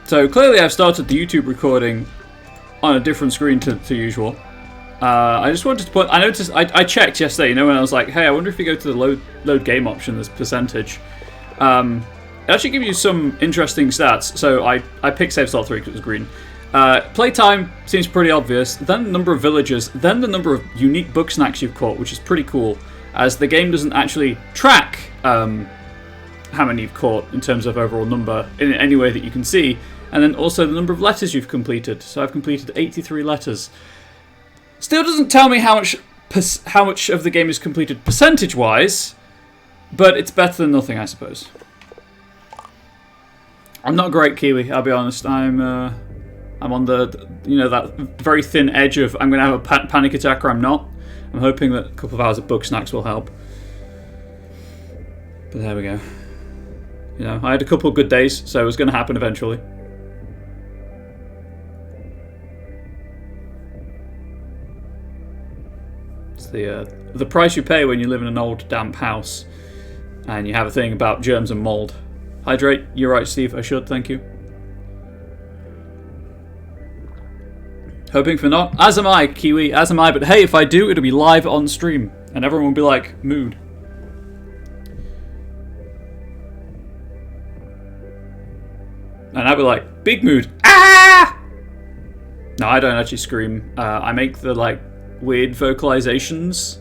So clearly I've started the YouTube recording on a different screen to usual. I just wanted to put... I noticed... I checked yesterday, you know, when I was like, hey, I wonder if you go to the load game option, there's percentage. It actually gives you some interesting stats. So I picked Save Slot 3 because it was green. Playtime seems pretty obvious. Then the number of villagers. Then the number of unique Bugsnax you've caught, which is pretty cool. As the game doesn't actually track how many you've caught in terms of overall number in any way that you can see. And then also the number of letters you've completed. So I've completed 83 letters. Still doesn't tell me how much of the game is completed percentage-wise, but it's better than nothing, I suppose. I'm not a great Kiwi, I'll be honest. I'm on the that very thin edge of I'm going to have a panic attack or I'm not. I'm hoping that a couple of hours of Bugsnax will help. But there we go. You know, I had a couple of good days, so it was going to happen eventually. It's the price you pay when you live in an old damp house and you have a thing about germs and mold. Hydrate. You're right, Steve. I should. Thank you. Hoping for not. As am I, Kiwi. As am I. But hey, if I do, it'll be live on stream and everyone will be like, mood. And I'll be like, big mood. Ah! No, I don't actually scream. I make the like weird vocalizations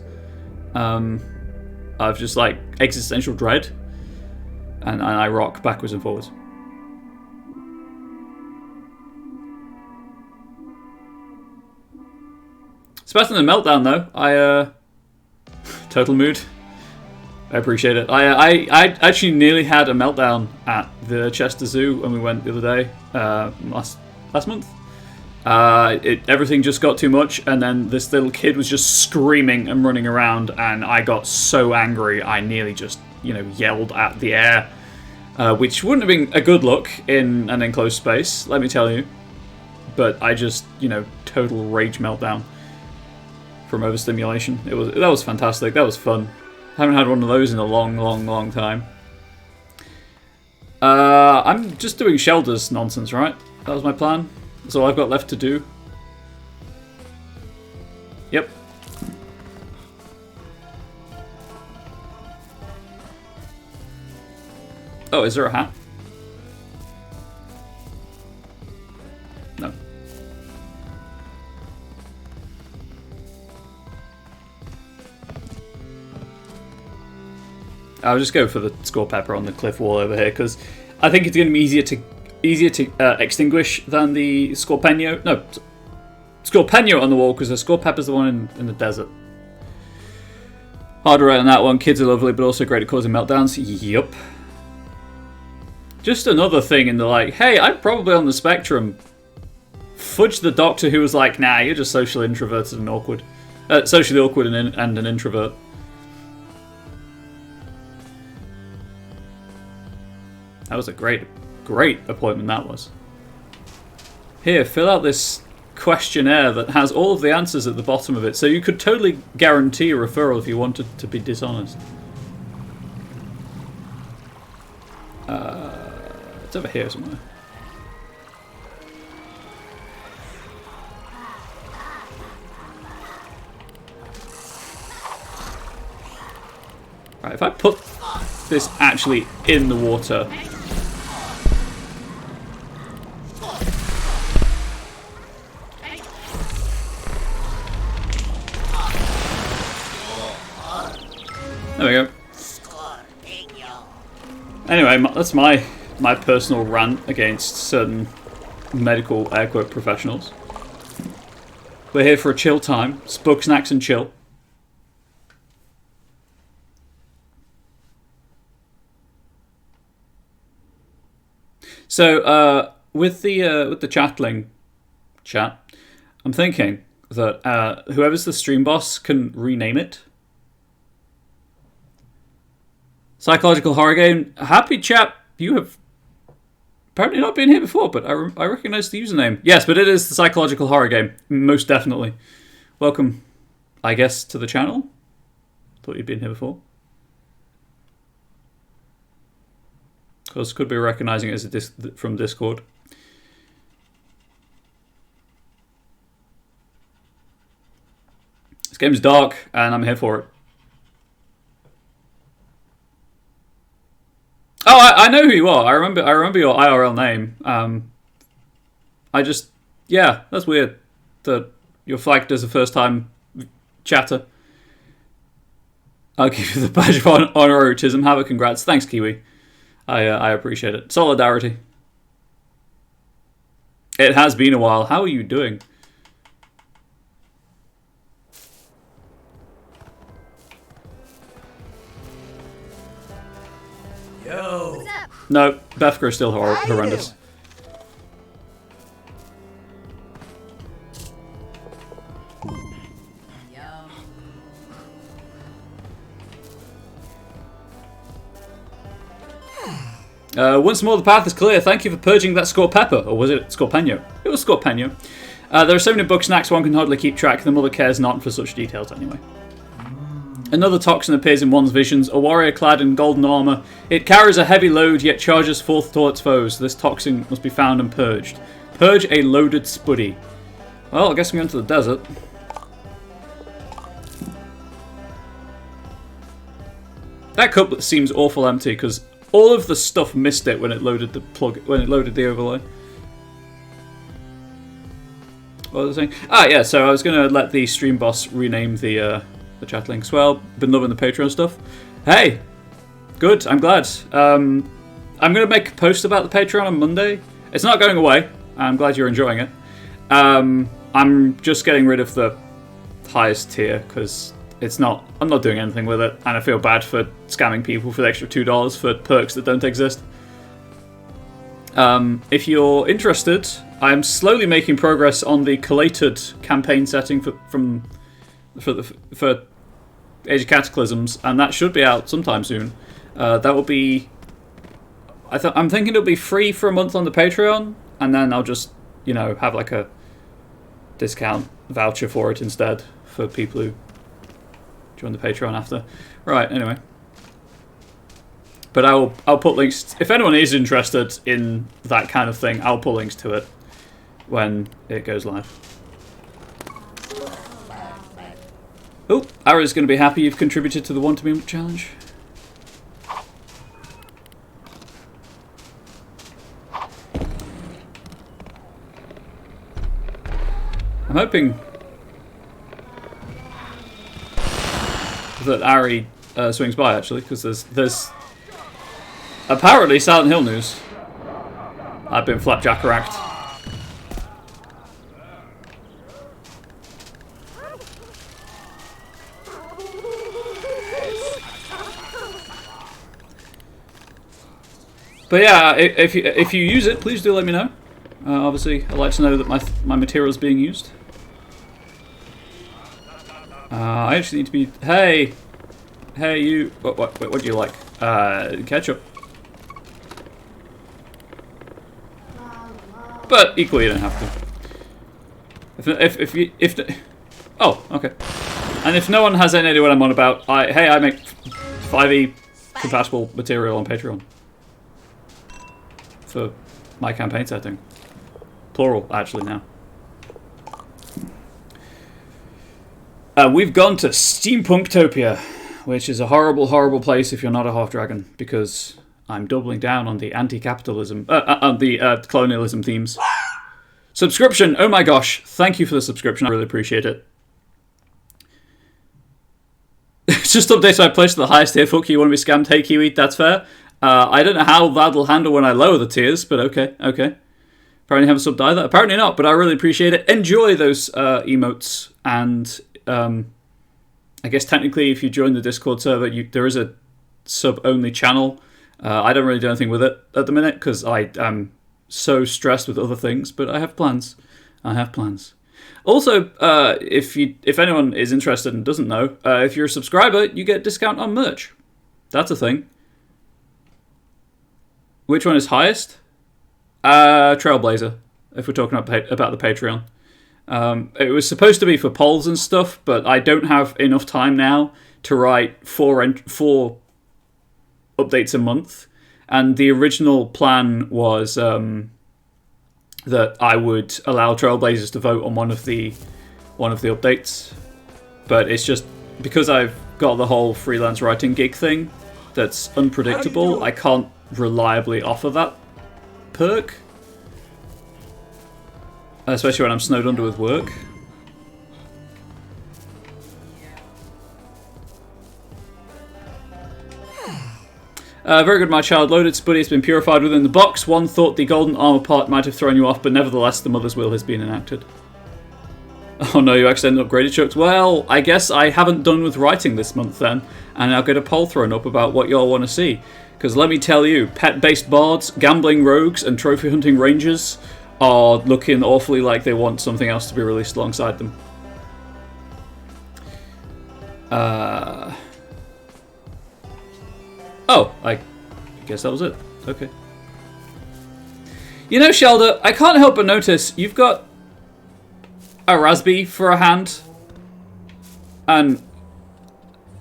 of just like existential dread, and I rock backwards and forwards. It's better than Meltdown though. I total mood. I appreciate it. I actually nearly had a meltdown at the Chester Zoo when we went the other day, last month. Everything just got too much, and then this little kid was just screaming and running around, and I got so angry I nearly just, yelled at the air, which wouldn't have been a good look in an enclosed space, let me tell you. But I just, total rage meltdown from overstimulation. That was fantastic. That was fun. Haven't had one of those in a long, long, long time. I'm just doing Shelders nonsense, right? That was my plan. That's all I've got left to do. Yep. Oh, is there a hat? No. I'll just go for the score pepper on the cliff wall over here because I think it's going to be easier to extinguish than the Scorpeno. No, Scorpeno on the wall because the score pepper's the one in the desert. Harder right on that one. Kids are lovely, but also great at causing meltdowns. Yup. Just another thing in the like, hey, I'm probably on the spectrum. Fudge the doctor who was like, nah, you're just socially introverted and awkward. Socially awkward and an introvert. That was a great appointment, that was. Here, fill out this questionnaire that has all of the answers at the bottom of it, so you could totally guarantee a referral if you wanted to be dishonest. It's over here somewhere. Right, if I put this actually in the water... There we go. Anyway, that's my personal rant against certain medical air quote professionals. We're here for a chill time. Bugsnax and chill. So with the chatling chat, I'm thinking that whoever's the stream boss can rename it. Psychological horror game. Happy chap, you have apparently not been here before, but I recognise the username. Yes, but it is the psychological horror game, most definitely. Welcome, I guess, to the channel. Thought you'd been here before. Of course, could be recognising it as from Discord. This game's dark, and I'm here for it. Oh, I know who you are. I remember your IRL name. Yeah, that's weird that you're flagged as a first-time chatter. I'll give you the badge of honoraritism. Have a congrats. Thanks, Kiwi. I appreciate it. Solidarity. It has been a while. How are you doing? Yo. No, Bethka is still horrendous. Once more, the path is clear. Thank you for purging that Scorpepper. Or was it Scorpeno? It was Scorpeno. There are so many Bugsnax one can hardly keep track. The mother cares not for such details anyway. Another toxin appears in one's visions. A warrior clad in golden armour. It carries a heavy load, yet charges forth toward its foes. This toxin must be found and purged. Purge a loaded spuddy. Well, I guess I'm going to the desert. That cup seems awful empty because all of the stuff missed it when it loaded the overlay. What was I saying? Ah, yeah. So I was going to let the stream boss rename the chat links. Well, been loving the Patreon stuff. Hey, good. I'm glad. I'm going to make a post about the Patreon on Monday. It's not going away. I'm glad you're enjoying it. I'm just getting rid of the highest tier because I'm not doing anything with it, and I feel bad for scamming people for the extra $2 for perks that don't exist. If you're interested, I'm slowly making progress on the collated campaign setting for Age of Cataclysms, and that should be out sometime soon. That will be. I'm thinking it'll be free for a month on the Patreon, and then I'll just have like a discount voucher for it instead for people who join the Patreon after. Right, anyway. But I'll put links. If anyone is interested in that kind of thing, I'll put links to it when it goes live. Oh, Ara's going to be happy you've contributed to the One to Me challenge. I'm hoping that Ari swings by, actually, because there's apparently Silent Hill news. I've been flapjack-racked. But yeah, if you use it, please do let me know. Obviously, I'd like to know that my material is being used. I actually need to be. Hey, you. What do you like? Ketchup. But equally, you don't have to. Oh, okay. And if no one has any idea what I'm on about, I make 5e compatible material on Patreon for my campaign setting. Plural, actually, now. We've gone to Steampunktopia, which is a horrible, horrible place if you're not a half-dragon, because I'm doubling down on the anti-capitalism, on the colonialism themes. Subscription! Oh my gosh, thank you for the subscription, I really appreciate it. Just update my place to the highest tier, fuck you, want to be scammed, hey Kiwi, that's fair. I don't know how that'll handle when I lower the tiers, but okay. Apparently have a sub either. Apparently not, but I really appreciate it. Enjoy those emotes, and I guess technically if you join the Discord server, there is a sub-only channel. I don't really do anything with it at the minute because I am so stressed with other things, but I have plans. Also, if anyone is interested and doesn't know, if you're a subscriber, you get discount on merch. That's a thing. Which one is highest? Trailblazer, if we're talking about the Patreon. It was supposed to be for polls and stuff, but I don't have enough time now to write four updates a month. And the original plan was that I would allow Trailblazers to vote on one of the updates. but it's just because I've got the whole freelance writing gig thing that's unpredictable, I can't reliably offer that perk. Especially when I'm snowed under with work. Very good, my child. Loaded buddy has been purified within the box. One thought the golden armor part might have thrown you off, but nevertheless the mother's will has been enacted. Oh no, you accidentally upgraded, Chucks. Well, I guess I haven't done with writing this month then, and I'll get a poll thrown up about what y'all want to see. Because let me tell you, pet-based bards, gambling rogues, and trophy hunting rangers are looking awfully like they want something else to be released alongside them. Oh, I guess that was it. Okay. You know, Shelda, I can't help but notice you've got a Raspberry for a hand and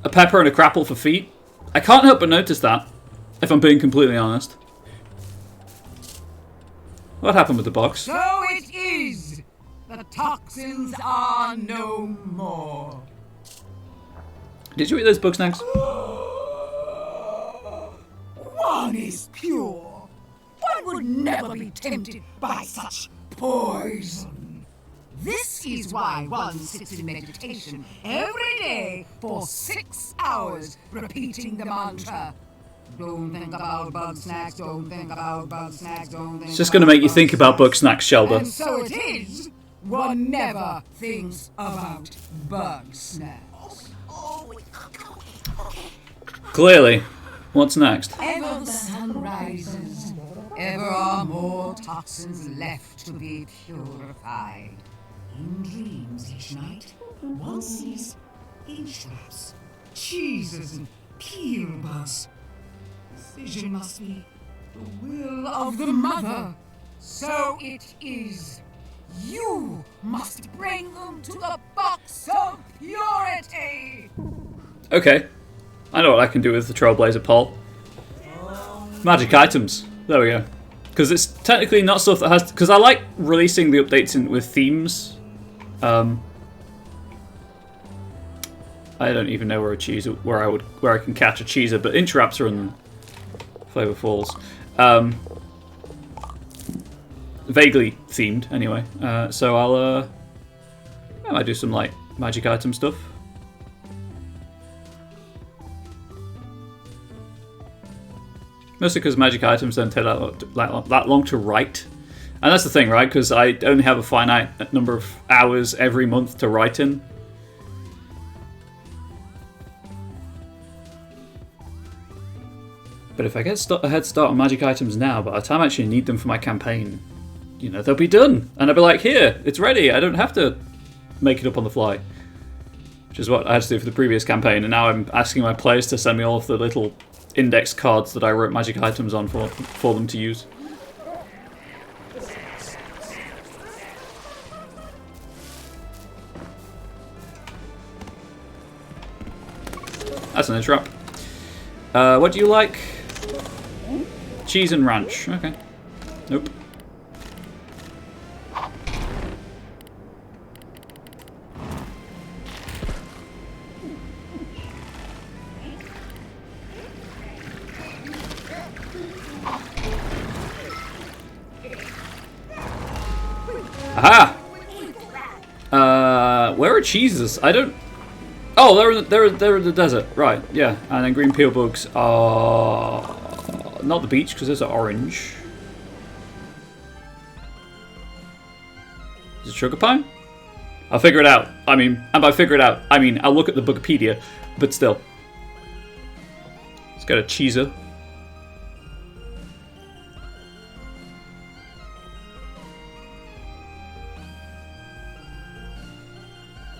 a pepper and a crapple for feet. I can't help but notice that, if I'm being completely honest. What happened with the box? So it is! The toxins are no more. Did you eat those Bugsnax? One is pure. One would never be tempted by such poison. This is why one sits in meditation every day for 6 hours, repeating the mantra. Don't think about Bugsnax, don't think about Bugsnax, don't think. It's just going to make you think about Bugsnax, Shelda. And so it is. One never thinks about Bugsnax. Clearly. What's next? Ever the sun rises, ever are more toxins left to be purified. In dreams each night, one sees inch-wraps, cheeses, and peel bugs. The vision must be the will of the mother. So it is. You must bring them to the box of purity. Okay. I know what I can do with the Trailblazer poll. Magic items. There we go. Because it's technically not stuff that has... Because I like releasing the updates with themes. I don't even know where a cheese... Where I can catch a cheeser, but inch-wraps are in Flavor Falls. Vaguely themed, anyway. So I might do some, like, magic item stuff. Mostly because magic items don't take that long to write. And that's the thing, right? Because I only have a finite number of hours every month to write in. But if I get a head start on magic items now, by the time I actually need them for my campaign, you know, they'll be done. And I'll be like, here, it's ready. I don't have to make it up on the fly. Which is what I had to do for the previous campaign. And now I'm asking my players to send me all of the little index cards that I wrote magic items on for them to use. That's an interrupt. What do you like? Cheese and ranch. Okay. Nope. Aha! Where are cheeses? I don't... Oh, they're in the desert. Right, yeah. And then green peel bugs are... Not the beach, because those are orange. Is it sugar pine? I'll figure it out. I mean, and by figure it out, I mean, I'll look at the Bugipedia, but still. It's got a cheeser.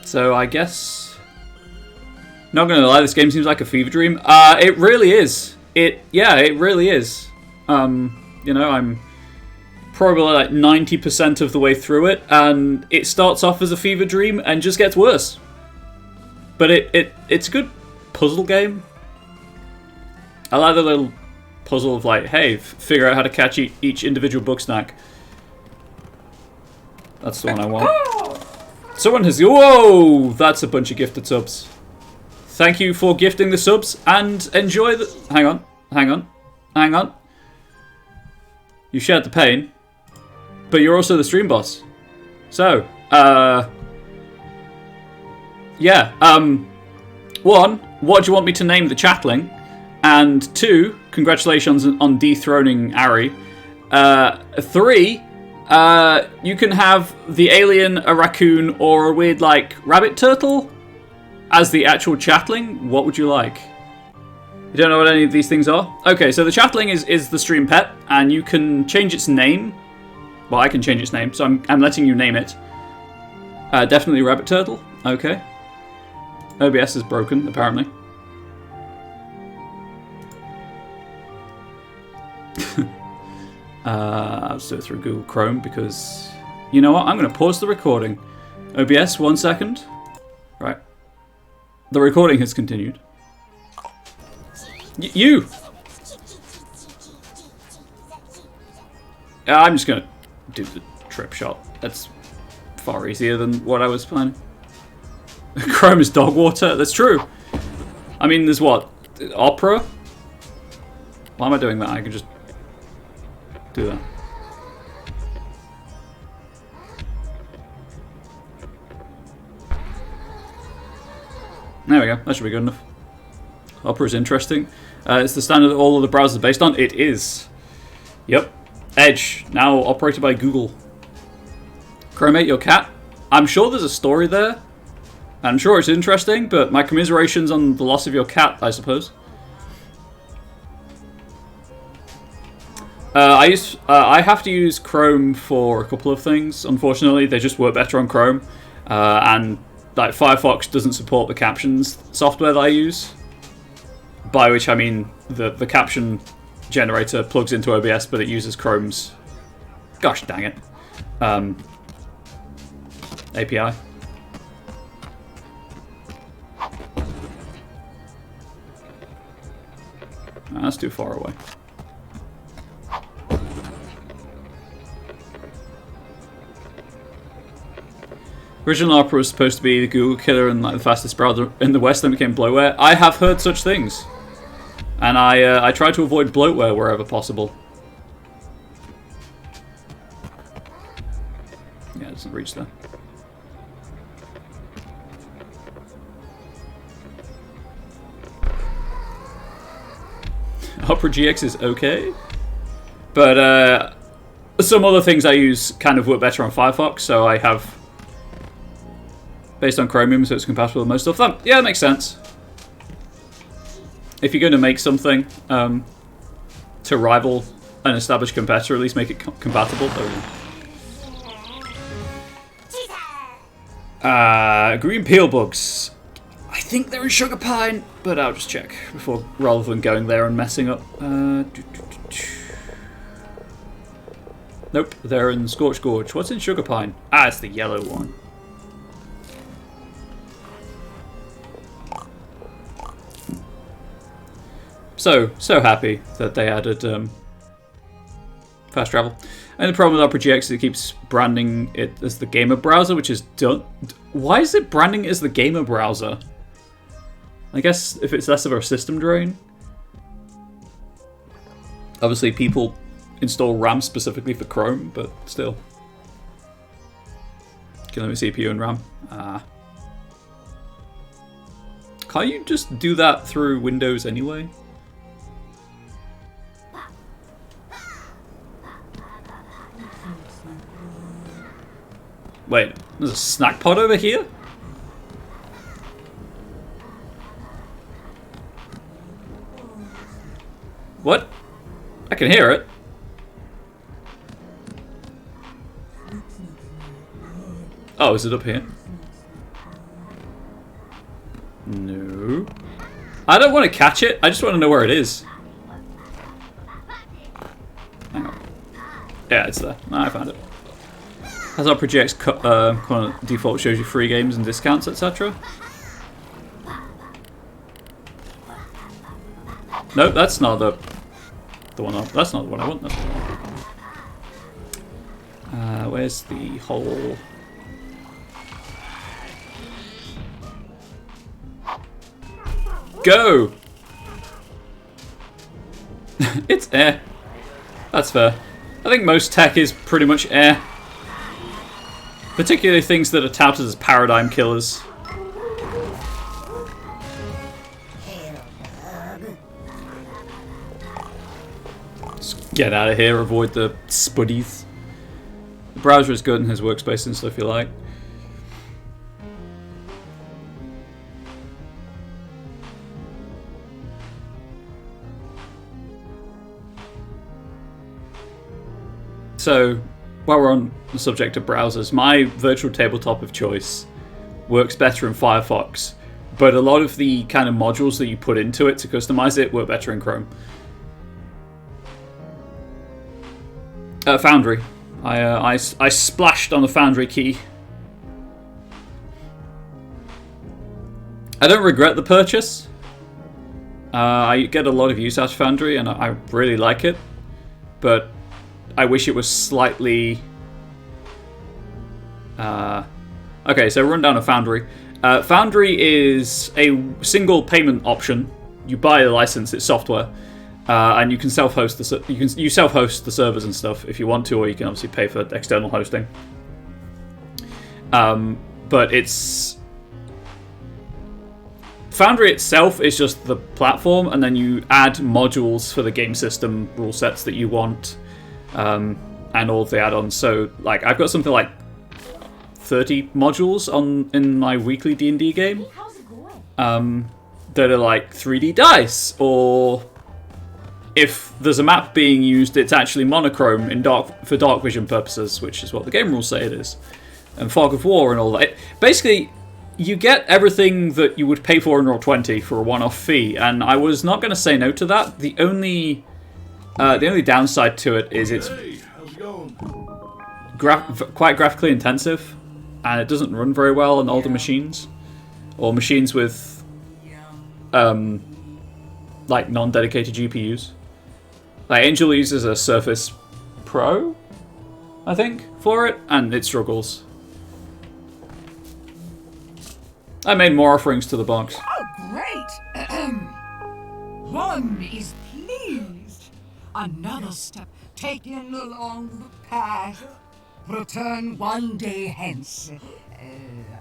So I guess... Not gonna lie, this game seems like a fever dream. It really is. Yeah, it really is. You know, I'm probably like 90% of the way through it, and it starts off as a fever dream and just gets worse. But it's a good puzzle game. I like the little puzzle of like, hey, figure out how to catch each individual Bugsnax. That's the one I want. Someone has... Whoa! That's a bunch of gifted subs. Thank you for gifting the subs, and enjoy the... Hang on. Hang on. Hang on. You shared the pain, but you're also the stream boss. So, yeah. One, what do you want me to name the chatling? And two, congratulations on dethroning Ari. 3, you can have the alien, a raccoon, or a weird, like, rabbit turtle as the actual chatling. What would you like? You don't know what any of these things are? Okay, so the chatling is the stream pet, and you can change its name. Well, I can change its name, so I'm letting you name it. Definitely rabbit turtle. Okay. OBS is broken, apparently. I'll do it through Google Chrome because... You know what? I'm going to pause the recording. OBS, 1 second. Right. The recording has continued. You! I'm just going to do the trip shot. That's far easier than what I was planning. Chrome is dog water. That's true. I mean, there's what? Opera? Why am I doing that? I could just do that. There we go. That should be good enough. Opera is interesting. It's the standard that all of the browsers are based on. It is. Yep. Edge, now operated by Google. Chromate your cat. I'm sure there's a story there. I'm sure it's interesting, but my commiserations on the loss of your cat, I suppose. I have to use Chrome for a couple of things. Unfortunately, they just work better on Chrome, and like Firefox doesn't support the captions software that I use. By which I mean the caption generator plugs into OBS, but it uses Chrome's, gosh dang it, API. That's too far away. Original Opera was supposed to be the Google killer and like the fastest browser in the West, then became bloatware. I have heard such things, and I try to avoid bloatware wherever possible. Yeah, it doesn't reach there. Opera GX is okay, but some other things I use kind of work better on Firefox, so I have based on Chromium, so it's compatible with most stuff. Yeah, that makes sense. If you're going to make something to rival an established competitor, at least make it compatible. Green peel bugs. I think they're in Sugar Pine, but I'll just check before, rather than going there and messing up. Nope, they're in Scorch Gorge. What's in Sugar Pine? Ah, it's the yellow one. So happy that they added fast travel. And the problem with Opera GX is it keeps branding it as the gamer browser, which is done. Why is it branding it as the gamer browser? I guess if it's less of a system drain. Obviously, people install RAM specifically for Chrome, but still. Killing me CPU and RAM. Can't you just do that through Windows anyway? Wait, there's a snack pod over here? What? I can hear it. Oh, is it up here? No. I don't want to catch it, I just want to know where it is. Hang on. Yeah, it's there. I found it. As our projects default shows you free games and discounts, etc. Nope, that's not the one. That's not the one I want. That's the one. Where's the hole? Go! It's air. That's fair. I think most tech is pretty much air. Particularly things that are touted as paradigm killers. Just get out of here, avoid the spuddies. The browser is good in his workspace and stuff you like. So, while we're on the subject of browsers, my virtual tabletop of choice works better in Firefox, but a lot of the kind of modules that you put into it to customize it work better in Chrome. Foundry. I splashed on the Foundry key. I don't regret the purchase. I get a lot of use out of Foundry, and I really like it, but I wish it was slightly... Okay, so run down a Foundry. Foundry is a single payment option. You buy a license, it's software, and you can self-host the self-host the servers and stuff if you want to, or you can obviously pay for external hosting. But it's... Foundry itself is just the platform, and then you add modules for the game system rule sets that you want. And all of the add-ons. So, like, I've got something like 30 modules in my weekly D&D game that are like 3D dice, or if there's a map being used, it's actually monochrome for dark vision purposes, which is what the game rules say it is, and fog of war and all that. Basically, you get everything that you would pay for in Roll20 for a one-off fee, and I was not going to say no to that. The only downside to it is it's quite graphically intensive, and it doesn't run very well on older machines, or machines with like non-dedicated GPUs. Like Angel uses a Surface Pro, I think, for it, and it struggles. I made more offerings to the box. Oh, great! One is pleased. Another step taken along the path. Return one day hence.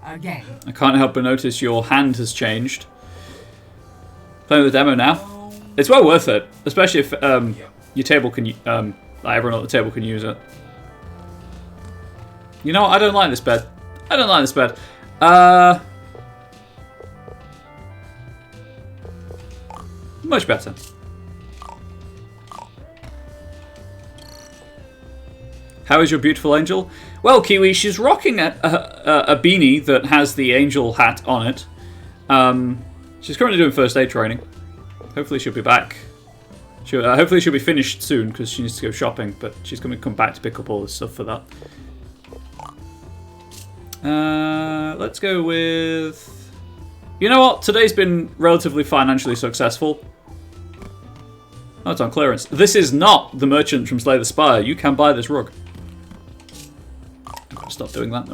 Again. I can't help but notice your hand has changed. Playing the demo now. It's well worth it, especially if your table can, like everyone at the table can use it. You know what? I don't like this bed. I don't like this bed. Much better. How is your beautiful angel? Well, Kiwi, she's rocking a beanie that has the angel hat on it. She's currently doing first aid training. Hopefully she'll be back. Hopefully she'll be finished soon because she needs to go shopping, but she's going to come back to pick up all this stuff for that. Let's go with... You know what? Today's been relatively financially successful. Oh, it's on clearance. This is not the merchant from Slay the Spire. You can buy this rug. I'll stop doing that.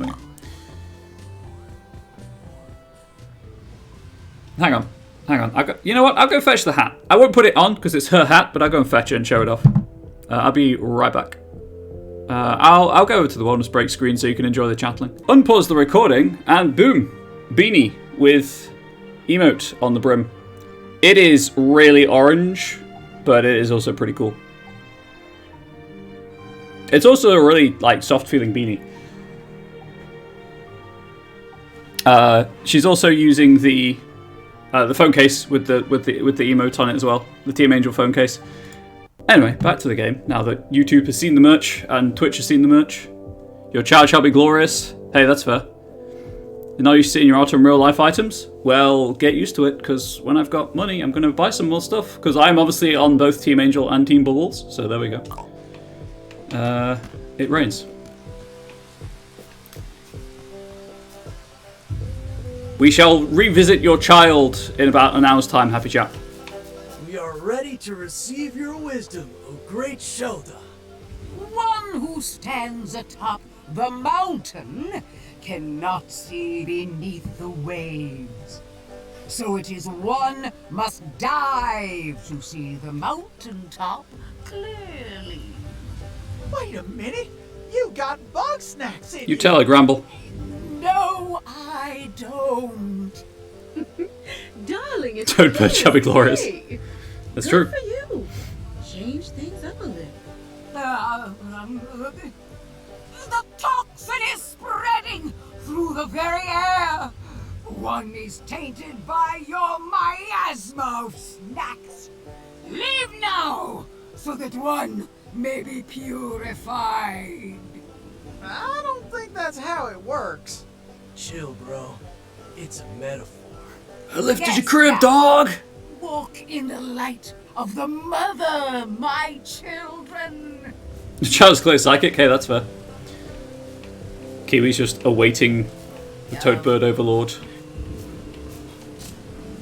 Hang on. You know what? I'll go fetch the hat. I won't put it on because it's her hat, but I'll go and fetch it and show it off. I'll be right back. I'll go over to the wellness break screen so you can enjoy the chatling. Unpause the recording, and boom, beanie with emote on the brim. It is really orange, but it is also pretty cool. It's also a really like soft feeling beanie. She's also using the phone case with the emote on it as well, the Team Angel phone case. Anyway, back to the game. Now that YouTube has seen the merch and Twitch has seen the merch, your child shall be glorious. Hey, that's fair. You're not used to seeing your art on real life items? Well, get used to it, because when I've got money, I'm going to buy some more stuff, because I'm obviously on both Team Angel and Team Bubbles, so there we go. It rains. We shall revisit your child in about an hour's time, Happy Chap. We are ready to receive your wisdom, O great Shelda. One who stands atop the mountain cannot see beneath the waves. So it is one must dive to see the mountaintop clearly. Wait a minute! You got Bugsnax in You tell her, Gramble. No, I don't. Darling, it's Toadbird shall be glorious. Hey, That's good true. for you. Change things up a little. The toxin is spreading through the very air. One is tainted by your miasma of snacks. Leave now, so that one may be purified. I don't think that's how it works. Chill, bro. It's a metaphor. I lifted Yes, your crib, now. dog! Walk in the light of the mother, my children. The child's clear psychic. Hey, that's fair. Kiwi's just awaiting the Toadbird Overlord.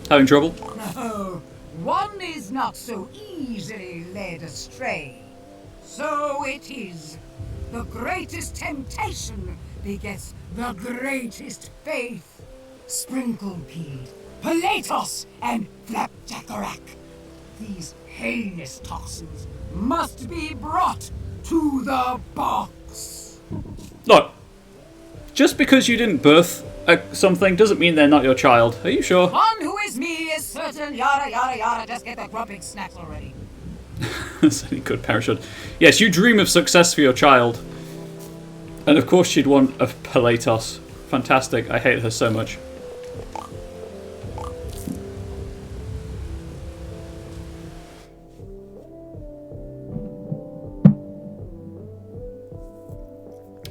Having trouble? No, one is not so easily led astray. So it is. The greatest temptation begets the greatest faith. Sprinklepeed, Palatos, and Flapjackerack. These heinous toxins must be brought to the box. Look, just because you didn't birth something doesn't mean they're not your child. Are you sure? One who is me is certain, yada yada yada. Just get the grumping snacks already. That's any good parachute. Yes, you dream of success for your child. And of course she'd want a Palatos. Fantastic. I hate her so much.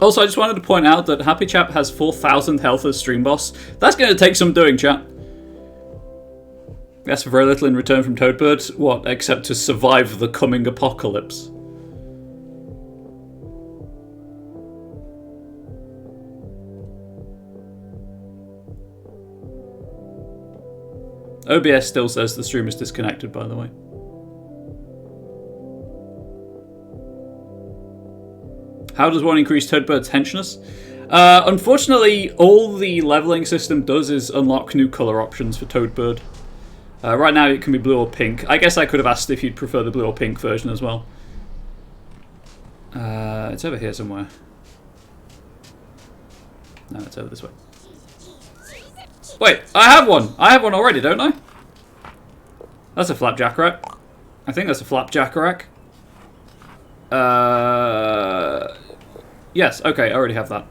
Also, I just wanted to point out that Happy Chap has 4,000 health as stream boss. That's going to take some doing, chat. That's for very little in return from Toadbird. What, except to survive the coming apocalypse? OBS still says the stream is disconnected, by the way. How does one increase Toadbird's henchness? Unfortunately, all the leveling system does is unlock new colour options for Toadbird. Right now it can be blue or pink. I guess I could have asked if you'd prefer the blue or pink version as well. It's over here somewhere. No, it's over this way. Wait, I have one! I have one already, don't I? That's a Flapjackerack. I think that's a Flapjackerack. Yes, okay, I already have that.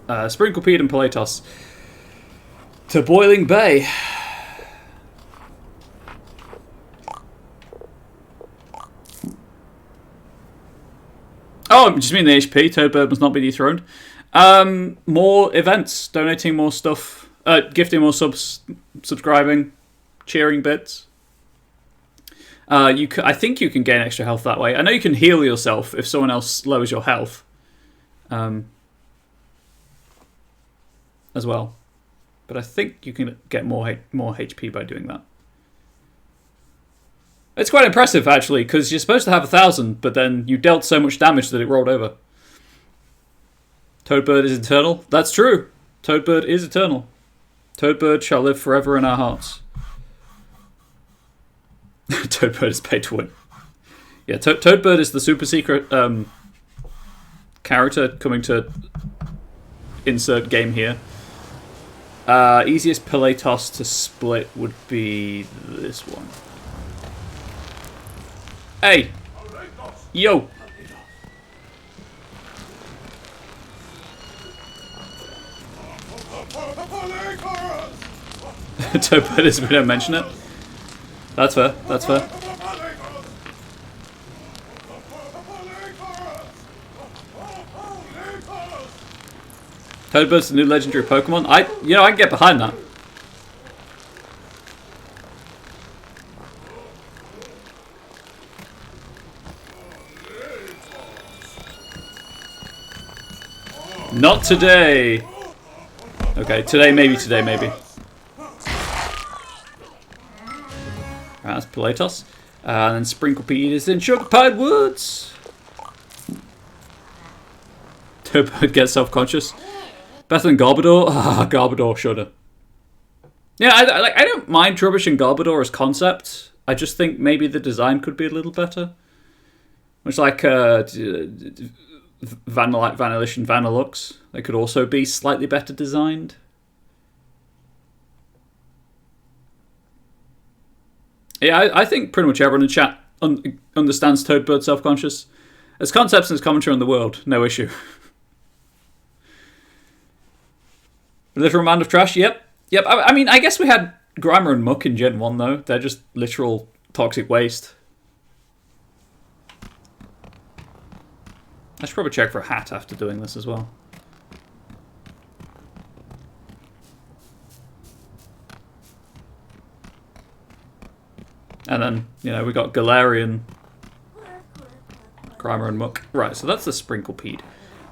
Sprinklepeed and Palatos. To Boiling Bay. Oh, just mean the HP. Toadbird must not be dethroned. More events, donating more stuff, gifting more subs, subscribing, cheering bits. I think you can gain extra health that way. I know you can heal yourself if someone else lowers your health. As well. But I think you can get more HP by doing that. It's quite impressive, actually, because you're supposed to have 1,000, but then you dealt so much damage that it rolled over. Toadbird is eternal. That's true. Toadbird is eternal. Toadbird shall live forever in our hearts. Toadbird is paid to win. Yeah, Toadbird is the super secret character coming to insert game here. Easiest Palatos to split would be this one. Hey! Yo! Toadbird is, we don't mention it. That's fair, that's fair. Toadbird's the new legendary Pokemon. I can get behind that. Not today. Okay, today maybe. Right, that's Palatos. And then Sprinklepeed is in Sugar Pine Woods. Toadbird gets self-conscious. Better than Garbodor? Ah, Garbodor, shudder. Yeah, I don't mind Trubbish and Garbodor as concepts. I just think maybe the design could be a little better. Much like Vanillite, Vanillish, and Vanillux. They could also be slightly better designed. Yeah, I think pretty much everyone in chat understands Toadbird Self-Conscious. As concepts and as commentary on the world, no issue. Literal mound of trash, yep. I mean, I guess we had Grimer and Muck in Gen 1, though. They're just literal toxic waste. I should probably check for a hat after doing this as well. And then, you know, we got Galarian, Grimer and Muck. Right, so that's the Sprinklepeed.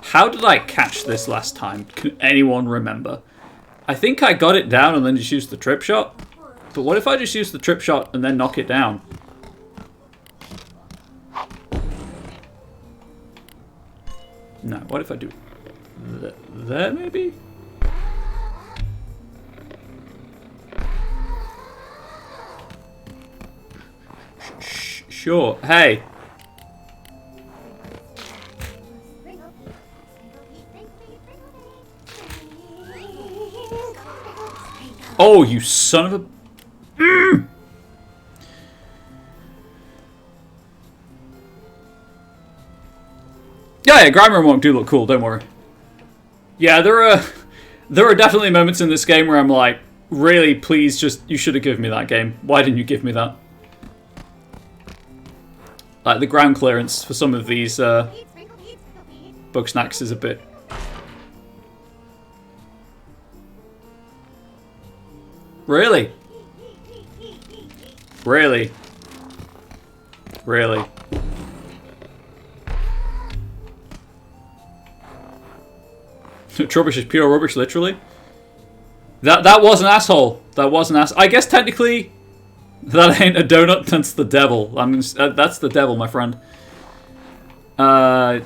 How did I catch this last time? Can anyone remember? I think I got it down and then just used the Trip Shot. But what if I just use the Trip Shot and then knock it down? No, what if I do there maybe? Sure. Hey. Oh, you son of a... Yeah, Grimer and Monk do look cool, don't worry. Yeah, there are definitely moments in this game where I'm like, really, please, just, you should have given me that game. Why didn't you give me that? Like, the ground clearance for some of these Bugsnax is a bit... Really? Really? Really? Trubbish is pure rubbish, literally. That was an asshole. That was an ass. I guess technically, that ain't a donut. That's the devil. I mean, that's the devil, my friend. Yeah,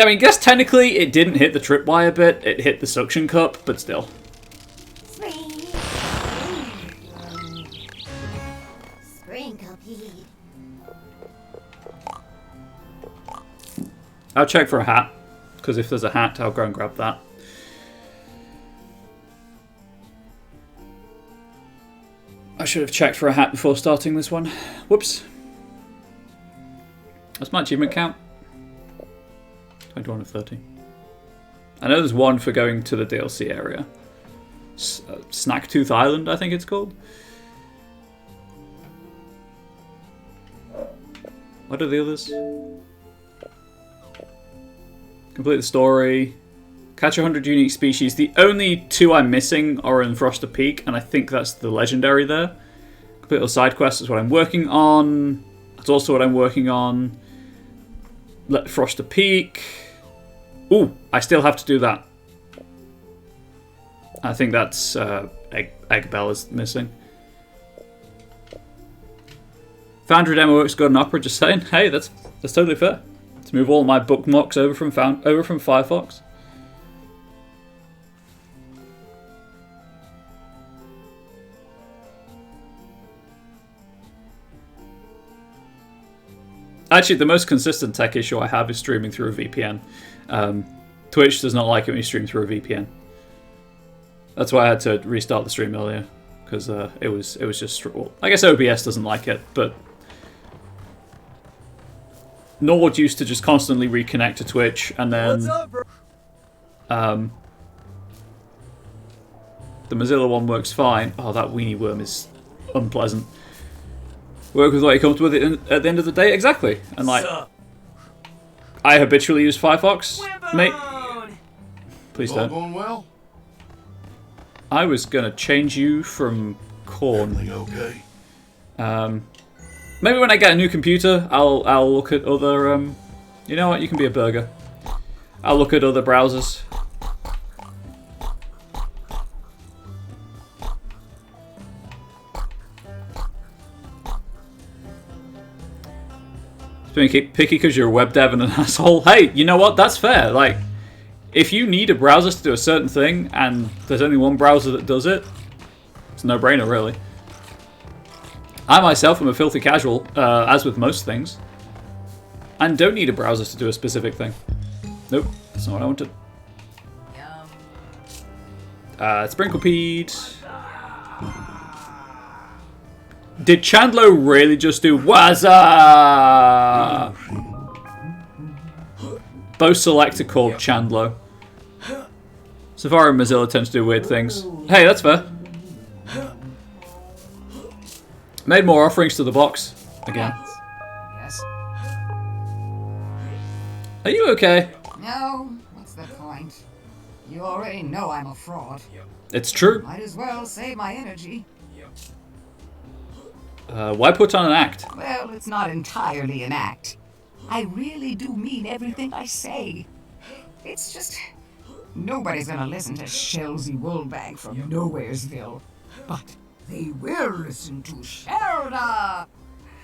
I mean, guess technically it didn't hit the tripwire bit. It hit the suction cup, but still. I'll check for a hat, because if there's a hat, I'll go and grab that. I should have checked for a hat before starting this one. Whoops. That's my achievement count. 21 of 30. I know there's one for going to the DLC area. Snacktooth Island, I think it's called. What are the others? Complete the story. Catch 100 unique species. The only two I'm missing are in Froster Peak, and I think that's the legendary there. Complete all side quests is what I'm working on. That's also what I'm working on. Froster Peak. Ooh, I still have to do that. I think that's Egg Bell is missing. Foundry demo works good in Opera. Just saying. Hey, that's totally fair. To move all my bookmarks over from Firefox. Actually, the most consistent tech issue I have is streaming through a VPN. Twitch does not like it when you stream through a VPN. That's why I had to restart the stream earlier, because it was just... Well, I guess OBS doesn't like it, but Nord used to just constantly reconnect to Twitch, and then the Mozilla one works fine. Oh, that weenie worm is unpleasant. Work with what you're comfortable with at the end of the day, exactly. And like, I habitually use Firefox, mate. Please don't. Going well? I was gonna change you from corn. Okay. Maybe when I get a new computer, I'll look at other. You know what? You can be a burger. I'll look at other browsers. Being picky because you're a web dev and an asshole. Hey, you know what? That's fair. Like, if you need a browser to do a certain thing, and there's only one browser that does it, it's a no-brainer, really. I myself am a filthy casual, as with most things, and don't need a browser to do a specific thing. Nope, that's not what I wanted. Sprinklepeed. Did Chandlo really just do Wazza? Both selector called Chandlo. Safari and Mozilla tend to do weird things. Hey, that's fair. Made more offerings to the box. Again. Yes. Are you okay? No, what's the point? You already know I'm a fraud. It's true. Might as well save my energy. Why put on an act? Well, it's not entirely an act. I really do mean everything I say. It's just... nobody's gonna listen to Shelsey Woolbag from Nowheresville. But they will listen to Shelda!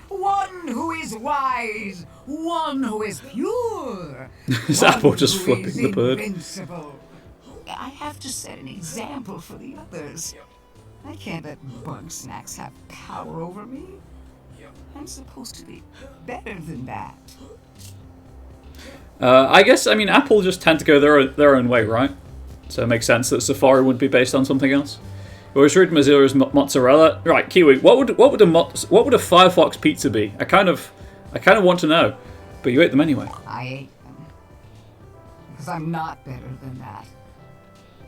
One who is wise, one who is pure. Is Apple just flipping the bird? Invincible. I have to set an example for the others. I can't let Bugsnax have power over me. I'm supposed to be better than that. I guess, I mean, Apple just tend to go their own way, right? So it makes sense that Safari would be based on something else. We always read Mozilla's mozzarella. Right, Kiwi, what would a Firefox pizza be? I kind of want to know, but you ate them anyway. I ate them. Because I'm not better than that.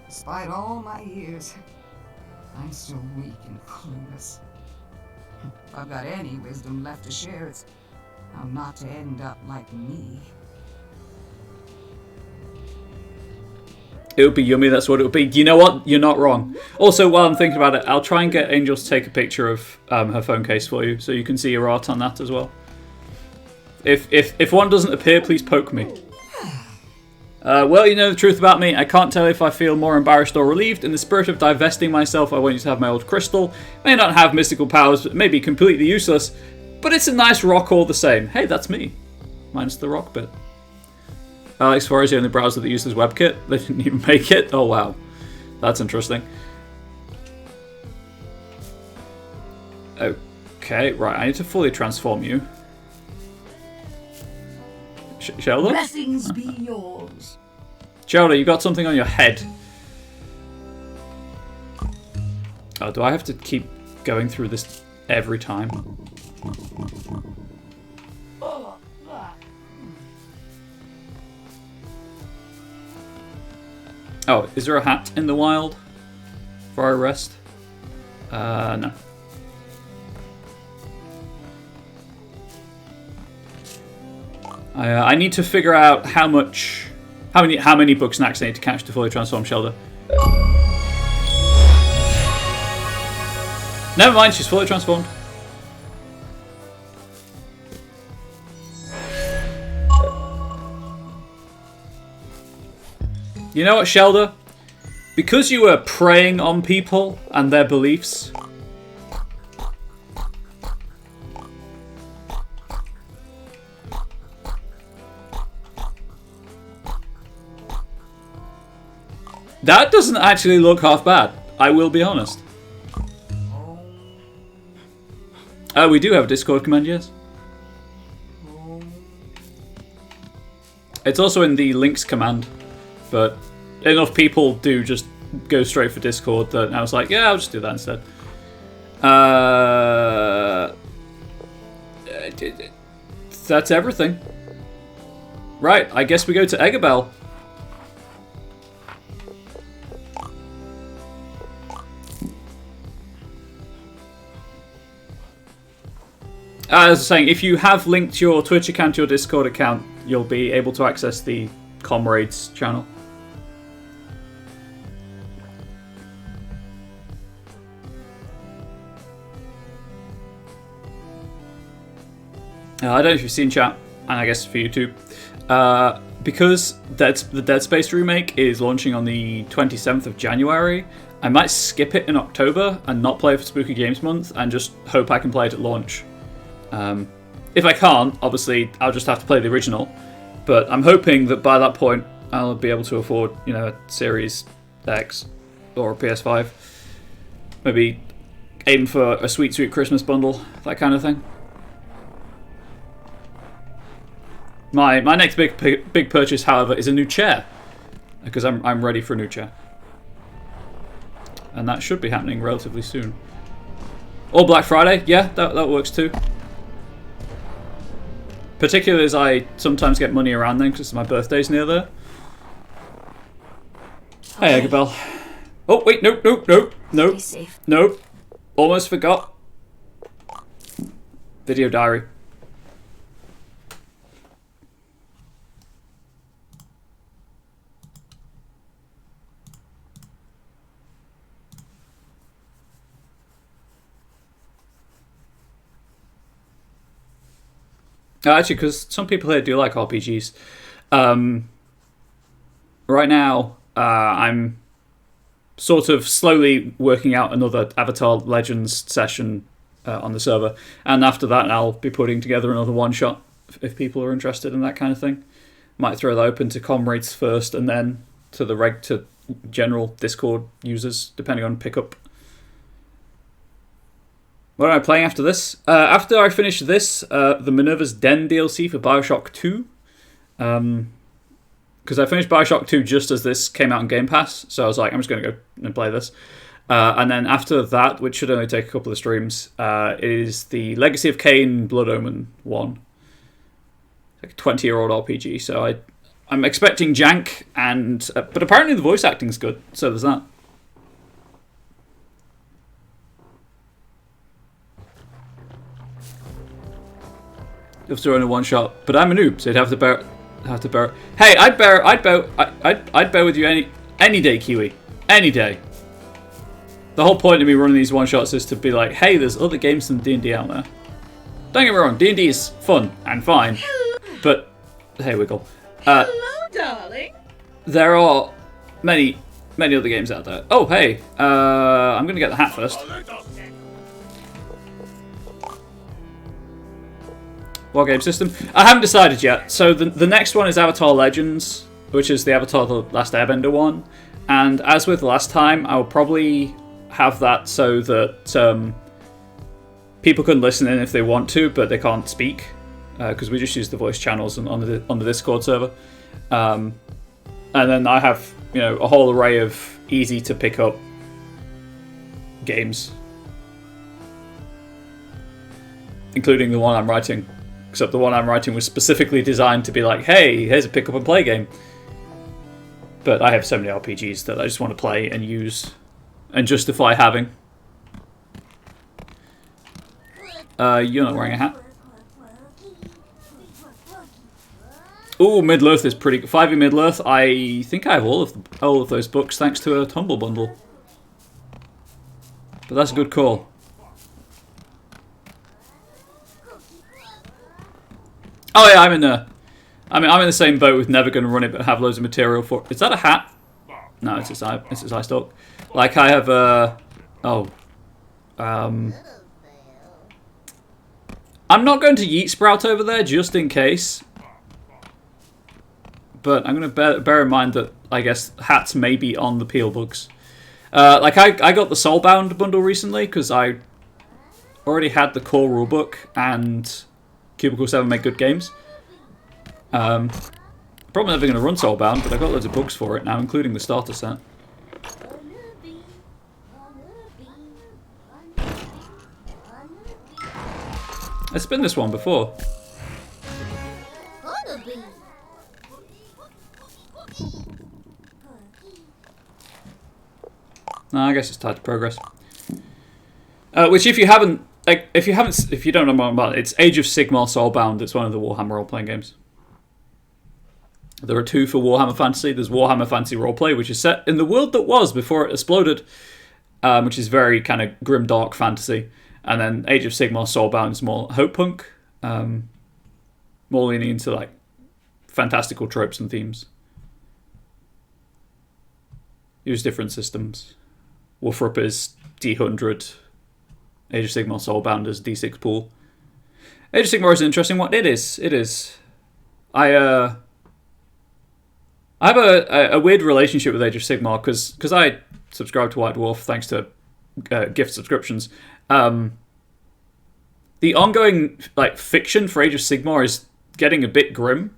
Despite all my years, I'm still weak and clueless. If I've got any wisdom left to share, it's how not to end up like me. It would be yummy, that's what it would be. You know what? You're not wrong. Also, while I'm thinking about it, I'll try and get Angel to take a picture of her phone case for you, so you can see your art on that as well. If one doesn't appear, please poke me. Well, you know the truth about me. I can't tell if I feel more embarrassed or relieved. In the spirit of divesting myself, I want you to have my old crystal. May not have mystical powers, but may be completely useless. But it's a nice rock all the same. Hey, that's me. Minus the rock bit. Alex Far is the only browser that uses WebKit. They didn't even make it. Oh, wow. That's interesting. Okay, right. I need to fully transform you. Shelda? Blessings be yours. Shelda, you got something on your head. Oh, do I have to keep going through this every time? Oh, is there a hat in the wild for our rest? No. I need to figure out how many Bugsnax I need to catch to fully transform Shelda. Never mind, she's fully transformed. You know what, Shelda? Because you were preying on people and their beliefs, that doesn't actually look half bad. I will be honest. We do have a Discord command, yes. It's also in the links command, but enough people do just go straight for Discord that I was like, yeah, I'll just do that instead. That's everything. Right, I guess we go to Eggabell. As I was saying, if you have linked your Twitch account to your Discord account, you'll be able to access the Comrades channel. I don't know if you've seen chat, and I guess for YouTube, because the Dead Space remake is launching on the 27th of January, I might skip it in October and not play it for Spooky Games Month and just hope I can play it at launch. If I can't, obviously, I'll just have to play the original. But I'm hoping that by that point, I'll be able to afford, you know, a Series X or a PS5. Maybe aim for a sweet, sweet Christmas bundle, that kind of thing. My next big purchase, however, is a new chair, because I'm ready for a new chair, and that should be happening relatively soon. Or Black Friday, yeah, that works too. Particularly as I sometimes get money around then, because my birthday's near there. Hey, Agabel. Oh wait, nope. Almost forgot. Video diary. Actually, because some people here do like RPGs. Right now, I'm sort of slowly working out another Avatar Legends session on the server, and after that, I'll be putting together another one-shot if people are interested in that kind of thing. Might throw that open to comrades first, and then to to general Discord users, depending on pickup. What am I playing after this? After I finish this, the Minerva's Den DLC for Bioshock 2. Because I finished Bioshock 2 just as this came out on Game Pass, so I was like, I'm just going to go and play this. And then after that, which should only take a couple of streams, is the Legacy of Kain Blood Omen 1. It's like a 20-year-old RPG, so I'm expecting jank, but apparently the voice acting's good, so there's that. You'll throw in a one shot, but I'm a noob, so you'd have to bear. Hey, I'd bear with you any day, Kiwi, any day. The whole point of me running these one shots is to be like, hey, there's other games than D&D out there. Don't get me wrong, D&D is fun and fine, but hey, Wiggle. Hello, darling. There are many other games out there. Oh, hey, I'm gonna get the hat first. What game system? I haven't decided yet. So the next one is Avatar Legends, which is the Avatar The Last Airbender one. And as with last time, I'll probably have that so that people can listen in if they want to, but they can't speak, because we just use the voice channels on the Discord server. And then I have, you know, a whole array of easy to pick up games, including the one I'm writing. Except the one I'm writing was specifically designed to be like, hey, here's a pick up and play game. But I have so many RPGs that I just want to play and use and justify having. You're not wearing a hat. Ooh, Middle-earth is pretty good. 5e Middle-earth, I think I have all of those books thanks to a Tumble bundle. But that's a good call. Oh yeah, I'm in the same boat with never going to run it, but have loads of material for. Is that a hat? No, it's his eye stalk. Like I have I'm not going to yeet sprout over there just in case, but I'm going to bear in mind that I guess hats may be on the peel bugs. Like I got the Soulbound bundle recently because I already had the core rulebook and Cubicle 7 make good games. Probably never going to run Soulbound, but I got loads of bugs for it now, including the starter set. It's been this one before. No, I guess it's tied to progress. Which, if you don't know more about it, it's Age of Sigmar Soulbound. It's one of the Warhammer role-playing games. There are two for Warhammer Fantasy. There's Warhammer Fantasy Roleplay, which is set in the world that was before it exploded, which is very kind of grim, dark fantasy. And then Age of Sigmar Soulbound is more hope punk, more leaning into like fantastical tropes and themes. Use different systems. Wolfrup is D100. Age of Sigmar Soulbound is D6 pool. Age of Sigmar is an interesting one. It is. I have a weird relationship with Age of Sigmar because I subscribe to White Dwarf thanks to gift subscriptions. The ongoing fiction for Age of Sigmar is getting a bit grim.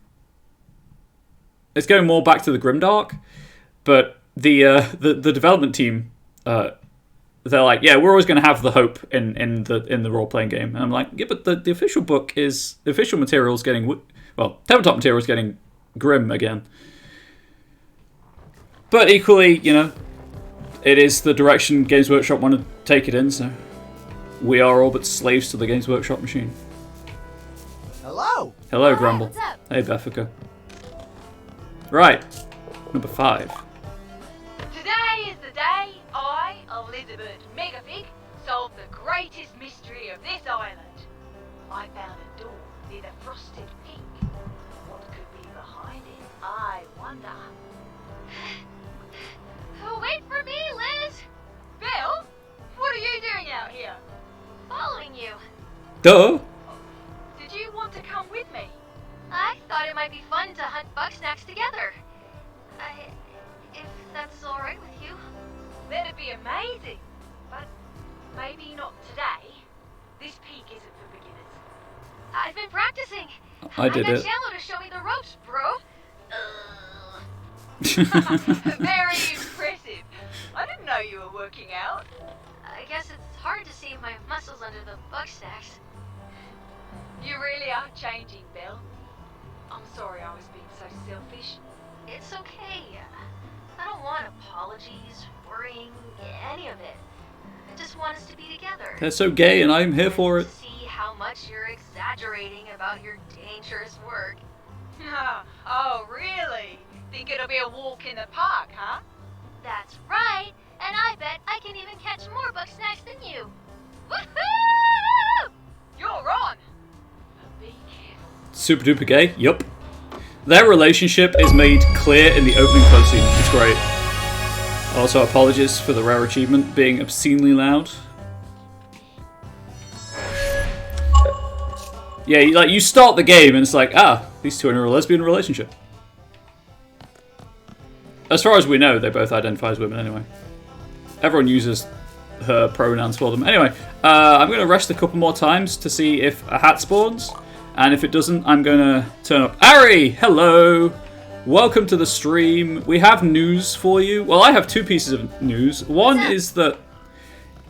It's going more back to the grimdark, but the development team they're like, yeah, we're always going to have the hope in the role playing game, and I'm like, yeah, but the official material is getting tabletop material is getting grim again. But equally, it is the direction Games Workshop want to take it in, so we are all but slaves to the Games Workshop machine. Hello! Hello, Grumble. What's up? Hey, Beffica. Right, number 5. Today is the day I, Elizabeth Megafig, solved the greatest mystery of this island. I found a door near the frosted peak. What could be behind it, I wonder. Wait for me, Liz! Bill, what are you doing out here? Following you. Duh! Did you want to come with me? I thought it might be fun to hunt Bugsnax together. If that's alright with you. That'd be amazing. But maybe not today. This peak isn't for beginners. I've been practicing. I did got it. Shallow to show me the ropes, bro. Very impressive. I didn't know you were working out. I guess it's hard to see my muscles under the Bugsnax. You really are changing, Bill. I'm sorry I was being so selfish. It's okay. I don't want apologies, worrying, any of it. I just want us to be together. They're so gay, and I'm here for it. See how much you're exaggerating about your dangerous work. Oh, really? Think it'll be a walk in the park, huh? That's right, and I bet I can even catch more Bugsnax than you. Woohoo! You're on. But be careful. Super duper gay? Yup. Their relationship is made clear in the opening cutscene. It's great. Also, apologies for the rare achievement being obscenely loud. Yeah, you start the game and it's like, these two are in a lesbian relationship. As far as we know, they both identify as women anyway. Everyone uses her pronouns for them. Anyway, I'm going to rest a couple more times to see if a hat spawns. And if it doesn't, I'm going to turn up. Ari, hello! Welcome to the stream. We have news for you. Well, I have 2 pieces of news. One is that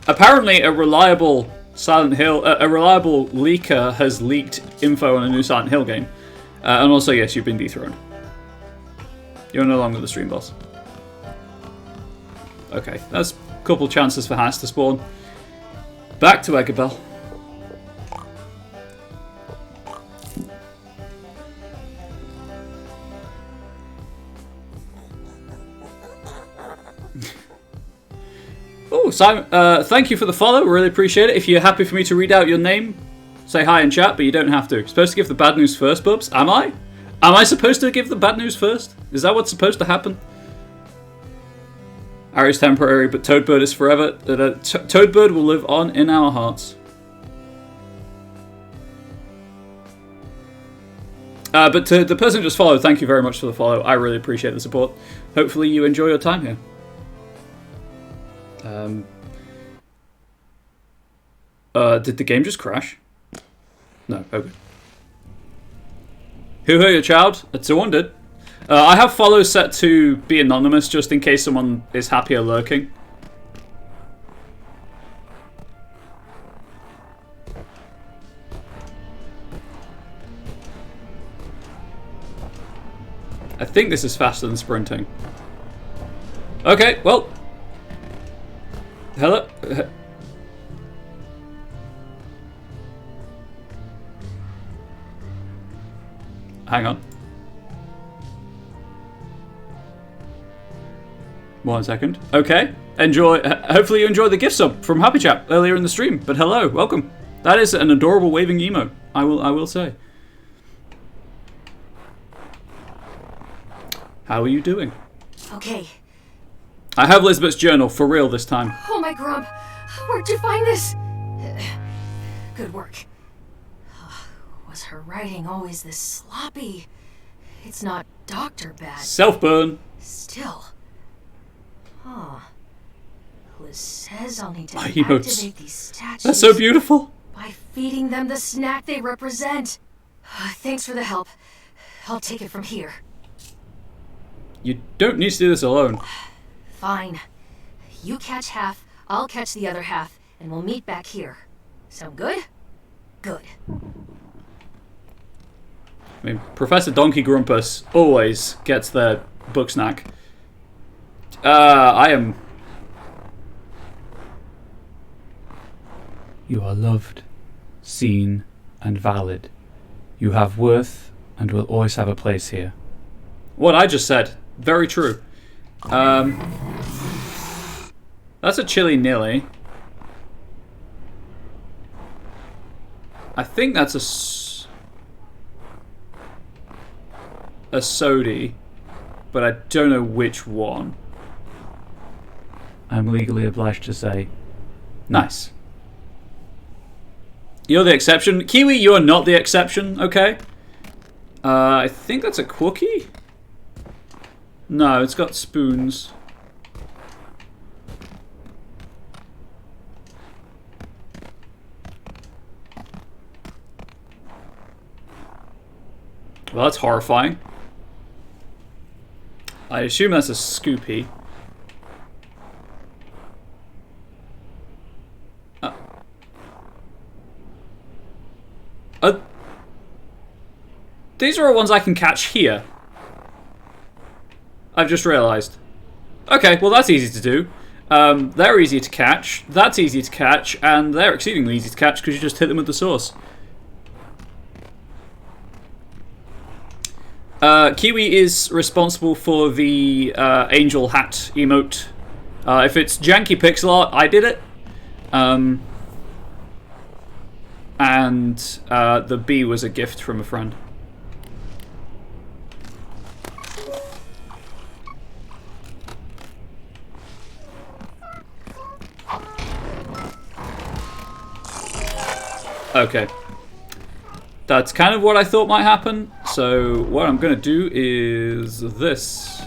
apparently a reliable leaker has leaked info on a new Silent Hill game. And also, yes, you've been dethroned. You're no longer the stream boss. Okay, that's a couple chances for hats to spawn. Back to Eggabell. Oh, Simon, thank you for the follow. Really appreciate it. If you're happy for me to read out your name, say hi in chat, but you don't have to. You're supposed to give the bad news first, Bubs. Am I? Am I supposed to give the bad news first? Is that what's supposed to happen? Ari's temporary, but Toadbird is forever. Toadbird will live on in our hearts. But to the person who just followed, thank you very much for the follow. I really appreciate the support. Hopefully you enjoy your time here. Did the game just crash? No, okay. Who hurt your child? Someone did. I have follows set to be anonymous just in case someone is happier lurking. I think this is faster than sprinting. Okay, well. Hello? Hang on. 1 second. Okay. Enjoy. Hopefully you enjoyed the gift sub from Happy Chap earlier in the stream. But hello, welcome. That is an adorable waving emo. I will say. How are you doing? Okay. I have Elizabeth's journal for real this time. Oh my grub. Where'd you find this? Good work. Was her writing always this sloppy? it's not Dr. Bat. Self-burn. Still. Huh. Liz says I'll need to My emotes. activate these statues That's so beautiful. by feeding them the snack they represent. Thanks for the help. I'll take it from here. You don't need to do this alone. Fine. You catch half, I'll catch the other half, and we'll meet back here. Sound good? Good. I mean, Professor Donkey Grumpus always gets their Bugsnax. I am... You are loved, seen, and valid. You have worth and will always have a place here. What I just said. Very true. That's a chili nilly. I think that's a sody, but I don't know which one. I'm legally obliged to say, nice. You're the exception. Kiwi, you're not the exception, okay? I think that's a cookie? No, it's got spoons. Well, that's horrifying. I assume that's a Scoopy. These are all ones I can catch here. I've just realised. Okay, well that's easy to do. They're easy to catch, that's easy to catch, and they're exceedingly easy to catch because you just hit them with the sauce. Kiwi is responsible for the angel hat emote. If it's janky pixel art, I did it. And the bee was a gift from a friend. Okay. That's kind of what I thought might happen. So what I'm going to do is this.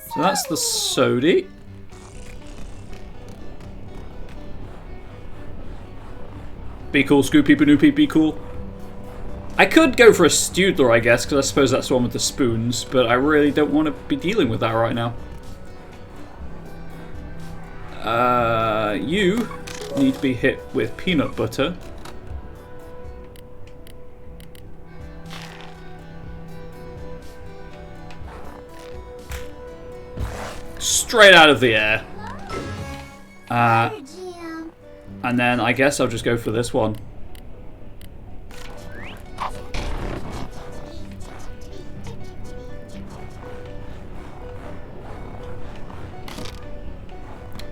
So that's the sody. Be cool, Scoopy Banoopy, be cool. I could go for a Studler, I guess, because I suppose that's the one with the spoons, but I really don't want to be dealing with that right now. You need to be hit with peanut butter. Straight out of the air. And then I guess I'll just go for this one.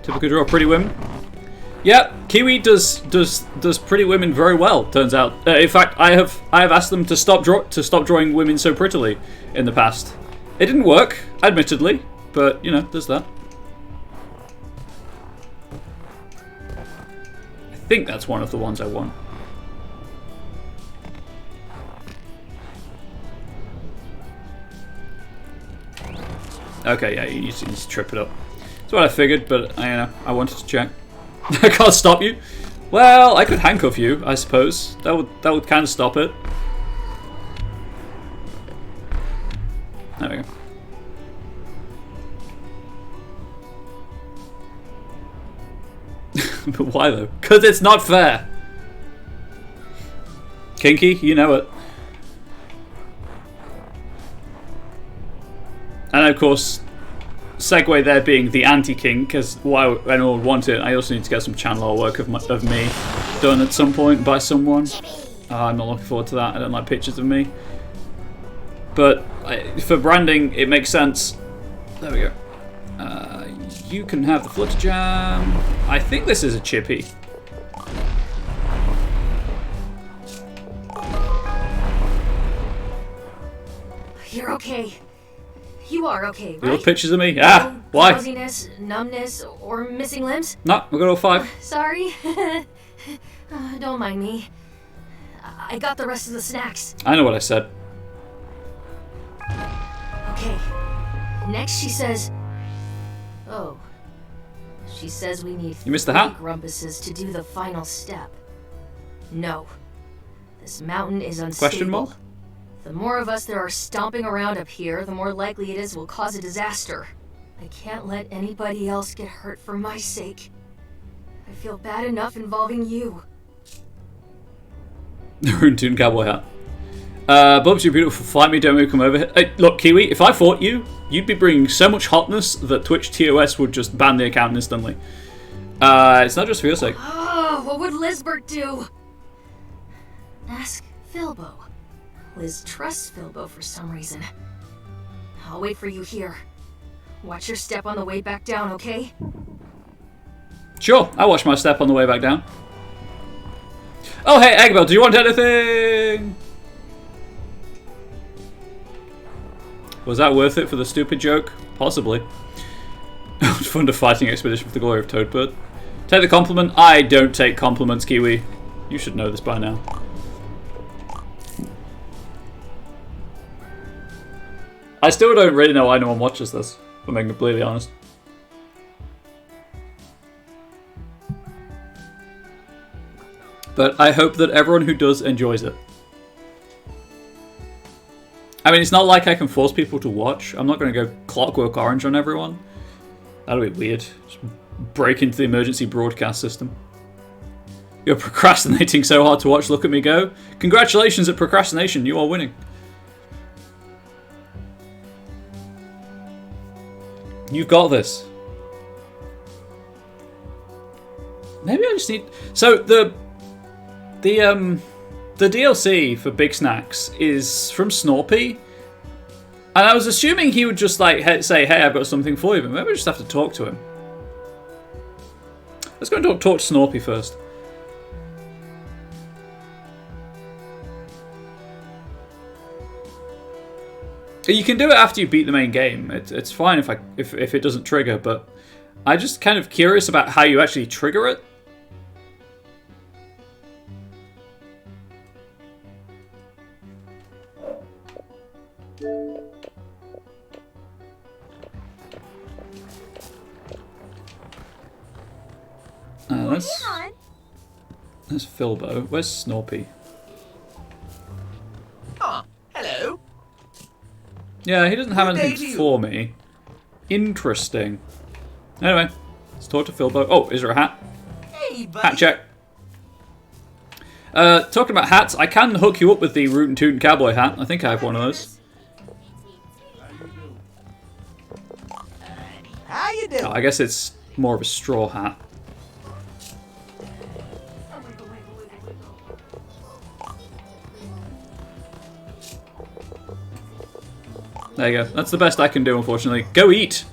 Typical draw Pretty Women. Yep, Kiwi does Pretty Women very well. Turns out. In fact, I have asked them to stop drawing women so prettily in the past. It didn't work, admittedly, but you know, there's that. I think that's one of the ones I want. Okay, yeah, you need to trip it up. That's what I figured, but I wanted to check. I can't stop you. Well, I could handcuff you, I suppose. That would kind of stop it. There we go. But why though? Because it's not fair. Kinky, you know it. And of course, segue there being the anti-king, because why anyone would want it, I also need to get some channel artwork of me done at some point by someone. I'm not looking forward to that. I don't like pictures of me. But for branding, it makes sense. There we go. You can have the Flutter Jam. I think this is a chippy. You're okay. You are okay, right? You look pictures of me? Ah, No why? drowsiness, numbness, or missing limbs? No, we got all 5. Sorry. Don't mind me. I got the rest of the snacks. I know what I said. Okay. Next she says... Oh. She says we need You missed the hat? 3 grumpuses to do the final step. No. This mountain is unstable. Question mark? The more of us there are stomping around up here, the more likely it is we'll cause a disaster. I can't let anybody else get hurt for my sake. I feel bad enough involving you. Rune Toon Cowboy hat. Bubs, you're beautiful. Fight me, don't move, come over here. Hey, look, Kiwi, if I fought you, you'd be bringing so much hotness that Twitch TOS would just ban the account instantly. It's not just for your sake. Oh, what would Lizbert do? Ask Filbo. Liz trusts Filbo for some reason. I'll wait for you here. Watch your step on the way back down, okay? Sure, I'll watch my step on the way back down. Oh, hey, Egbel, do you want anything? Was that worth it for the stupid joke? Possibly. Fund a fighting expedition for the glory of Toadbird. Take the compliment. I don't take compliments, Kiwi. You should know this by now. I still don't really know why no one watches this, if I'm being completely honest. But I hope that everyone who does enjoys it. I mean, it's not like I can force people to watch. I'm not going to go Clockwork Orange on everyone. That'll be weird. Just break into the emergency broadcast system. You're procrastinating so hard to watch. Look at me go. Congratulations at procrastination. You are winning. You've got this. Maybe I just need... So the DLC for Bugsnax is from Snorpy. And I was assuming he would just like say, hey, I've got something for you, but maybe I just have to talk to him. Let's go and talk to Snorpy first. You can do it after you beat the main game. It's fine if it doesn't trigger, but I'm just kind of curious about how you actually trigger it. That's Filbo. Where's Snorpy? Oh, hello. Yeah, he doesn't have Good day anything to you. for me. Interesting. Anyway, let's talk to Filbo. Oh, is there a hat? Hey, buddy. Hat check. Talking about hats, I can hook you up with the Root and Toot Cowboy hat. I think I have one of those. How you doing? Oh, I guess it's more of a straw hat. There you go. That's the best I can do, unfortunately. Go eat!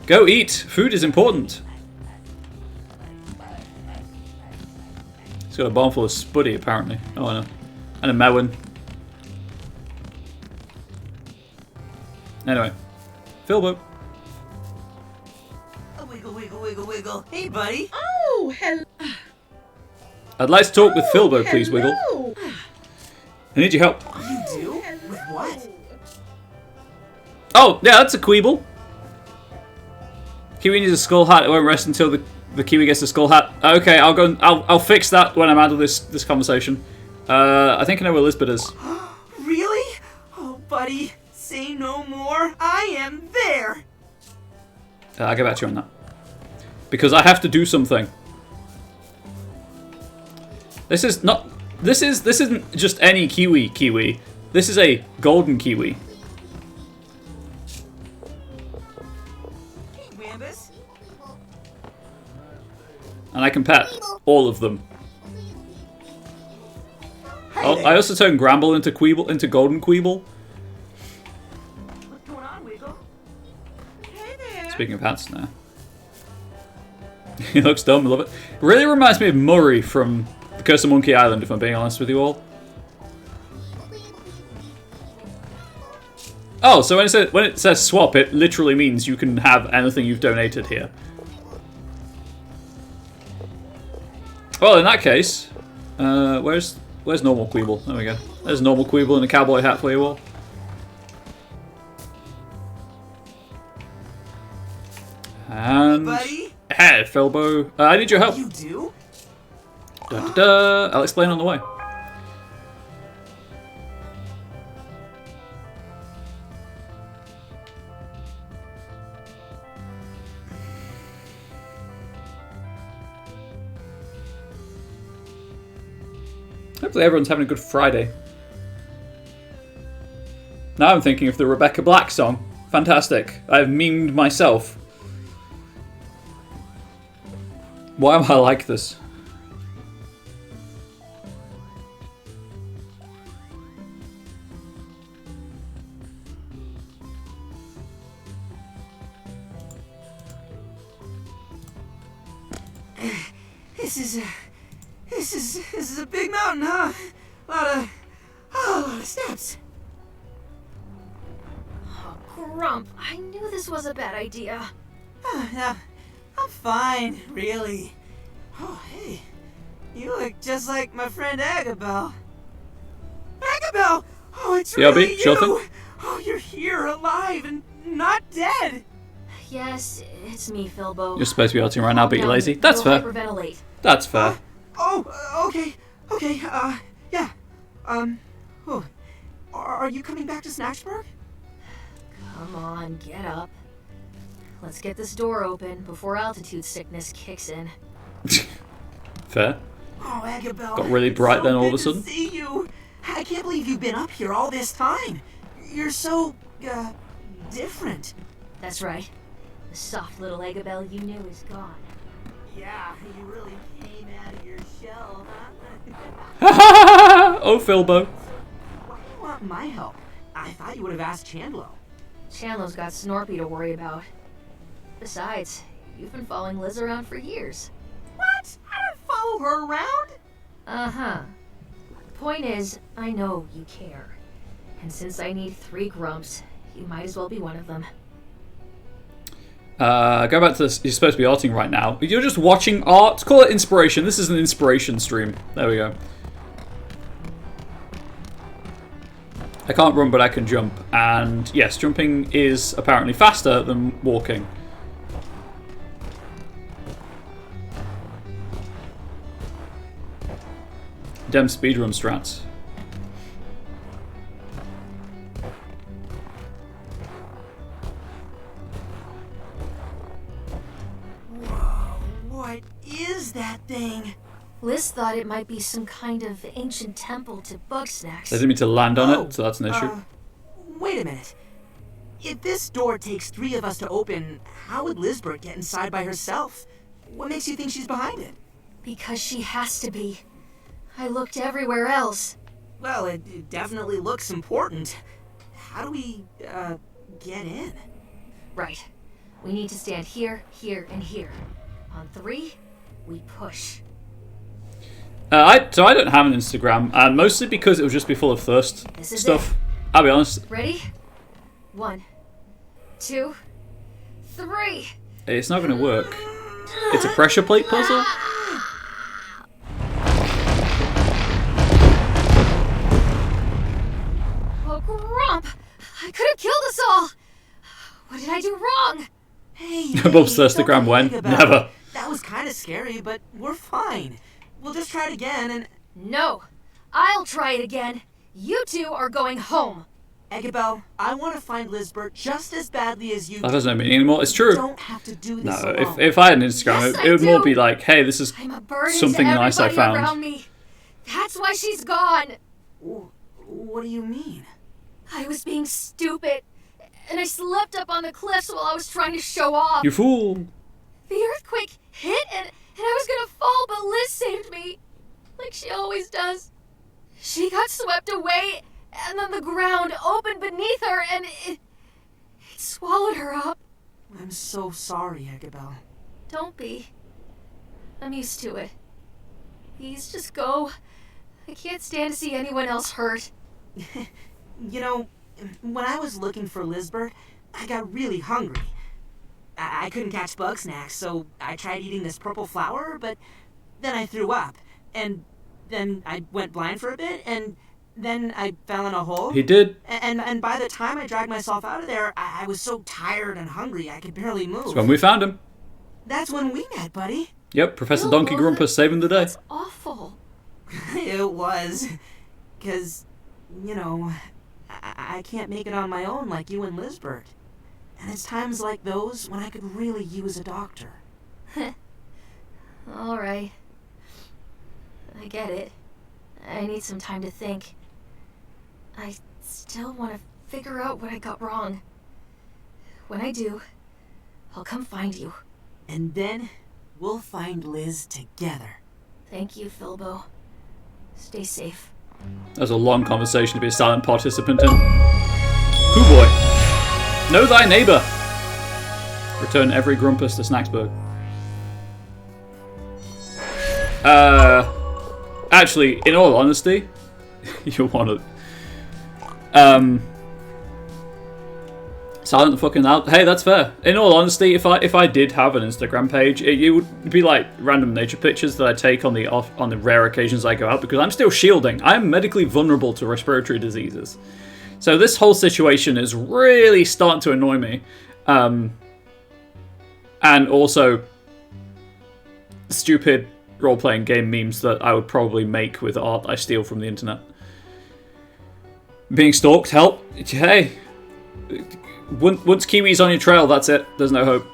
Go eat! Food is important. He's got a bomb full of spuddy, apparently. Oh, I know. And a melon. Anyway. Filbo. Oh, wiggle, wiggle, wiggle, wiggle. Hey, buddy. Oh, hello. I'd like to talk with Filbo, please, Wiggle. Hello. I need your help. You do? With what? Oh, yeah, that's a Queeble. Kiwi needs a skull hat. It won't rest until the Kiwi gets a skull hat. Okay, I'll go. I'll fix that when I'm out of this conversation. I think I know where Lisbeth is. Really? Oh, buddy. Say no more. I am there. I'll get back to you on that because I have to do something. This is not. This isn't just any kiwi. This is a golden kiwi. Hey, Wambus. And I can pet all of them. Hi Oh, there. I also turned Gramble into golden Queeble. What's going on, Wiggle? Hey there. Speaking of hats now. He looks dumb, I love it. Really reminds me of Murray from The Curse of Monkey Island, if I'm being honest with you all. Oh, so when it says swap, it literally means you can have anything you've donated here. Well, in that case, where's Where's normal Queeble? There we go. There's normal Queeble in a cowboy hat for you all. And... Buddy? Hey, Philbo. I need your help. You do? Da, da, da. I'll explain on the way. Hopefully everyone's having a good Friday. Now I'm thinking of the Rebecca Black song. Fantastic. I've memed myself. Why am I like this? This is a big mountain, huh? A lot of steps. Oh, Grump, I knew this was a bad idea. Yeah, I'm fine, really. Oh, hey, you look just like my friend Agabel. Agabel! Oh, it's really you! Sure thing. Oh, you're here, alive, and not dead! Yes, it's me, Philbo. You're supposed to be outing right now, but you're lazy. That's fair. Hyperventilate. That's fair. Okay, yeah. Oh, are you coming back to Snacksburg? Come on, get up. Let's get this door open before altitude sickness kicks in. Fair. Oh, Agabel. Got really bright so then all of a good to sudden. See you. I can't believe you've been up here all this time. You're so, different. That's right. The soft little Agabel you knew is gone. Yeah, you really came out of your shell, huh? Oh, Philbo. Why do you want my help? I thought you would have asked Chandlo. Chandler's got Snorpy to worry about. Besides, you've been following Liz around for years. What? I don't follow her around? Uh-huh. Point is, I know you care. And since I need 3 grumps, you might as well be one of them. Go back to this. You're supposed to be arting right now. You're just watching art. Call it inspiration. This is an inspiration stream. There we go. I can't run, but I can jump. And yes, jumping is apparently faster than walking. Dem speedrun strats. What is that thing? Liz thought it might be some kind of ancient temple to Bugsnax. They didn't mean to land on it, so that's an issue. Wait a minute. If this door takes 3 of us to open, how would Lizbert get inside by herself? What makes you think she's behind it? Because she has to be. I looked everywhere else. Well, it definitely looks important. How do we, get in? Right. We need to stand here, here, and here. On 3, we push. So I don't have an Instagram, and mostly because it would just be full of thirst This is stuff. I'll be honest. Ready? 1, 2, 3. It's not going to work. It's a pressure plate puzzle. Oh, Grump! I could have killed us all! What did I do wrong? Hey, Bob's Thirstagram when? Never. That was kind of scary, but we're fine. We'll just try it again and... No. I'll try it again. You 2 are going home. Agabel, I want to find Lizbert just as badly as you That doesn't mean anymore. It's true. You don't have to do this No, alone. if I had an Instagram, Yes, it would I more do. be like, hey, this is I'm a burden something to nice I everybody around found. me. That's why she's gone. What do you mean? I was being stupid, and I slipped up on the cliffs while I was trying to show off. You fool. The earthquake hit, and I was gonna fall, but Liz saved me. Like she always does. She got swept away, and then the ground opened beneath her, and it swallowed her up. I'm so sorry, Agabel. Don't be. I'm used to it. Please just go. I can't stand to see anyone else hurt. You know, when I was looking for Lizbert, I got really hungry. I couldn't catch Bugsnax, so I tried eating this purple flower, but then I threw up. And then I went blind for a bit, and then I fell in a hole. He did. And by the time I dragged myself out of there, I was so tired and hungry I could barely move. That's when we found him. That's when we met, buddy. Yep, Professor Donkey Grumpus saving the day. That's awful. It was. 'Cause, you know, I can't make it on my own like you and Lizbert. And it's times like those when I could really use a doctor. Alright. I get it. I need some time to think. I still want to figure out what I got wrong. When I do, I'll come find you. And then we'll find Liz together. Thank you, Filbo. Stay safe. That was a long conversation to be a silent participant in. Hoo boy. Know thy neighbor. Return every Grumpus to Snacksburg. Actually, in all honesty, you want to silent the fucking out. Hey, that's fair. In all honesty, if I did have an Instagram page, it would be like random nature pictures that I take on the rare occasions I go out, because I'm still shielding. I'm medically vulnerable to respiratory diseases. So this whole situation is really starting to annoy me. And also stupid role-playing game memes that I would probably make with art I steal from the internet. Being stalked, help. Hey. Once Kiwi's on your trail, that's it. There's no hope.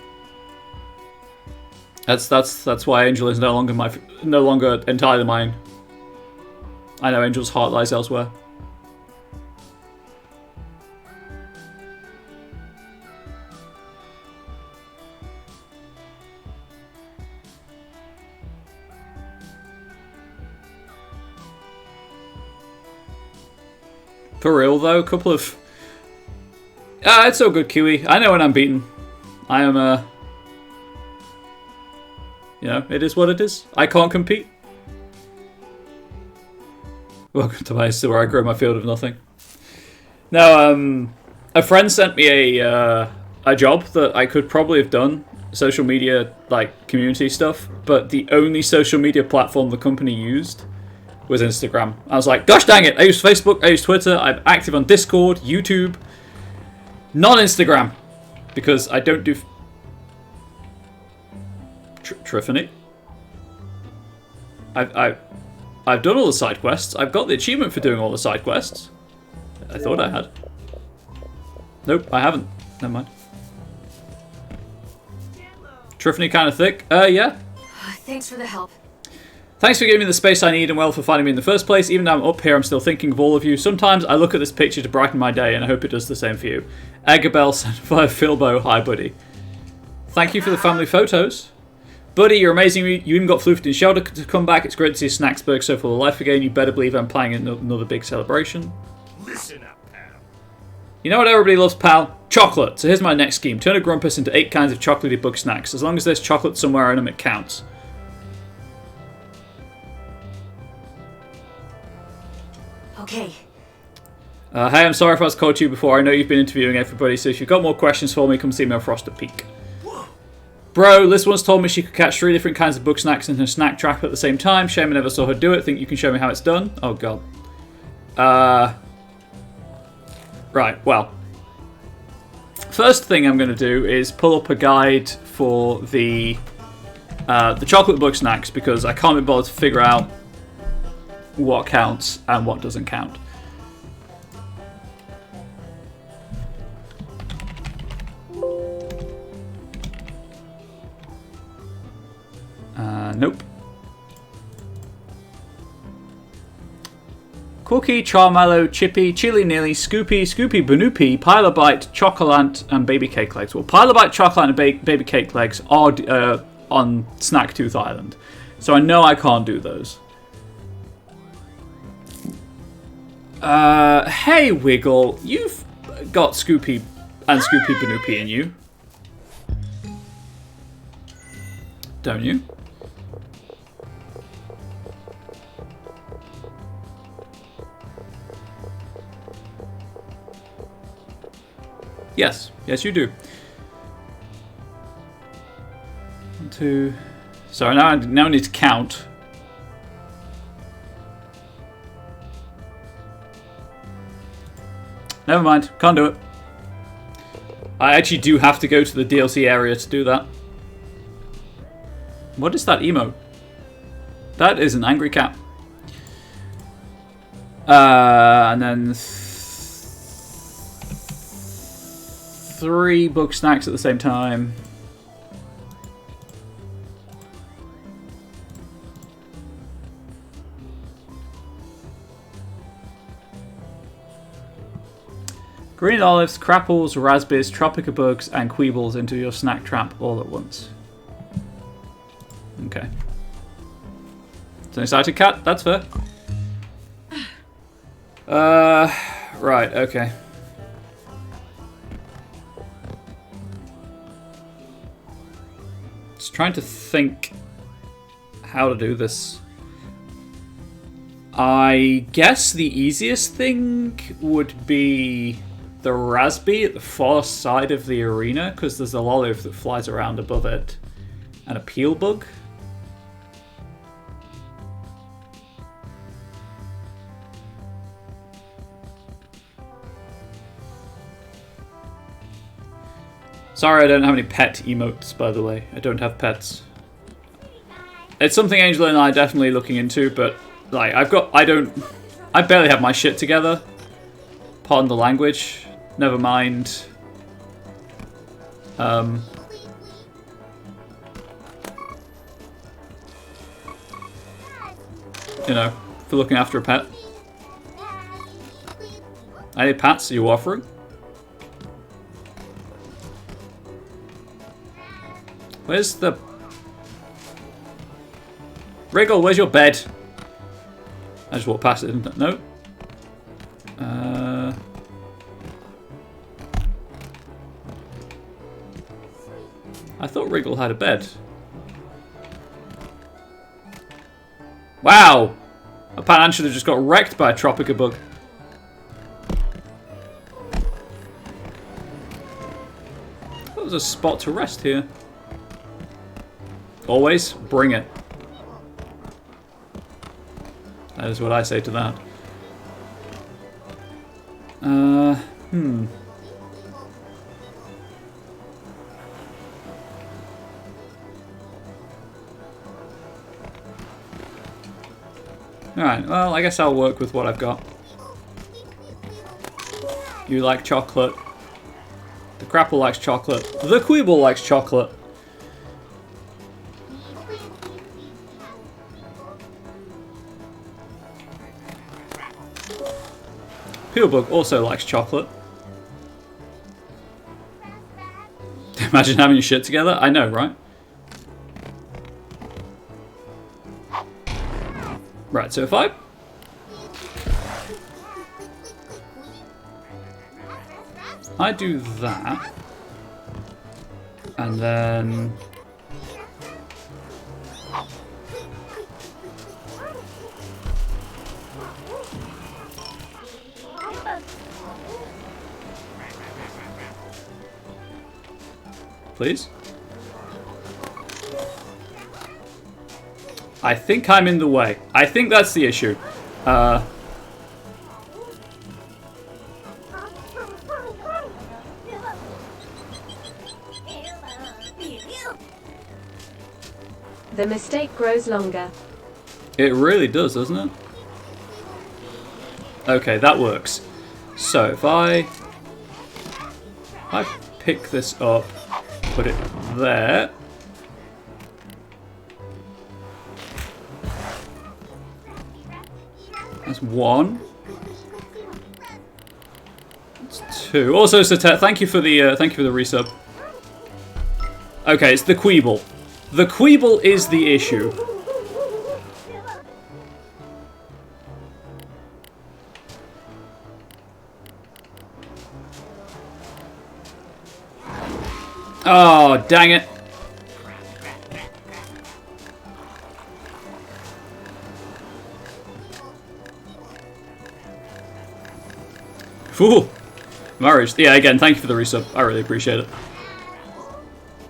That's why Angel is no longer entirely mine. I know Angel's heart lies elsewhere. For real though, a couple of... it's all good, Kiwi. I know when I'm beaten. I am, you know, it is what it is. I can't compete. Welcome to my where I grow my field of nothing. Now, a friend sent me a job that I could probably have done. Social media, like, community stuff. But the only social media platform the company used was Instagram. I was like, gosh dang it, I use Facebook, I use Twitter, I'm active on Discord, YouTube. Not Instagram, because I don't do Triffany. I've done all the side quests. I've got the achievement for doing all the side quests. I thought I had. Nope, I haven't. Never mind. Triffany kind of thick. Yeah. Thanks for the help. Thanks for giving me the space I need and well for finding me in the first place. Even though I'm up here, I'm still thinking of all of you. Sometimes I look at this picture to brighten my day, and I hope it does the same for you. Agabel sent by Filbo. Hi, buddy. Thank you for the family photos. Buddy, you're amazing. You even got floofed in shelter to come back. It's great to see Snacksburg so full of life again. You better believe I'm planning another big celebration. Listen up, pal. You know what everybody loves, pal? Chocolate. So here's my next scheme. Turn a Grumpus into 8 kinds of chocolatey Bugsnax. As long as there's chocolate somewhere in them, it counts. Okay. Hey, I'm sorry if I was called to you before. I know you've been interviewing everybody, so if you've got more questions for me, come see me on Frosted Peak. Whoa. Bro, Liz once told me she could catch 3 different kinds of Bugsnax in her snack trap at the same time. Shame I never saw her do it. Think you can show me how it's done? Oh, God. Right, well. First thing I'm going to do is pull up a guide for the chocolate Bugsnax, because I can't be bothered to figure out what counts and what doesn't count. Nope. Cookie, Charmallow, Chippy, Chili Nilly, Scoopy, Scoopy Banoopy, Pilobite, Chocolant, and Baby Cake Legs. Well, Pilobite, Chocolant, and Baby Cake Legs are on Snacktooth Island, so I know I can't do those. Hey Wiggle, you've got Scoopy and Scoopy Banoopy in you, don't you? Yes, yes you do. 1, 2. Sorry, now I need to count. Never mind. Can't do it. I actually do have to go to the DLC area to do that. What is that emote? That is an angry cat. And then 3 Bugsnax at the same time. Green olives, crapples, raspberries, tropica bugs, and queebles into your snack trap all at once. Okay. It's an excited cat, that's fair. Right, okay. Just trying to think how to do this. I guess the easiest thing would be the raspberry at the far side of the arena, because there's a olive that flies around above it, and a peel bug. Sorry, I don't have any pet emotes, by the way. I don't have pets. It's something Angela and I are definitely looking into, but like I barely have my shit together. Pardon the language. Never mind. You know, for looking after a pet. Any pets are you offering? Where's the... Wriggle, where's your bed? I just walked past it, didn't I? No? I thought Wriggle had a bed. Wow! A pan should have just got wrecked by a Tropica bug. There was a spot to rest here. Always bring it. That is what I say to that. Alright, well, I guess I'll work with what I've got. You like chocolate. The Crapple likes chocolate. The Queeble likes chocolate. Peelbug also likes chocolate. Imagine having your shit together. I know, right? Right, so if I do that, and then please. I think I'm in the way. I think that's the issue. The mistake grows longer. It really does, doesn't it? Okay, that works. So if I pick this up, put it there. That's 1. That's 2. Also, Satet, thank you for the resub. Okay, it's the Queeble. The Queeble is the issue. Oh, dang it. Ooh, marriage. Yeah, again, thank you for the resub. I really appreciate it.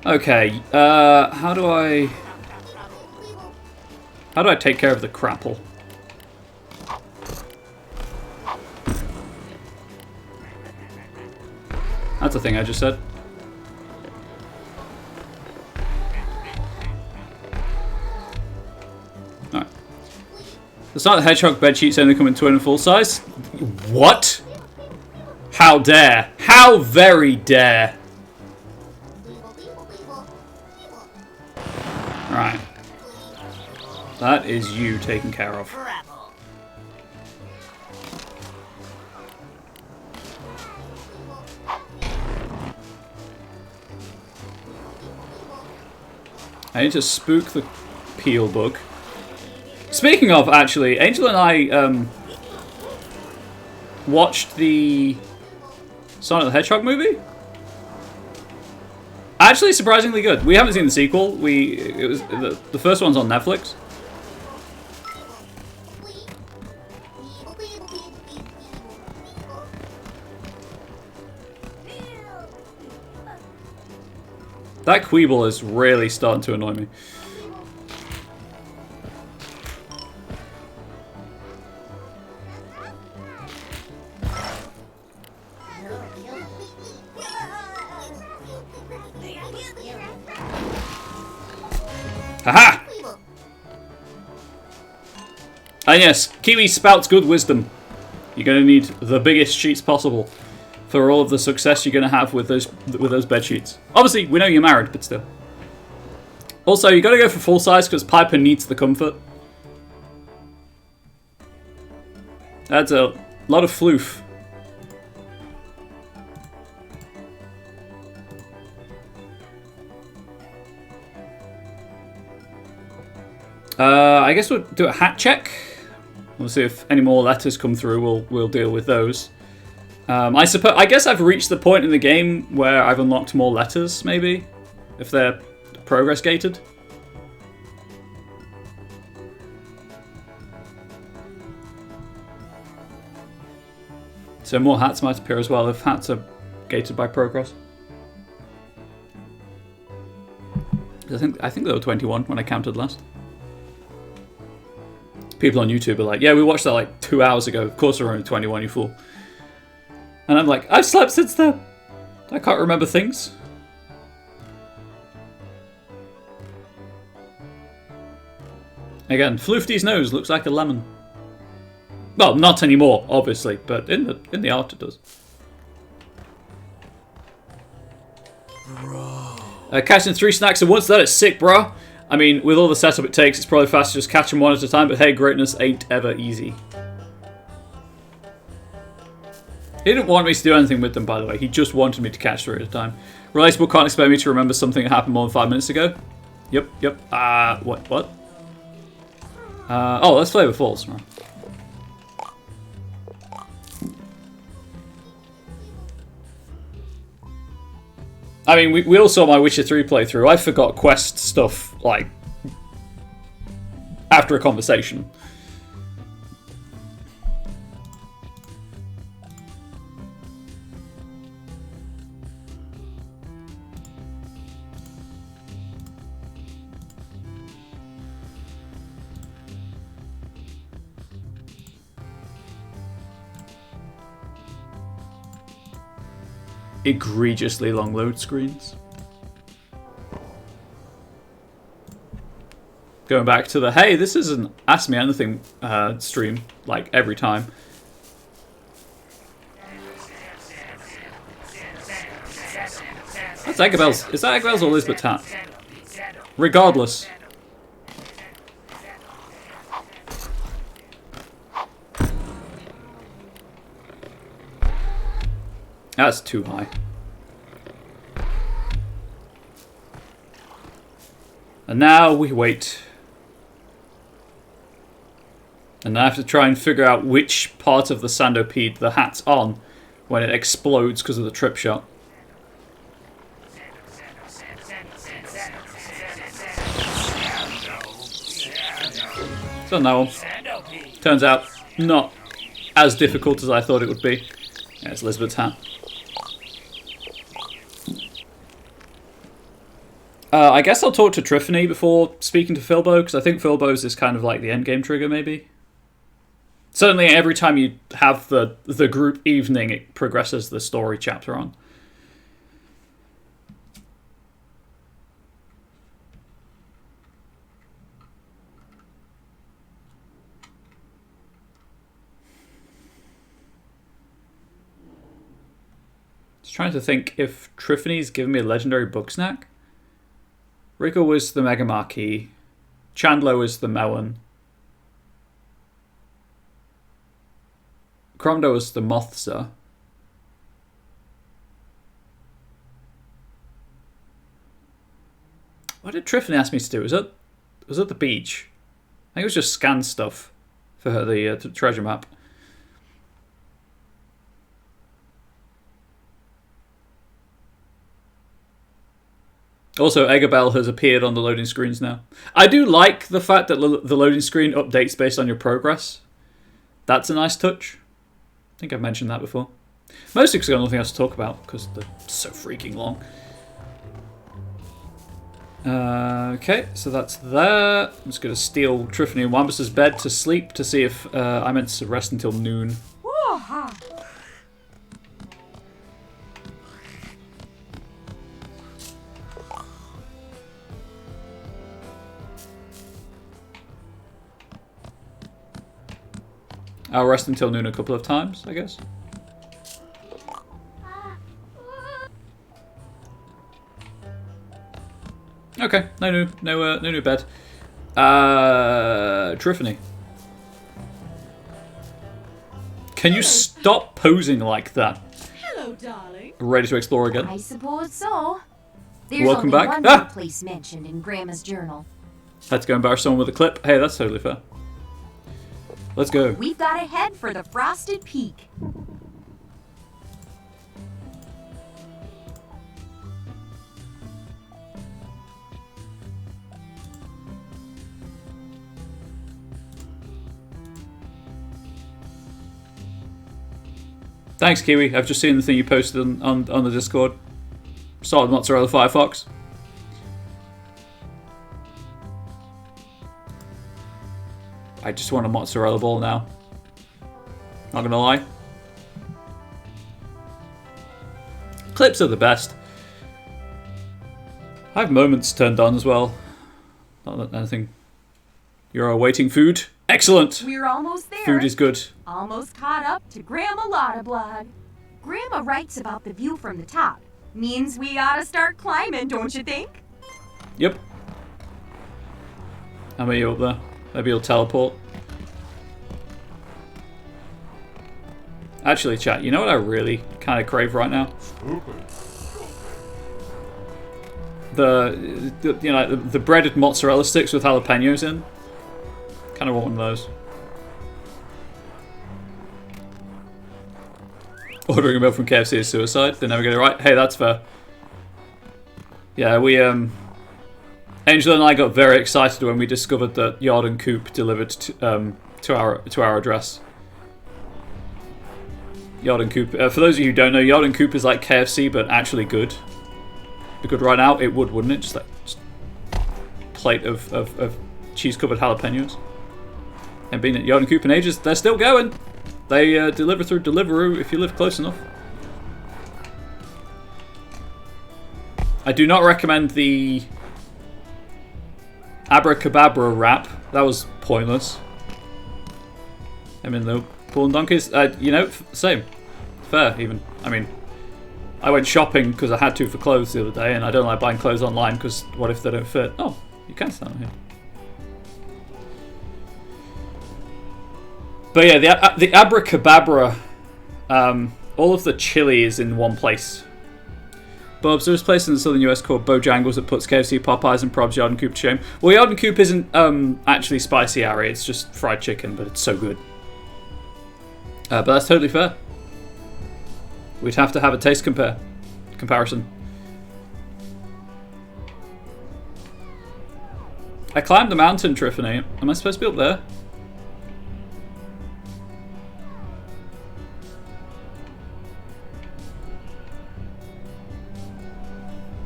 Okay, how do I take care of the Crapple? That's a thing I just said. Alright. The Sonic the Hedgehog bedsheets only come in twin and full size. What? How dare? How very dare? Right. That is you taken care of. I need to spook the peel bug. Speaking of, actually, Angel and I watched the Sonic the Hedgehog movie. Actually, surprisingly good. We haven't seen the sequel. It was the first one's on Netflix. That Queeble is really starting to annoy me. Haha! And yes, Kiwi spouts good wisdom. You're going to need the biggest sheets possible for all of the success you're going to have with those bed sheets. Obviously, we know you're married, but still. Also, you got to go for full size because Piper needs the comfort. That's a lot of floof. I guess we'll do a hat check. We'll see if any more letters come through. We'll deal with those. I guess I've reached the point in the game where I've unlocked more letters, maybe, if they're progress gated. So more hats might appear as well if hats are gated by progress. I think there were 21 when I counted last. People on YouTube are like, yeah, we watched that like 2 hours ago. Of course there were only 21, you fool. And I'm like, I've slept since then. I can't remember things. Again, Floofty's nose looks like a lemon. Well, not anymore, obviously, but in the art it does. Catching 3 snacks at once, that is sick, bro. I mean, with all the setup it takes, it's probably faster to just catch them one at a time, but hey, greatness ain't ever easy. He didn't want me to do anything with them, by the way. He just wanted me to catch 3 at a time. Relatable can't expect me to remember something that happened more than 5 minutes ago. Yep. What? Oh, let's Flavor Falls. Right. I mean, we all saw my Witcher 3 playthrough. I forgot quest stuff, like, after a conversation. Egregiously long load screens. Going back to the, hey, this is an Ask Me Anything stream, like, every time. That's Agabel's. Is that Agabel's or Elizabeth's hat? Regardless. That's too high. And now we wait. And I have to try and figure out which part of the Sandopede the hat's on when it explodes because of the trip shot. So no. Turns out not as difficult as I thought it would be. Yeah, it's Elizabeth's hat. I guess I'll talk to Triffany before speaking to Filbo, because I think Filbo's is kind of like the endgame trigger, maybe. Certainly every time you have the group evening, it progresses the story chapter on. was trying to think if Triffany's given me a legendary Bugsnax. Rico was the Mega Marquee. Chandler was the Melon. Cromdo was the Mothza. What did Triffany ask me to do? Was it the beach? I think it was just scan stuff for her, the treasure map. Also, Eggabell has appeared on the loading screens now. I do like the fact that the loading screen updates based on your progress. That's a nice touch. I think I've mentioned that before. Mostly because I've got nothing else to talk about, because they're so freaking long. Okay, so that's there. I'm just going to steal Triffany and Wambus's bed to sleep to see if I meant to rest until noon. I'll rest until noon a couple of times, I guess. Okay, no new bed. Triffany. Can you stop posing like that? Hello, darling. Ready to explore again? I suppose so. There's Welcome only back. one more place mentioned in Grandma's journal. Had to go embarrass someone with a clip. Hey, that's totally fair. Let's go. We've got to head for the Frosted Peak. Thanks, Kiwi. I've just seen the thing you posted on the Discord. Salted mozzarella Firefox. I just want a mozzarella ball now. Not gonna lie. Clips are the best. I have moments turned on as well. Not that anything. You're awaiting food? Excellent! We're almost there. Food is good. Almost caught up to Grandma Lottablog. Grandma writes about the view from the top. Means we ought to start climbing, don't you think? Yep. How many up there? Maybe he'll teleport. Actually, chat, you know what I really kind of crave right now? The breaded mozzarella sticks with jalapenos in. Kind of want one of those. Ordering a meal from KFC is suicide. They never get it right. Hey, that's fair. Yeah, we Angela and I got very excited when we discovered that Yard and Coop delivered to our address. Yard and Coop. For those of you who don't know, Yard and Coop is like KFC, but actually good. Because right now it would, wouldn't it? Just like plate of cheese-covered jalapenos. And been at Yard and Coop in ages, they're still going. They deliver through Deliveroo if you live close enough. I do not recommend the Abracababra wrap. That was pointless. I mean, the pulling donkeys, you know, same. Fair, even. I mean, I went shopping because I had to for clothes the other day, and I don't like buying clothes online because what if they don't fit? Oh, you can stand here. But yeah, the Abracababra, all of the chili is in one place. Bob's, there's a place in the southern US called Bojangles that puts KFC, Popeyes, and Probs Yard and Coop to shame. Well, Yard and Coop isn't actually spicy, Ari. It's just fried chicken, but it's so good. But that's totally fair. We'd have to have a taste comparison. I climbed the mountain, Triffany. Am I supposed to be up there?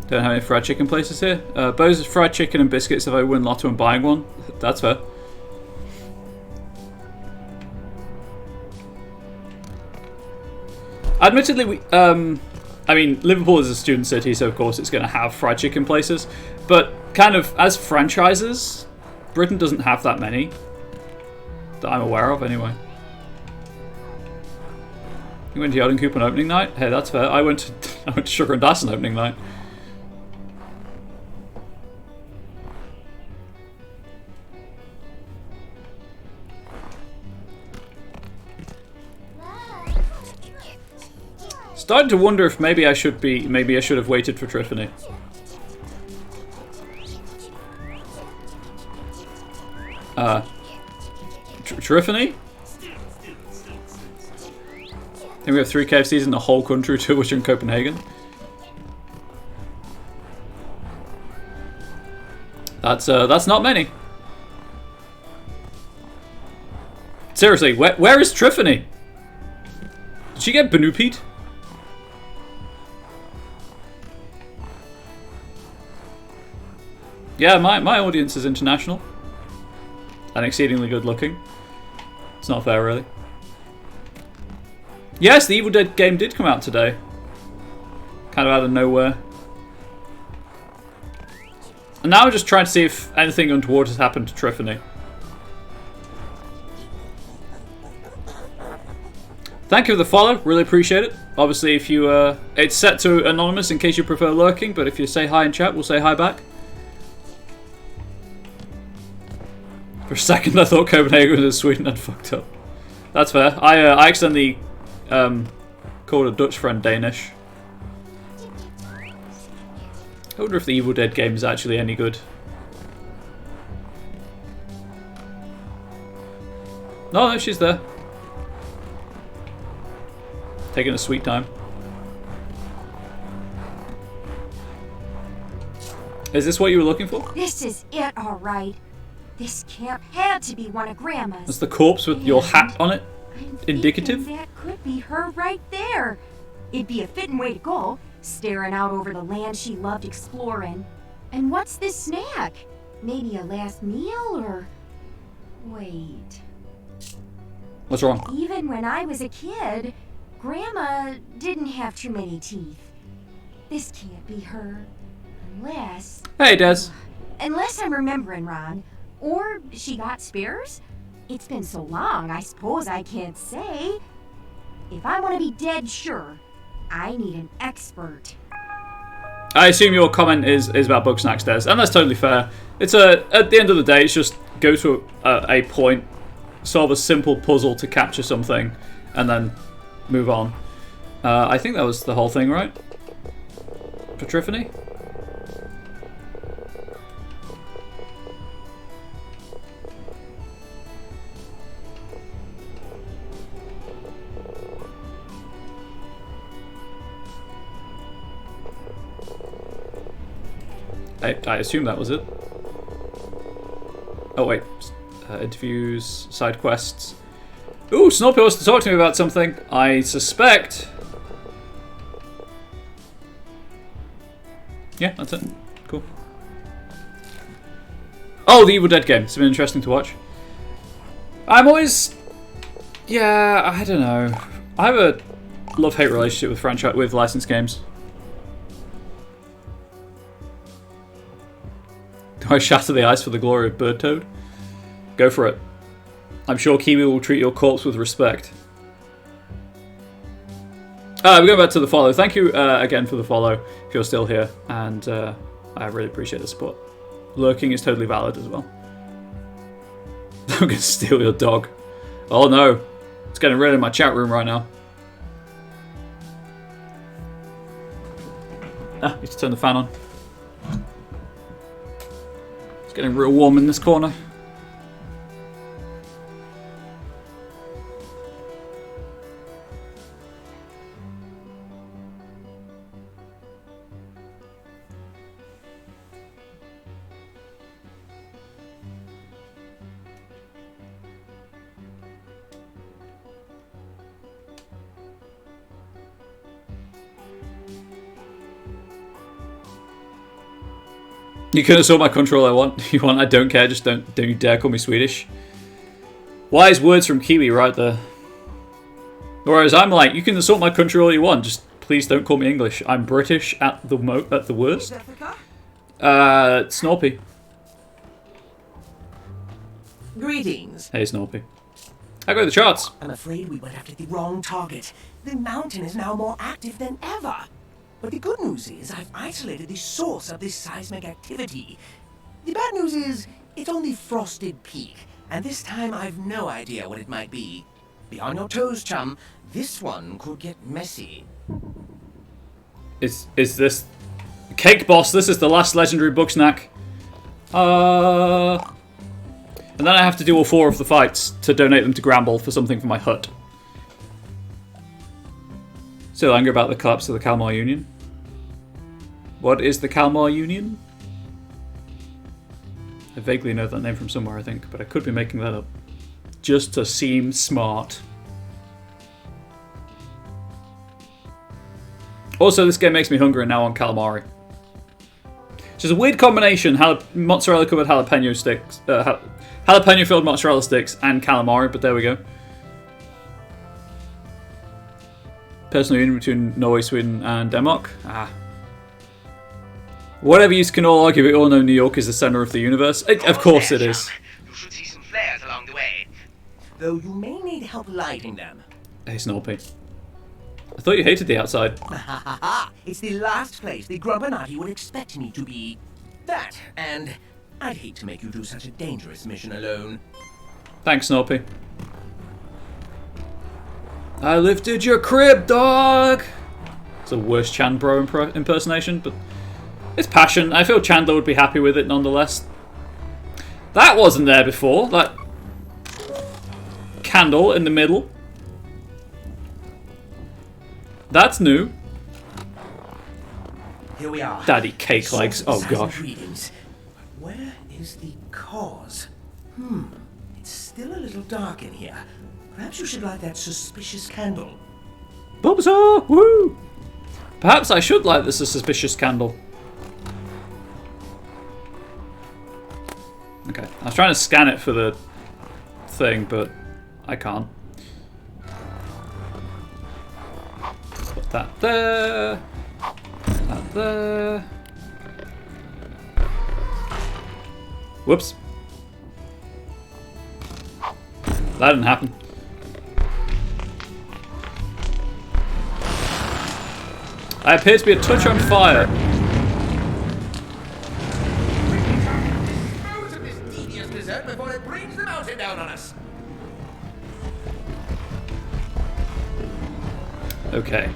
Don't have any fried chicken places here. Bo's fried chicken and biscuits if I win Lotto and buying one. That's fair. Admittedly, I mean, Liverpool is a student city, so of course it's going to have fried chicken places. But kind of as franchises, Britain doesn't have that many that I'm aware of, anyway. You went to Yard and Coop on opening night? Hey, that's fair. I went to Sugar and Das on opening night. Starting to wonder if maybe I should have waited for Triffany. Triffany? I think we have 3 KFCs in the whole country, 2 which are in Copenhagen. That's not many. Seriously, where is Triffany? Did she get Banupied? Yeah, my audience is international. And exceedingly good looking. It's not fair, really. Yes, the Evil Dead game did come out today. Kind of out of nowhere. And now I'm just trying to see if anything untoward has happened to Triffany. Thank you for the follow, really appreciate it. Obviously, if you, it's set to anonymous in case you prefer lurking, but if you say hi in chat, we'll say hi back. For a second, I thought Copenhagen was in Sweden and fucked up. That's fair. I accidentally called a Dutch friend Danish. I wonder if the Evil Dead game is actually any good. No, she's there. Taking a sweet time. Is this what you were looking for? This is it, all right. This camp had to be one of Grandma's. That's the corpse with your hat on it? I'm Indicative? That could be her right there. It'd be a fitting way to go, staring out over the land she loved exploring. And what's this snack? Maybe a last meal or... Wait. What's wrong? Even when I was a kid, Grandma didn't have too many teeth. This can't be her. Unless... Hey, Des. Unless I'm remembering wrong. Or she got spares? It's been so long, I suppose I can't say. If I want to be dead sure, I need an expert. I assume your comment is about Bugsnax, Des, and that's totally fair. It's at the end of the day, it's just go to a point, solve a simple puzzle to capture something, and then move on. I think that was the whole thing, right? For Triffany? I assume that was it. Oh wait, interviews, side quests. Ooh, Snorpy wants to talk to me about something. I suspect. Yeah, that's it. Cool. Oh, the Evil Dead game. It's been interesting to watch. I'm always, yeah, I don't know. I have a love-hate relationship with licensed games. Do I shatter the ice for the glory of Bird Toad? Go for it. I'm sure Kiwi will treat your corpse with respect. We're going back to the follow. Thank you again for the follow, if you're still here. And I really appreciate the support. Lurking is totally valid as well. I'm going to steal your dog. Oh no. It's getting rid of my chat room right now. Need to turn the fan on. It's getting real warm in this corner. You can assault my country all I want. You want, I don't care, just don't you dare call me Swedish. Wise words from Kiwi right there. Whereas I'm like, you can assault my country all you want, just please don't call me English. I'm British at the worst. Snorpy. Greetings. Hey Snorpy. I go to the charts. I'm afraid we went after the wrong target. The mountain is now more active than ever. But the good news is I've isolated the source of this seismic activity. The bad news is it's only Frosted Peak, and this time I've no idea what it might be. Be on your toes, chum. This one could get messy. Is this... Cake Boss, this is the last legendary Bugsnax. And then I have to do all 4 of the fights to donate them to Gramble for something for my hut. Still angry about the collapse of the Kalmar Union. What is the Kalmar Union? I vaguely know that name from somewhere, I think, but I could be making that up. Just to seem smart. Also, this game makes me hungry now on calamari. Which is a weird combination, mozzarella covered jalapeno sticks, jalapeno filled mozzarella sticks and calamari, but there we go. Personal union between Norway, Sweden and Denmark. Whatever you can all argue, we all know New York is the center of the universe. Of course it is. You should see some flares along the way. Though you may need help lighting them. Hey, Snorpy. I thought you hated the outside. It's the last place the Grubbernotti would expect me to be. That, and I'd hate to make you do such a dangerous mission alone. Thanks, Snorpy. I lifted your crib, dog! It's the worst Chandbro impersonation, but it's passion. I feel Chandler would be happy with it nonetheless. That wasn't there before. That candle in the middle. That's new. Here we are. Daddy cake legs. Oh gosh. Where is the cause? It's still a little dark in here. Perhaps you should light that suspicious candle. Bulbasaur! Woo! Perhaps I should light this a suspicious candle. Okay, I was trying to scan it for the thing, but I can't. Put that there. That there. Whoops. That didn't happen. I appear to be a touch on fire. Dispose of this devious dessert before it brings the mountain down on us. Okay.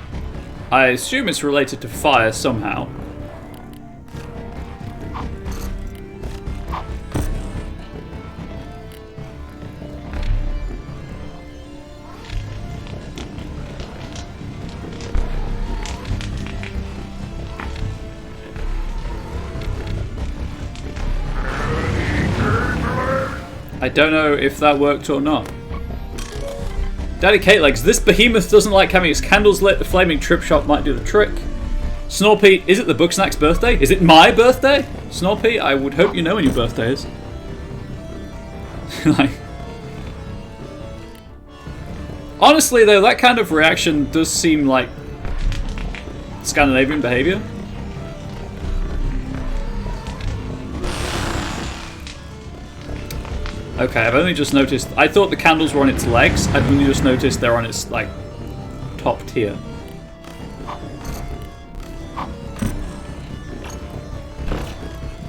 I assume it's related to fire somehow. I don't know if that worked or not. Daddy Kate Legs, this behemoth doesn't like having its candles lit. The flaming trip shot might do the trick. Snorpy, is it the Bugsnax birthday? Is it my birthday? Snorpy, I would hope you know when your birthday is. Like, honestly though, that kind of reaction does seem like Scandinavian behavior. Okay, I've only just noticed. I thought the candles were on its legs. I've only just noticed they're on its, like, top tier.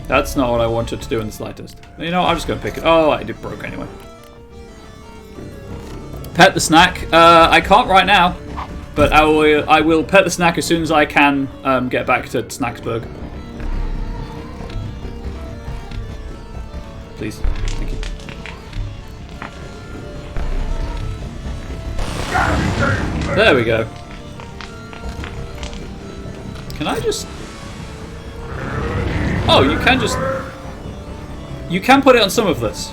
That's not what I wanted to do in the slightest. You know, I'm just going to pick it. Oh, it broke anyway. Pet the snack. I can't right now, but I will pet the snack as soon as I can get back to Snacksburg. Please. Thank you. There we go. Can I just... Oh, you can just... You can put it on some of this.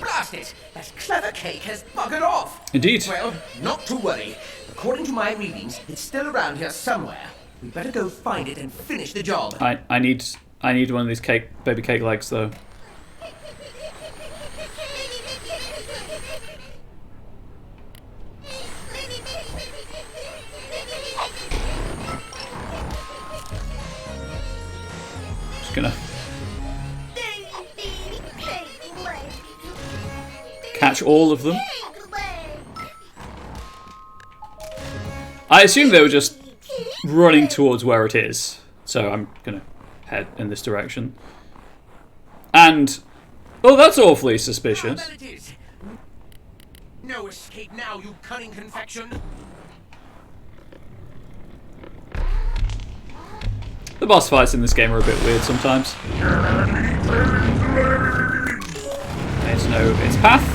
Blast it! That clever cake has buggered off! Indeed. Well, not to worry. According to my readings, it's still around here somewhere. We better go find it and finish the job. I need one of these baby cake legs though. gonna catch all of them. I assume they were just running towards where it is, so I'm gonna head in this direction. And oh, that's awfully suspicious. No escape now, you cunning confection. The boss fights in this game are a bit weird sometimes. There's no its path.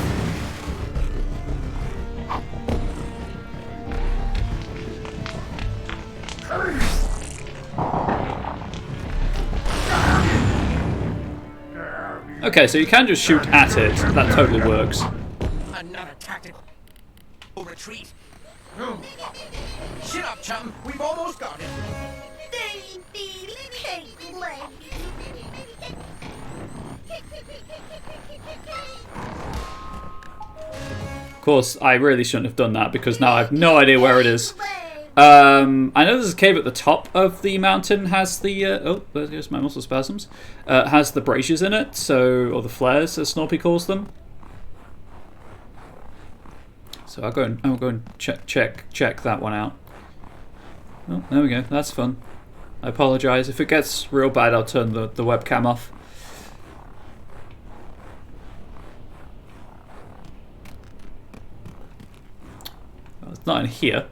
Okay, so you can just shoot at it. That totally works. Another tactical retreat. Shut up, chum. We've almost got it. Of course, I really shouldn't have done that because now I have no idea where it is. I know there's a cave at the top of the mountain. Has the oh, there's my muscle spasms. Has the braziers in it, so or the flares as Snorpy calls them. So I'll go and check that one out. Oh, there we go. That's fun. I apologise if it gets real bad. I'll turn the webcam off. Well, it's not in here.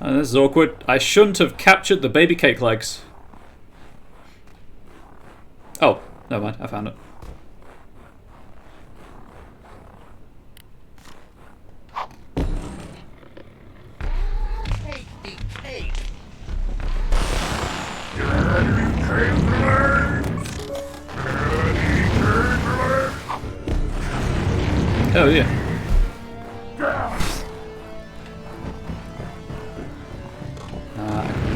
This is awkward. I shouldn't have captured the baby cake legs. Oh, never mind. I found it. Oh yeah.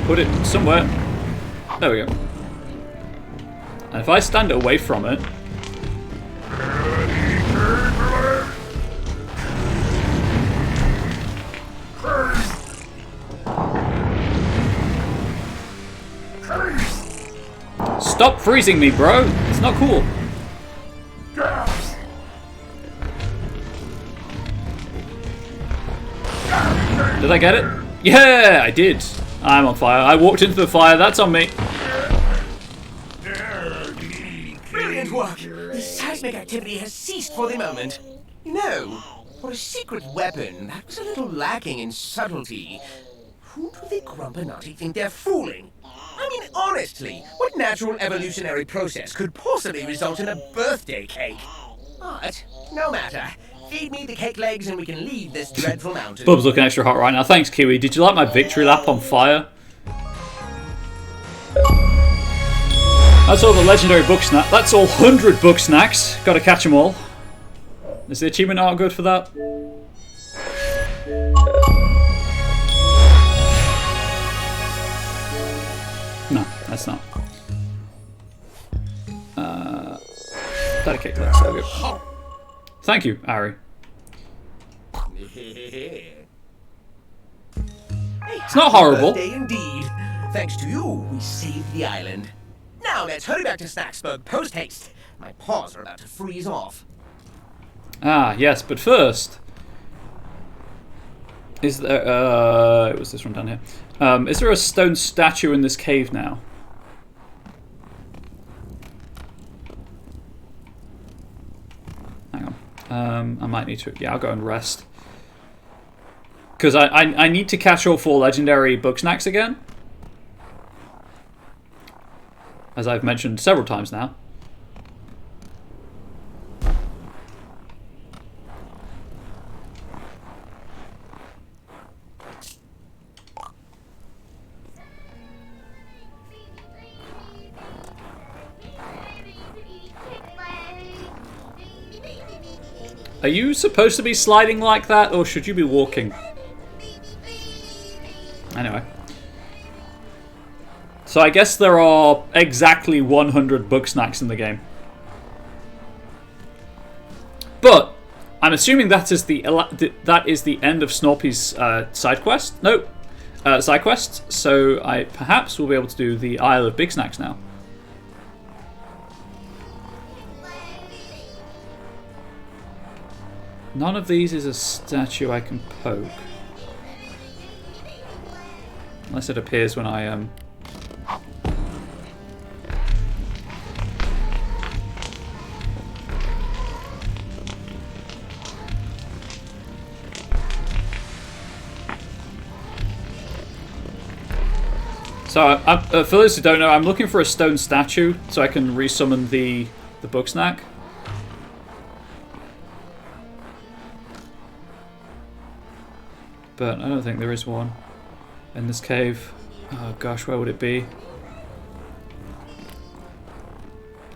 Put it somewhere. There we go. And if I stand away from it, stop freezing me, bro. It's not cool. Did I get it? Yeah, I did. I'm on fire. I walked into the fire. That's on me. Brilliant work. The seismic activity has ceased for the moment. You know, for a secret weapon, that was a little lacking in subtlety. Who do the Grumpanati think they're fooling? I mean, honestly, what natural evolutionary process could possibly result in a birthday cake? But, no matter. Feed me the cake legs and we can leave this dreadful mountain. Bub's looking extra hot right now. Thanks, Kiwi. Did you like my victory lap on fire? That's all the legendary Bugsnax. That's all 100 Bugsnax. Gotta catch them all. Is the achievement art good for that? No, that's not. That cake legs. There we go. Thank you, Ari. It's not horrible. Birthday indeed. Thanks to you, we saved the island. Now let's hurry back to Snacksburg post-haste. My paws are about to freeze off. Ah, yes, but first... Is there... it was this one down here. Is there a stone statue in this cave now? Hang on. I might need to... Yeah, I'll go and rest. Because I need to catch all 4 legendary Bugsnax again. As I've mentioned several times now. Are you supposed to be sliding like that, or should you be walking? Anyway. So I guess there are exactly 100 Bugsnax in the game. But I'm assuming that is the end of Snorpy's side quest. Nope. side quests, so I perhaps will be able to do the Isle of Bugsnax now. None of these is a statue I can poke. Unless it appears when I So, for those who don't know, I'm looking for a stone statue so I can resummon the Bugsnax. But I don't think there is one in this cave. Oh gosh, where would it be?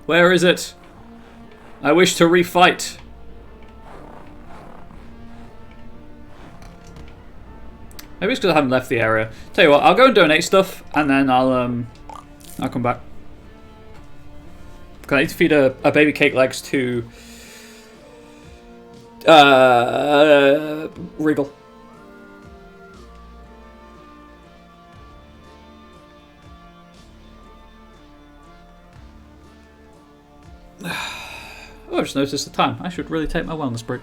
Where is it? I wish to refight. Maybe it's because I haven't left the area. Tell you what, I'll go and donate stuff, and then I'll come back. Cause I need to feed a baby cake legs to Regal. Oh, I just noticed the time. I should really take my wellness break.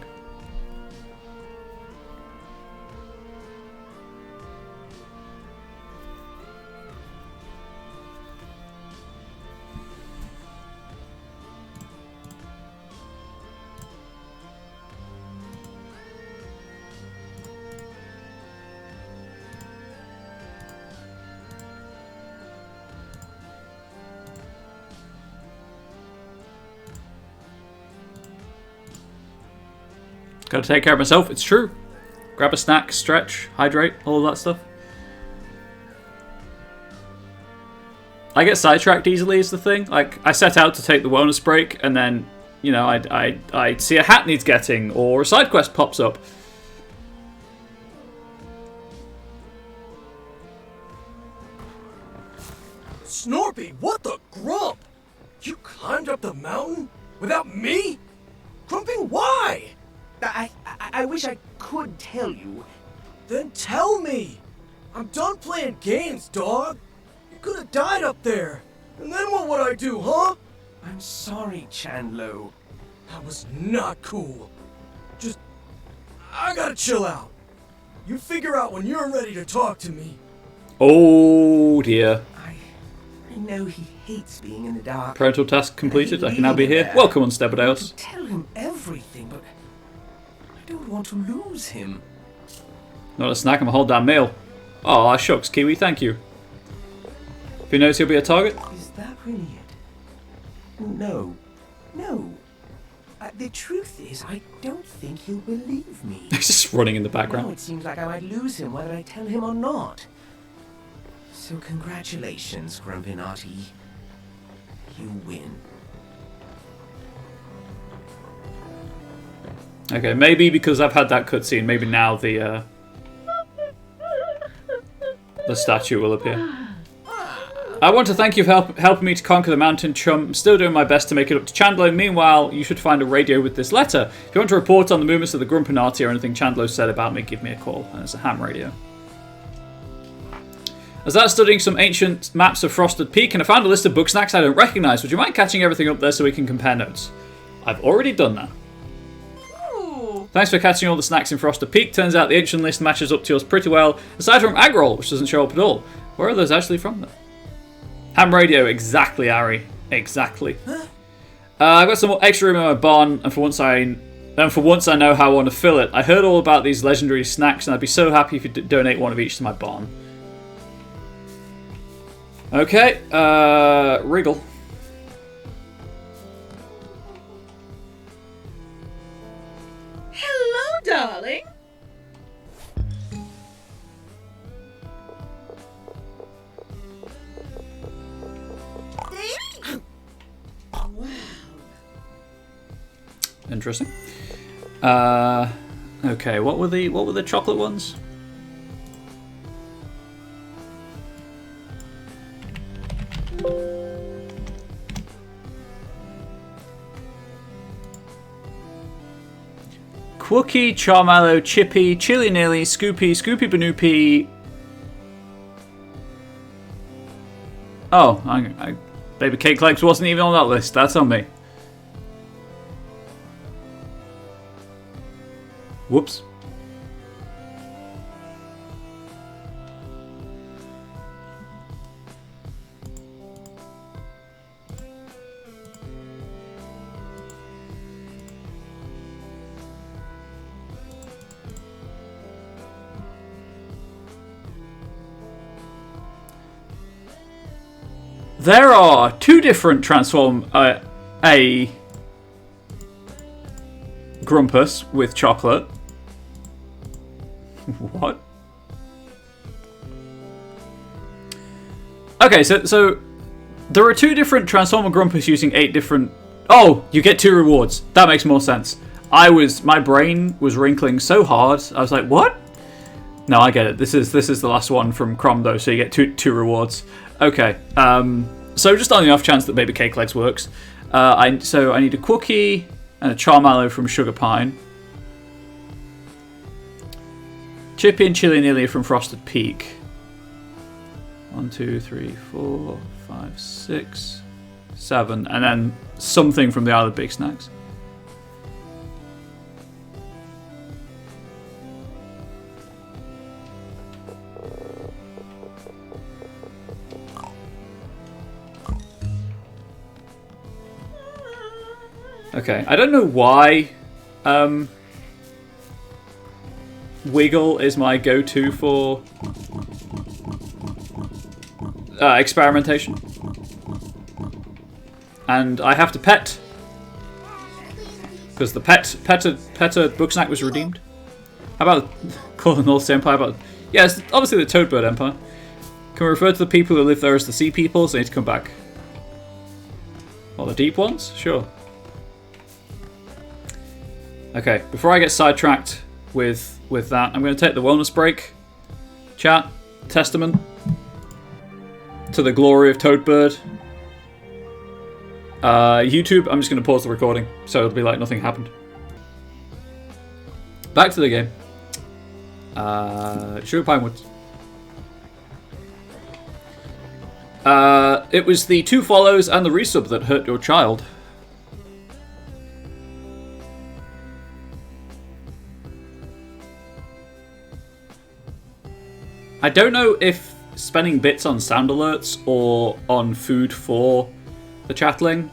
Gotta take care of myself, it's true. Grab a snack, stretch, hydrate, all of that stuff. I get sidetracked easily is the thing. Like, I set out to take the wellness break, and then, you know, I see a hat needs getting, or a side quest pops up. Snorpy, what the grump? You climbed up the mountain without me? Grumping, why? I wish I could tell you. Then tell me. I'm done playing games, dog. You could have died up there. And then what would I do, huh? I'm sorry, Chandlo. That was not cool. Just, I gotta chill out. You figure out when you're ready to talk to me. Oh dear. I know he hates being in the dark. Parental task completed. I can now be here. Welcome on Stebadales. Tell him everything, but I don't want to lose him. Not a snack, I'm a whole damn meal. Aw, shucks, Kiwi, thank you. If he knows he'll be a target? Is that really it? No. The truth is, I don't think he'll believe me. He's just running in the background. Now it seems like I might lose him whether I tell him or not. So congratulations, Grumpinati. You win. Okay, maybe because I've had that cutscene, maybe now the statue will appear. I want to thank you for helping me to conquer the mountain, chum. I'm still doing my best to make it up to Chandlo. Meanwhile, you should find a radio with this letter. If you want to report on the movements of the Grumpinati or anything Chandlo said about me, give me a call. And it's a ham radio. I was out studying some ancient maps of Frosted Peak, and I found a list of Bugsnax I don't recognise. Would you mind catching everything up there so we can compare notes? I've already done that. Thanks for catching all the snacks in Frosted Peak. Turns out the ancient list matches up to yours pretty well, aside from Agrol, which doesn't show up at all. Where are those actually from, though? Ham radio, exactly, Ari. Exactly. I've got some extra room in my barn, and for once I know how I want to fill it. I heard all about these legendary snacks, and I'd be so happy if you donate one of each to my barn. Okay, Wriggle. Hello, darling. Wow. Interesting. Okay, what were the chocolate ones? Quookie, Charmallow, Chippy, Chili Nilly, Scoopy, Scoopy Banoopy, Oh, Baby Cake Legs wasn't even on that list. That's on me. Whoops. There are two different a Grumpus with chocolate. What? Okay, so there are two different Transformer Grumpus using 8 different... Oh, you get 2 rewards. That makes more sense. My brain was wrinkling so hard. I was like, what? No, I get it. This is the last one from Crom though, so you get two rewards. Okay. So just on the off chance that Baby Cake Legs works, I need a Cookie and a Charmallow from Sugar Pine. Chippy and Chili Nilly from Frosted Peak. 1, 2, 3, 4, 5, 6, 7, and then something from the Isle of Bugsnax. Okay, I don't know why Wiggle is my go-to for experimentation. And I have to pet, because the Peta Bugsnax was redeemed. How about calling North the Empire? Yes, obviously the Toadbird Empire. Can we refer to the people who live there as the Sea Peoples? They need to come back. Well, the deep ones? Sure. Okay, before I get sidetracked with that, I'm going to take the wellness break. Chat, testament to the glory of Toadbird. YouTube, I'm just going to pause the recording, so it'll be like nothing happened. Back to the game. Sugar Pine Woods. It was the 2 follows and the resub that hurt your child. I don't know if spending bits on sound alerts or on food for the chatling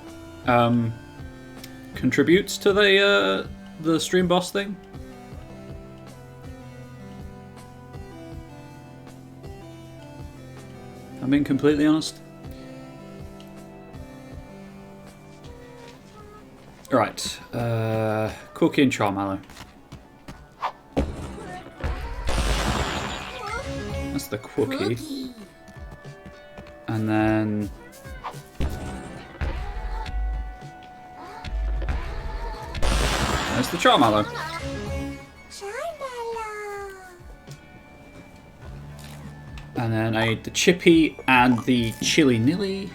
contributes to the stream boss thing. I'm being completely honest. Right, Cookie and Charmallow. That's the Cookie. And then... there's the Charmallow. And then I ate the Chippy and the Chili Nilly.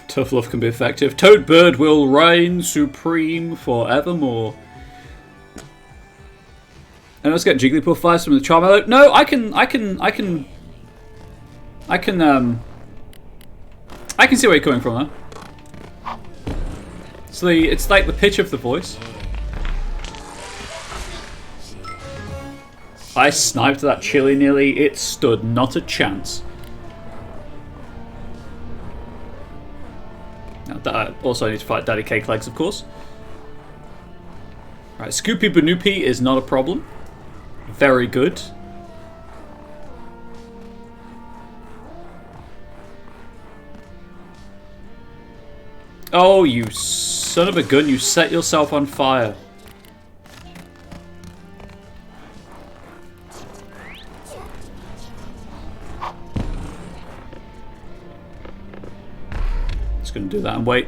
Tough love can be effective. Toadbird will reign supreme forevermore. And let's get Jigglypuff vibes from the Charmallow. No, I can see where you're coming from there. So it's like the pitch of the voice. I sniped that Chili Nilly. It stood not a chance. Also, I need to fight Daddy Cake Legs, of course. Right, Scoopy Banoopy is not a problem. Very good. Oh, you son of a gun, you set yourself on fire. Just gonna do that and wait.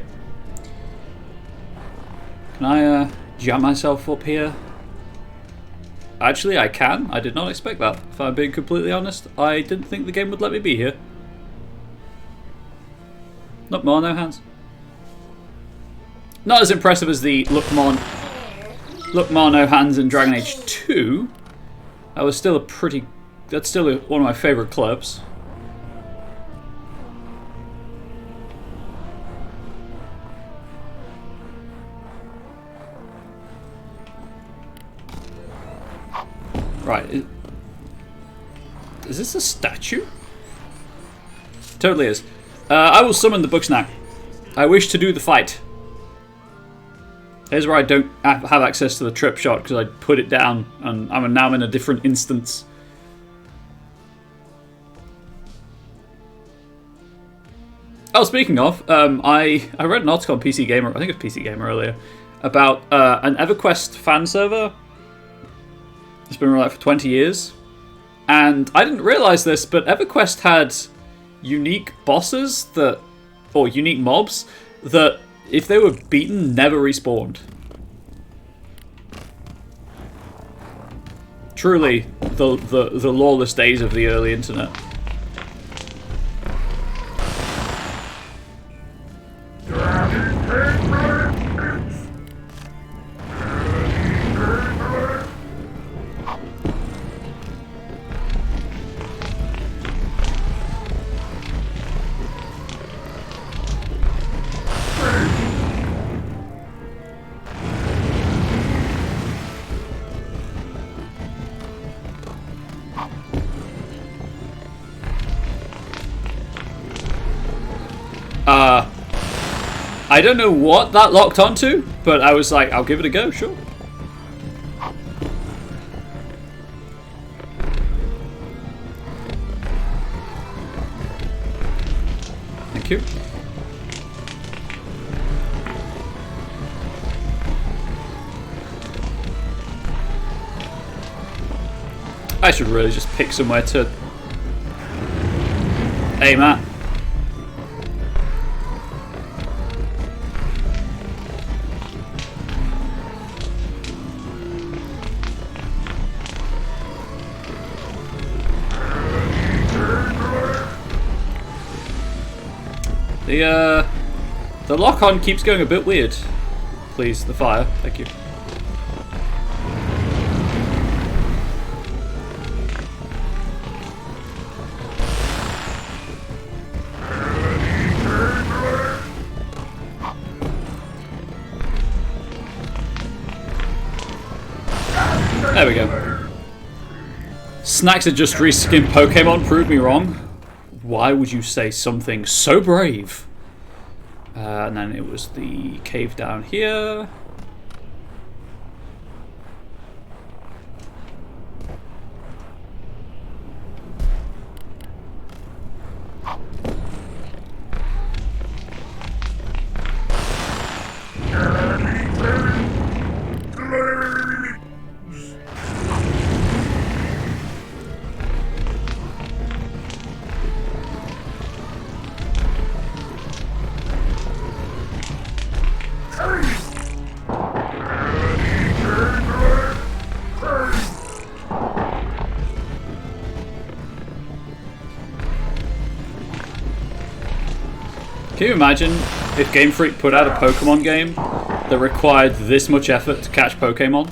Can I jam myself up here? Actually, I can. I did not expect that. If I'm being completely honest, I didn't think the game would let me be here. Look more, no hands. Not as impressive as the look more, no hands in Dragon Age 2. That was still a pretty. That's still one of my favourite clubs. Right. Is this a statue? Totally is. I will summon the Bugsnax. I wish to do the fight. Here's where I don't have access to the trip shot because I put it down and I'm now in a different instance. Oh, speaking of, I read an article on PC Gamer, I think it was PC Gamer earlier, about an EverQuest fan server. It's been around for 20 years. And I didn't realise this, but EverQuest had unique bosses that, or unique mobs, that if they were beaten, never respawned. Truly, the lawless days of the early internet. I don't know what that locked onto, but I was like, I'll give it a go, sure. Thank you. I should really just pick somewhere to aim at. The lock-on keeps going a bit weird. Please, the fire. Thank you. There we go. Snacks had just reskinned Pokemon, proved me wrong. Why would you say something so brave? And then it was the cave down here. Can you imagine if Game Freak put out a Pokemon game that required this much effort to catch Pokemon?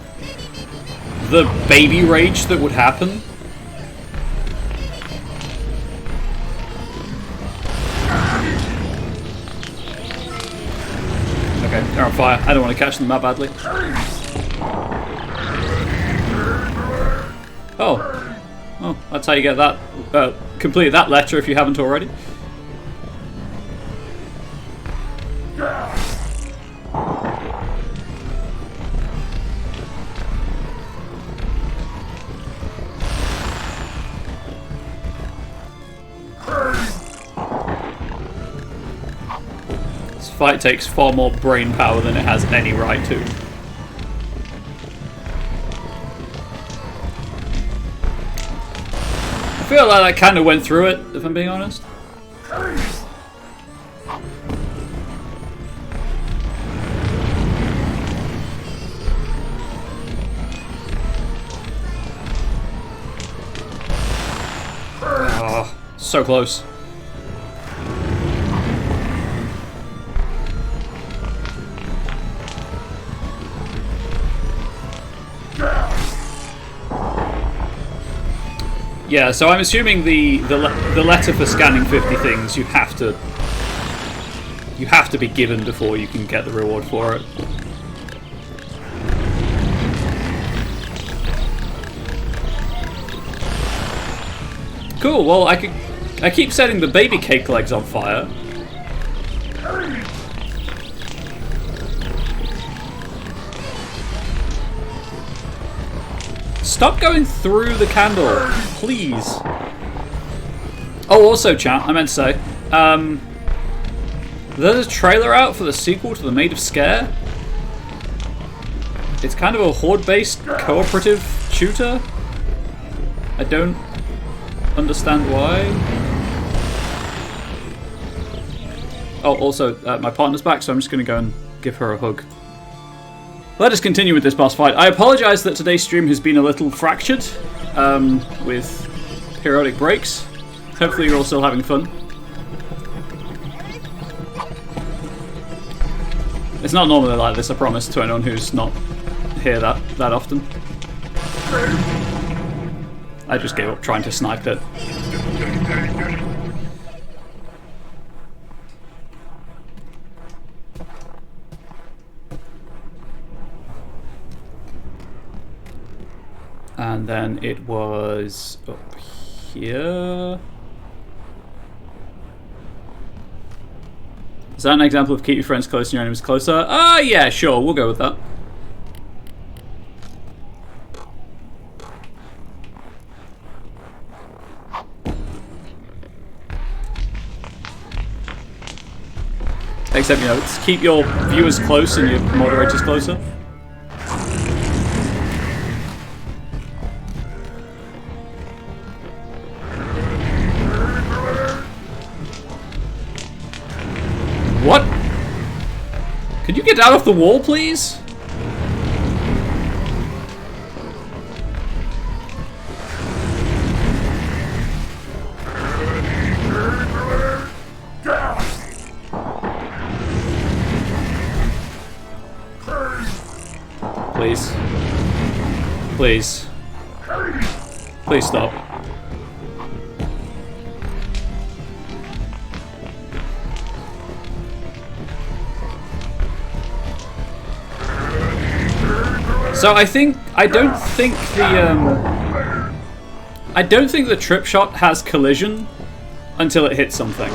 The baby rage that would happen? Okay, they're on fire. I don't want to catch them that badly. Oh. Oh, that's how you get that. Complete that letter if you haven't already. This fight takes far more brain power than it has any right to. I feel like I kind of went through it, if I'm being honest. So close. Yeah, so I'm assuming the letter for scanning 50 things you have to be given before you can get the reward for it. Cool. Well, I keep setting the baby cake legs on fire. Stop going through the candle, please. Oh, also, chat, I meant to say, there's a trailer out for the sequel to The Maid of Scare. It's kind of a horde-based cooperative shooter. I don't understand why. Oh, also, my partner's back, so I'm just going to go and give her a hug. Let us continue with this boss fight. I apologise that today's stream has been a little fractured, with periodic breaks. Hopefully you're all still having fun. It's not normally like this, I promise, to anyone who's not here that often. I just gave up trying to snipe it. And then it was up here. Is that an example of keep your friends close and your enemies closer? Yeah, sure, we'll go with that. Except, you know, it's keep your viewers close and your moderators closer. What? Could you get out of the wall, please? Please. Please. Please stop. So I don't think the trip shot has collision until it hits something.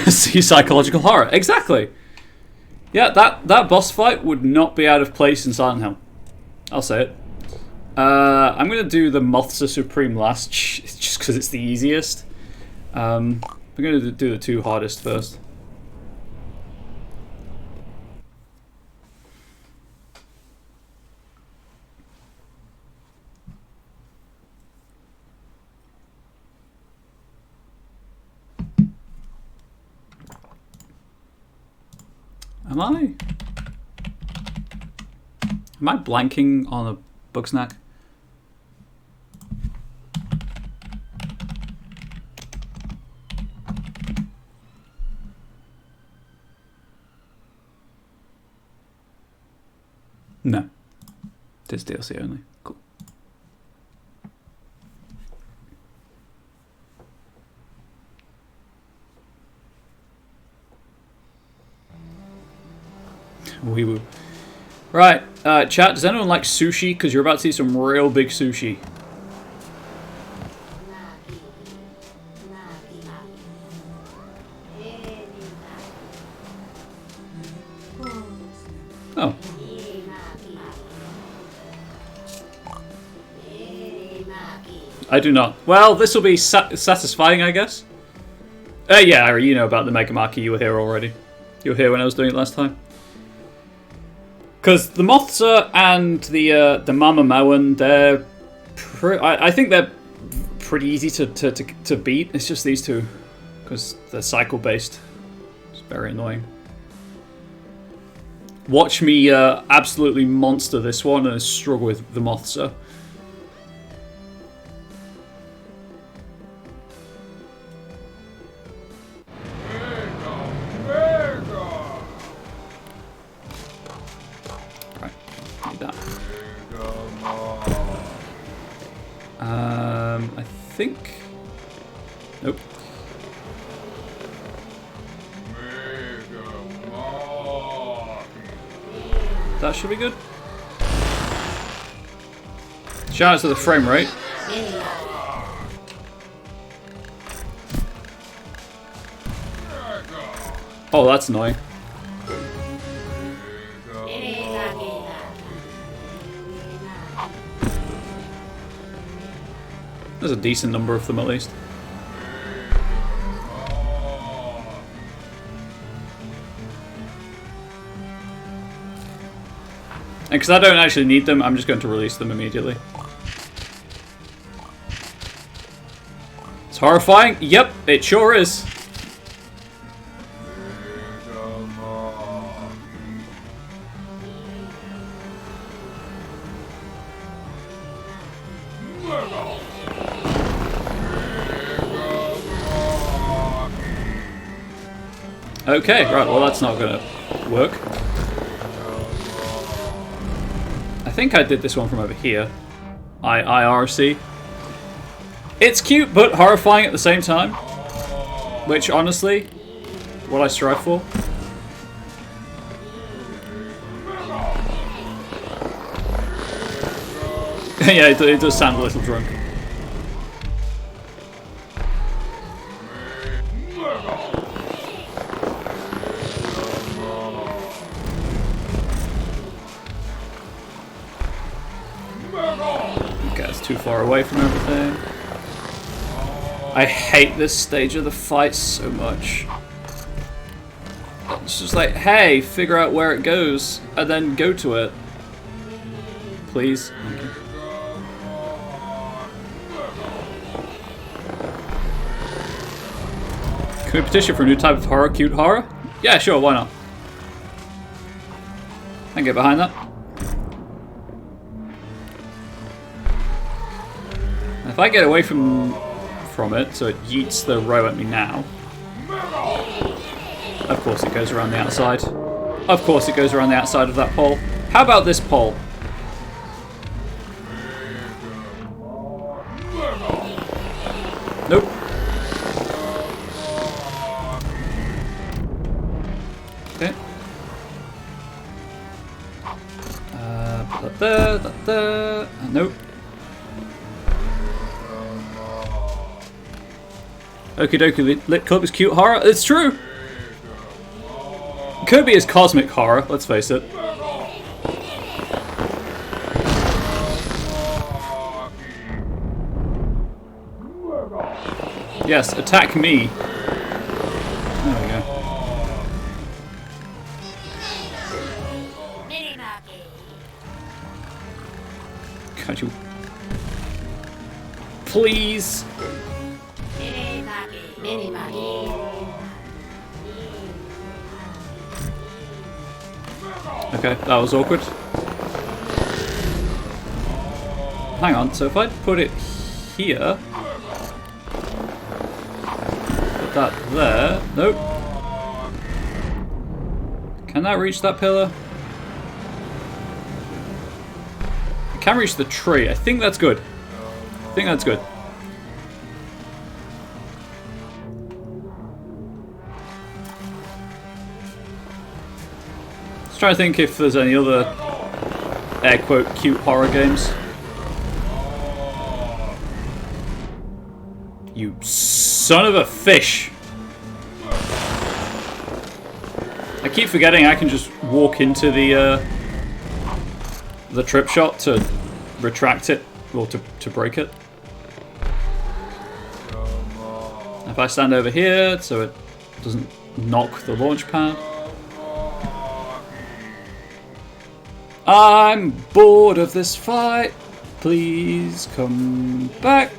See, psychological horror. Exactly. Yeah, that boss fight would not be out of place in Silent Hill. I'll say it. I'm gonna do the Moths Supreme last, just because it's the easiest. I'm gonna do the two hardest first. Am I blanking on a Bugsnax? No. This DLC only. Cool. Wee woo. Right, chat, does anyone like sushi? Because you're about to see some real big sushi. Oh. I do not. Well, this will be satisfying, I guess. Yeah, Ari, you know about the Megamaki. You were here already. You were here when I was doing it last time. Because the Mothsa and the Mama Mauen, they're... I think they're pretty easy to beat. It's just these two. Because they're cycle-based. It's very annoying. watch me absolutely monster this one and struggle with the Mothsa. Right, need that. I think. Nope. That should be good. Shout out to the frame rate. Oh, that's annoying. There's a decent number of them at least. And because I don't actually need them, I'm just going to release them immediately. It's horrifying. Yep, it sure is. Okay, right, well that's not gonna work. I think I did this one from over here. IRC. It's cute, but horrifying at the same time. Which, honestly, what I strive for. Yeah, it does sound a little drunk. Okay, it's too far away from everything. I hate this stage of the fight so much. It's just like, hey, figure out where it goes, and then go to it. Please. Thank you. Can we petition for a new type of horror, cute horror? Yeah, sure, why not? I can get behind that. If I get away from it, so it yeets the row at me now. Of course it goes around the outside. Of course it goes around the outside of that pole. How about this pole? Nope. Okay. Put that there. Nope. Okie dokie, Lit Club is cute horror. It's true! Kirby is cosmic horror, let's face it. Yes, attack me. There we go. Can't you... Please! Okay, that was awkward. Hang on, so if I put it here... Put that there... Nope. Can that reach that pillar? I can reach the tree. I think that's good. I think that's good. Trying to think if there's any other air quote cute horror games. You son of a fish! I keep forgetting I can just walk into the trip shot to retract it, or to break it. If I stand over here so it doesn't knock the launch pad. I'm bored of this fight. Please come back.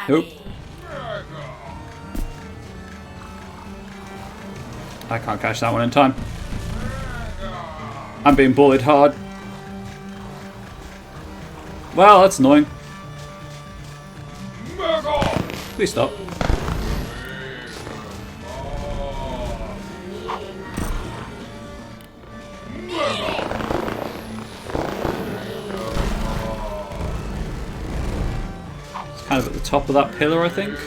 Nope. I can't catch that one in time. I'm being bullied hard. Well, that's annoying. Please stop. It's kind of at the top of that pillar, I think.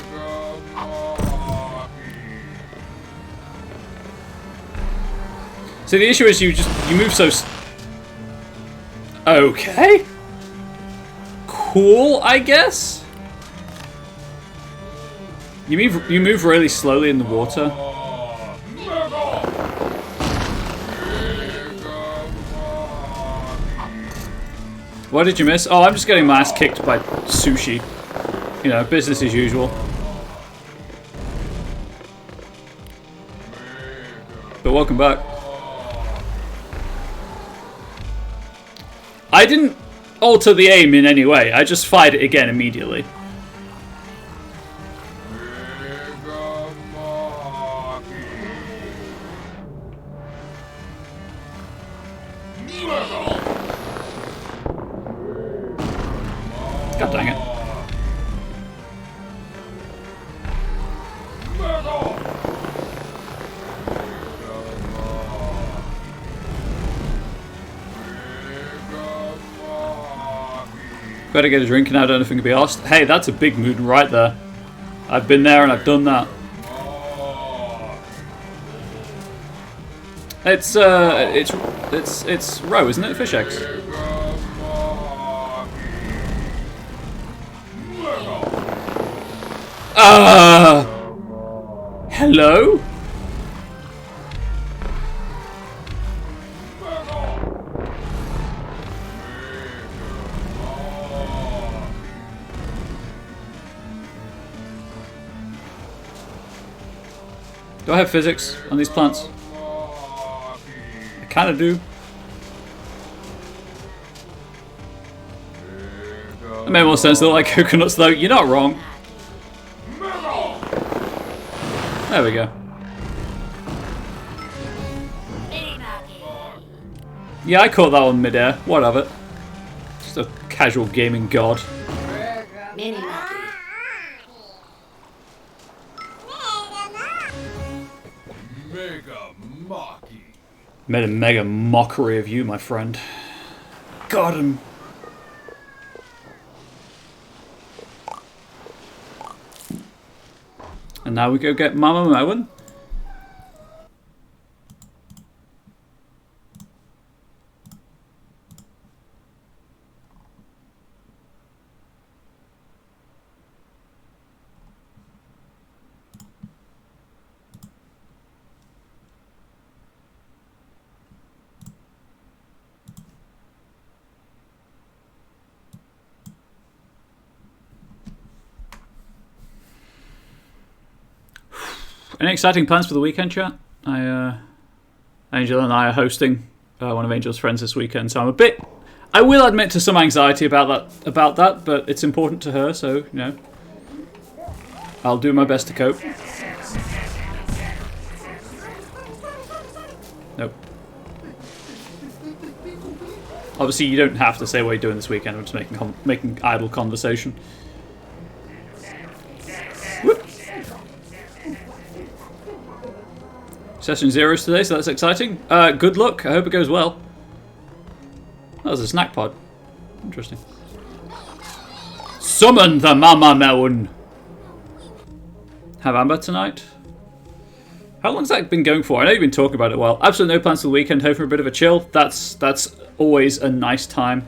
So the issue is you move so... Okay. Cool, I guess? You move really slowly in the water. What did you miss? Oh, I'm just getting my ass kicked by sushi. You know, business as usual. But welcome back. I didn't alter the aim in any way. I just fired it again immediately. God dang it. Better get a drink and I don't know if it can be asked. Hey, that's a big mood right there. I've been there and I've done that. It's roe, isn't it? Fish eggs. Hello? Do I have physics on these plants? I kind of do. It made more sense. They look like coconuts, though. You're not wrong. There we go. Yeah, I caught that one midair. What of it? Just a casual gaming god. Made a mega mockery of you, my friend. Got him. And now we go get Mama Moen. Any exciting plans for the weekend, chat? Angel and I are hosting one of Angel's friends this weekend, so I will admit to some anxiety about that, but it's important to her, so, you know, I'll do my best to cope. Nope. Obviously, you don't have to say what you're doing this weekend. I'm just making idle conversation. Whoop. Session 0's today, so that's exciting. Good luck. I hope it goes well. That was a snack pod. Interesting. Summon the Mama Moen. Have Amber tonight? How long's that been going for? I know you've been talking about it well. Absolutely no plans for the weekend. Hoping for a bit of a chill. That's always a nice time.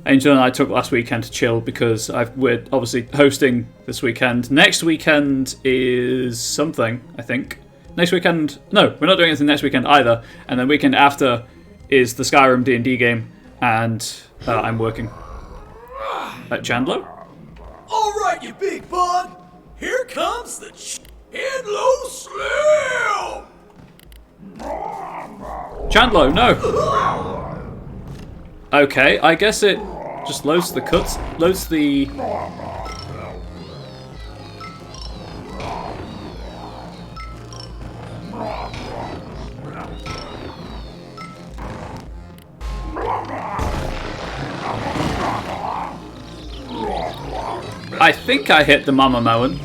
Angel and I took last weekend to chill because we're obviously hosting this weekend. Next weekend is something, I think. Next weekend... No, we're not doing anything next weekend either. And then weekend after is the Skyrim D&D game. And I'm working. At Chandler? Alright, you big bug! Here comes the Chandlo Slim! Chandler, no! Okay, I guess it Just loads the cuts, loads the... I think I hit the Mama Moen.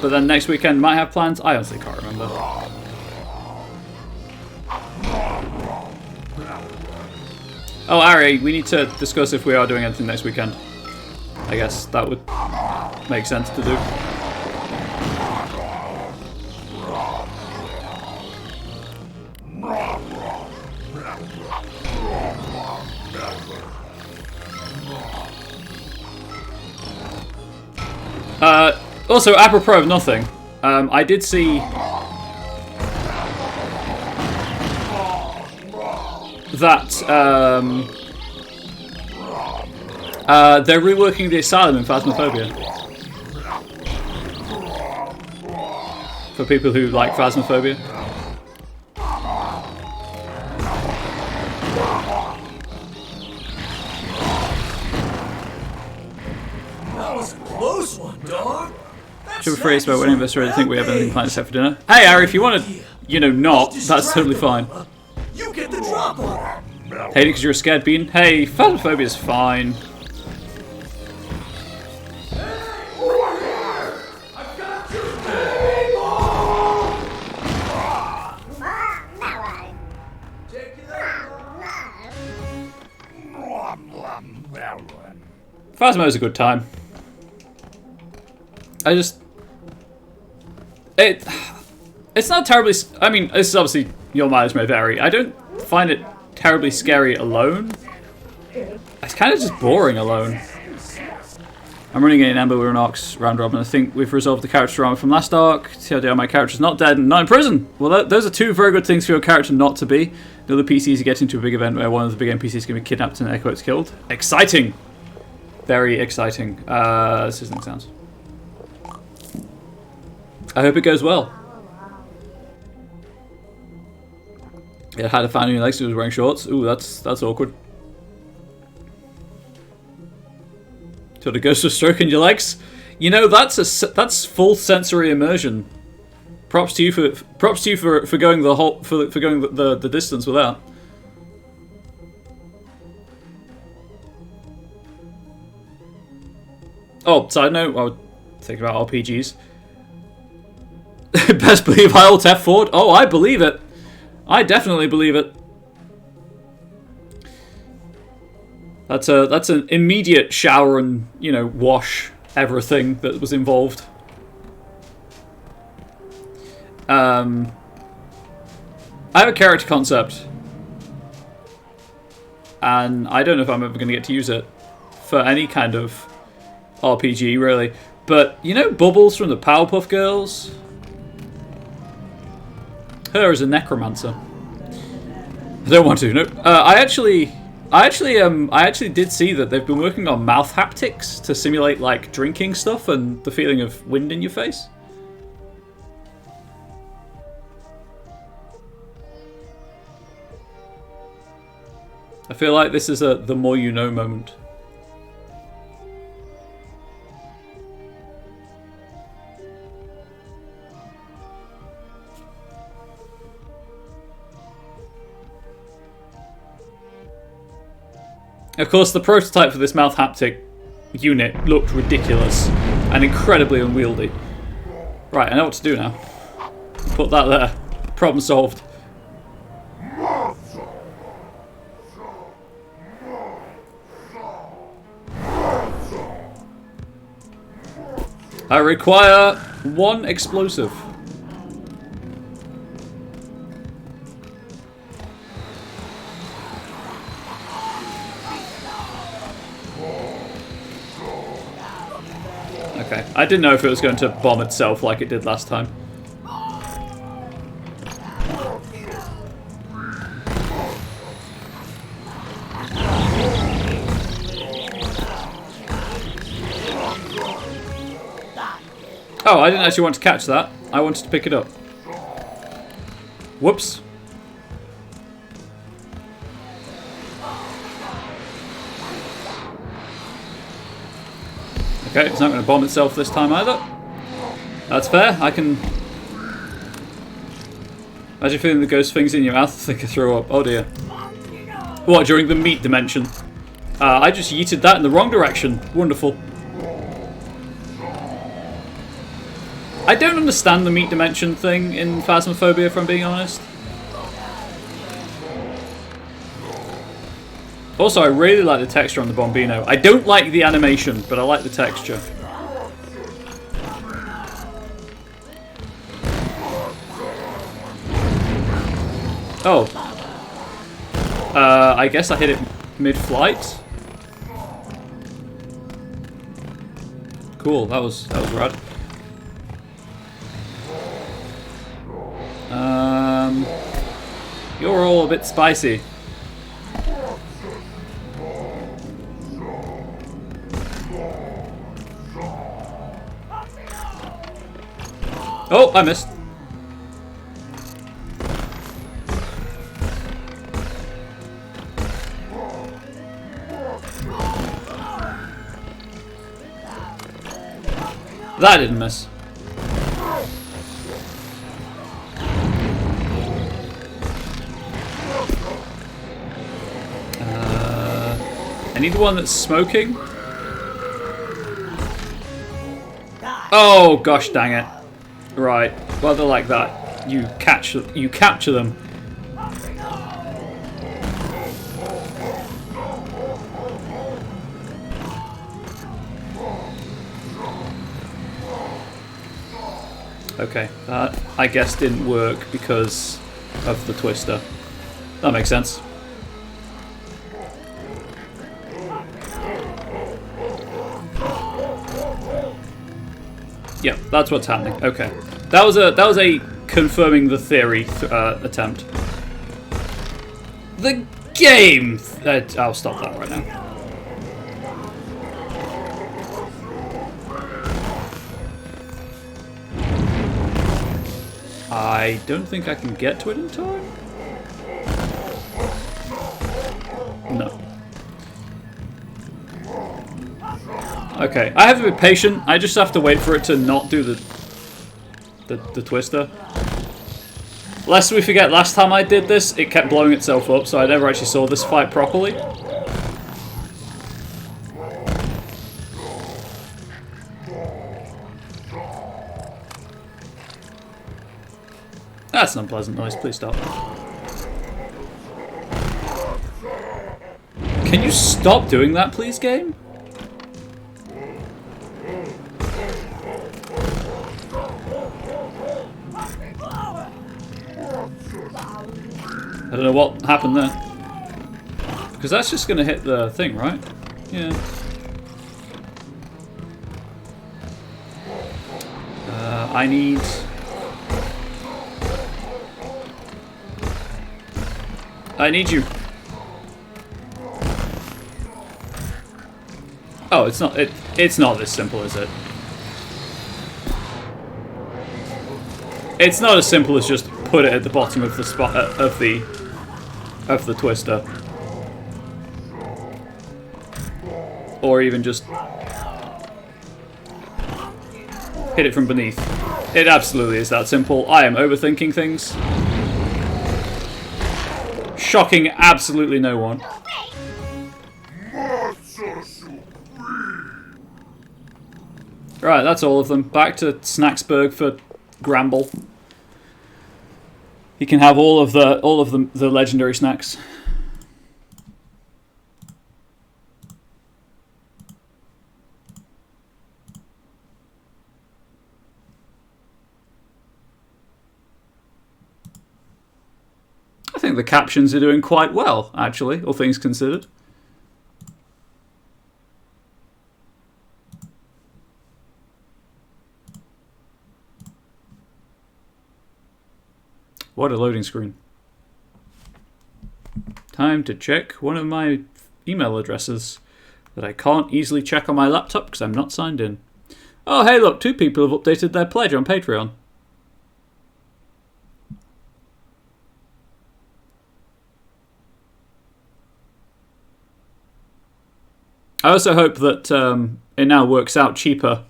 But then next weekend might have plans. I honestly can't remember. Oh, Ari, we need to discuss if we are doing anything next weekend. I guess that would make sense to do. Also, apropos of nothing, I did see that they're reworking the asylum in Phasmophobia. For people who like Phasmophobia. That was a close one, dog. Should we phrase about winning this, or do you think we have anything planned except for dinner? Hey, Ari, if you want to, you know, not, that's totally fine. You get the drop on her. Hey, because you're a scared bean. Hey, Phasmophobia is fine. Phasmo is a good time. It's not terribly... I mean, this is obviously, your mileage may vary. I don't find it terribly scary alone. It's kind of just boring alone. I'm running in Ember with an Ox round robin. I think we've resolved the character drama from last arc. TLDR, my character's not dead and not in prison. Well, those are two very good things for your character not to be. The other PCs are getting to a big event where one of the big NPCs is going to be kidnapped and Echo killed. Exciting! Very exciting. This isn't sounds. I hope it goes well. It had a fan in your legs who was wearing shorts. Ooh, that's awkward. So the ghost was stroking your legs. You know, that's full sensory immersion. Props to you for going the whole for going the distance with that. Oh, side note, I would think about RPGs. Best believe I alt F forward. Oh, I believe it. I definitely believe it. That's an immediate shower and, you know, wash everything that was involved. I have a character concept, and I don't know if I'm ever going to get to use it for any kind of RPG, really. But you know, Bubbles from the Powerpuff Girls. Her as a necromancer. I don't want to. No, I actually did see that they've been working on mouth haptics to simulate like drinking stuff and the feeling of wind in your face. I feel like this is a the more you know moment. Of course, the prototype for this mouth haptic unit looked ridiculous and incredibly unwieldy. Right, I know what to do now. Put that there. Problem solved. I require 1 explosive. Okay, I didn't know if it was going to bomb itself like it did last time. Oh, I didn't actually want to catch that. I wanted to pick it up. Whoops. Okay, it's not going to bomb itself this time either. That's fair. I can... Imagine feeling the ghost things in your mouth. I think I throw up. Oh dear. What, during the meat dimension? I just yeeted that in the wrong direction. Wonderful. I don't understand the meat dimension thing in Phasmophobia, if I'm being honest. Also, I really like the texture on the Bombino. I don't like the animation, but I like the texture. Oh. I guess I hit it mid-flight. Cool, that was rad. You're all a bit spicy. Oh, I missed. That didn't miss. I need the one that's smoking. Oh gosh, dang it! Right, well they're like that. You capture them. Okay, that I guess didn't work because of the twister. That makes sense. Yeah, that's what's happening. Okay, that was a confirming the theory attempt. The game. I'll stop that right now. I don't think I can get to it in time. No. Okay, I have to be patient. I just have to wait for it to not do the twister. Lest we forget, last time I did this, it kept blowing itself up, so I never actually saw this fight properly. That's an unpleasant noise, please stop. Can you stop doing that, please, game? I don't know what happened there. Because that's just going to hit the thing, right? Yeah. I need... I need you. Oh, it's not. It's not this simple, is it? It's not as simple as just put it at the bottom of the spot of the twister, or even just hit it from beneath. It absolutely is that simple. I am overthinking things. Shocking absolutely no one. Right, that's all of them. Back to Snacksburg for Gramble. You can have all of the legendary snacks. I think the captions are doing quite well, actually, all things considered. What a loading screen. Time to check one of my email addresses that I can't easily check on my laptop because I'm not signed in. Oh, hey, look, 2 people have updated their pledge on Patreon. I also hope that it now works out cheaper.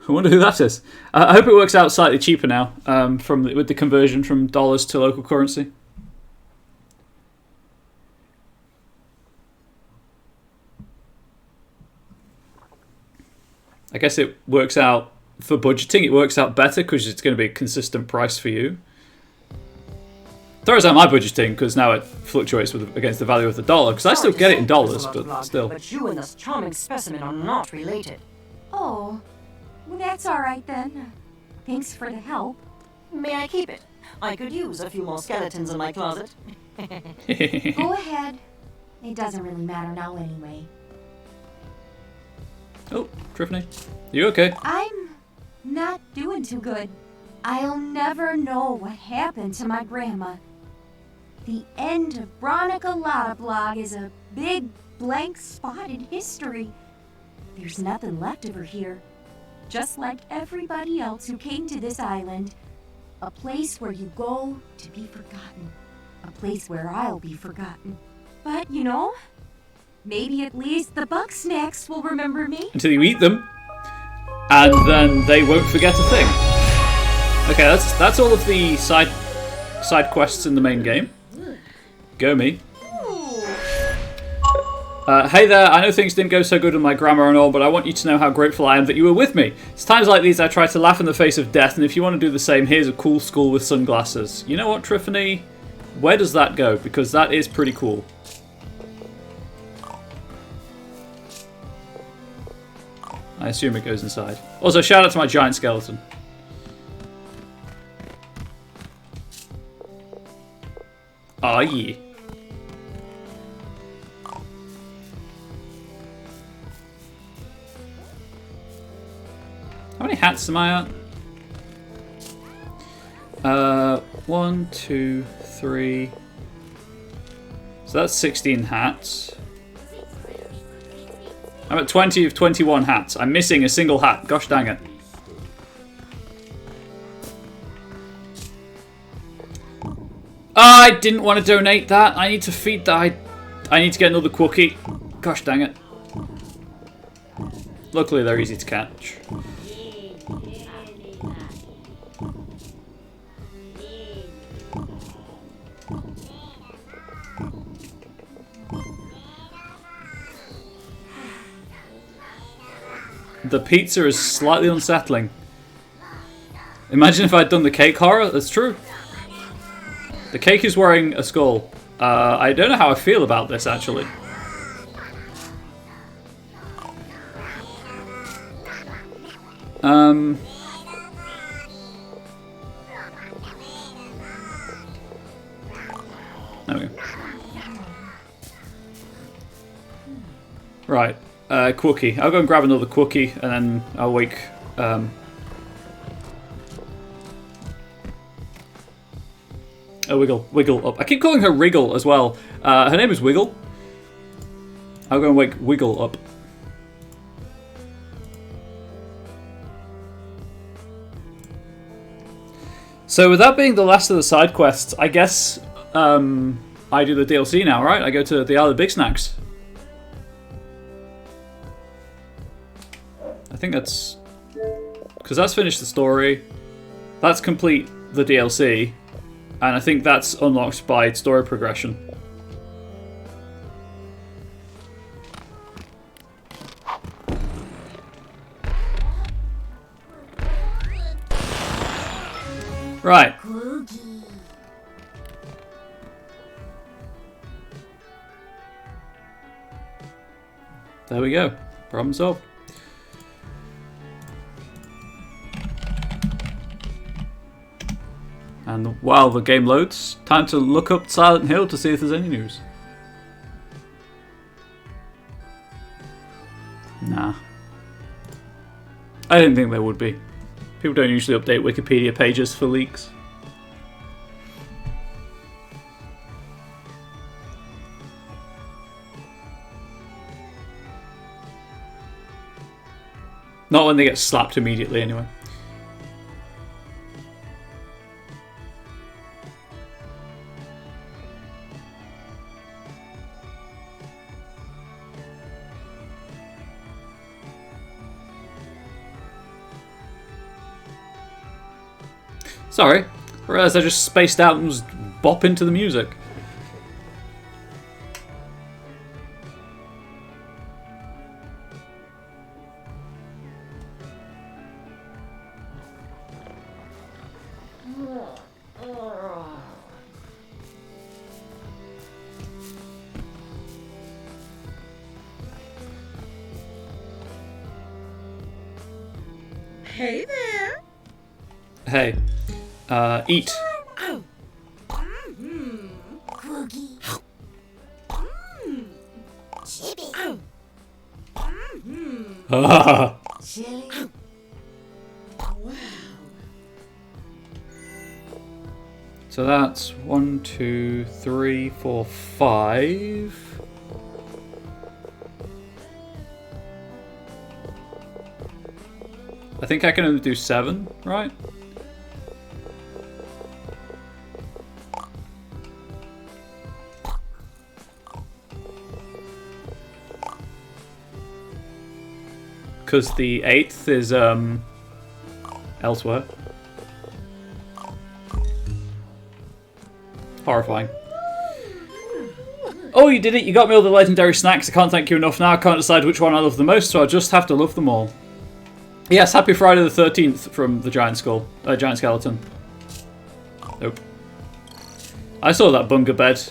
I wonder who that is. I hope it works out slightly cheaper now with the conversion from dollars to local currency. I guess it works out for budgeting. It works out better because it's going to be a consistent price for you. Throws out my budgeting because now it fluctuates against the value of the dollar. Because I still get it in dollars, but still. But you and this charming specimen are not related. Oh, well, that's all right then. Thanks for the help. May I keep it? I could use a few more skeletons in my closet. Go ahead. It doesn't really matter now anyway. Oh, Tiffany, you okay? I'm not doing too good. I'll never know what happened to my grandma. The end of Bronica Lotta is a big blank spot in history. There's nothing left of her here. Just like everybody else who came to this island. A place where you go to be forgotten. A place where I'll be forgotten. But, you know, maybe at least the Bugsnax will remember me. Until you eat them, and then they won't forget a thing. Okay, that's all of the side quests in the main game. Go me. Hey there, I know things didn't go so good with my grammar and all, but I want you to know how grateful I am that you were with me. It's times like these I try to laugh in the face of death, and if you want to do the same, here's a cool skull with sunglasses. You know what, Tiffany? Where does that go? Because that is pretty cool. I assume it goes inside. Also, shout out to my giant skeleton. Ah, yeah. How many hats am I at? 1, 2, 3. So that's 16 hats. I'm at 20 of 21 hats. I'm missing a single hat. Gosh dang it. I didn't want to donate that. I need to feed that. I need to get another cookie. Gosh dang it. Luckily they're easy to catch. The pizza is slightly unsettling. Imagine if I'd done the cake horror. That's true. The cake is wearing a skull. I don't know how I feel about this, actually. There we go. Right. Quookie. I'll go and grab another quookie, and then I'll wake... Wiggle up. I keep calling her Wriggle as well. Her name is Wiggle. I'll go and wake Wiggle up. So with that being the last of the side quests, I guess I do the DLC now, right? I go to the Isle of Bugsnax. I think that's... because that's finished the story. That's complete the DLC. And I think that's unlocked by story progression. Right. There we go. Problem solved. And while the game loads, time to look up Silent Hill to see if there's any news. Nah. I didn't think there would be. People don't usually update Wikipedia pages for leaks. Not when they get slapped immediately, anyway. Sorry, I realised I just spaced out and was bopping to the music. Hey there. Hey, eat. Oh. Mm-hmm. Cookie. Chibi. Oh. Mm-hmm. Chili. Wow. So that's 1, 2, 3, 4, 5. I think I can only do 7, right? Because the 8th is elsewhere. Horrifying. Oh, you did it! You got me all the legendary snacks. I can't thank you enough now. I can't decide which one I love the most, so I just have to love them all. Yes, happy Friday the 13th from the giant skull, giant skeleton. Nope. I saw that bunga bed.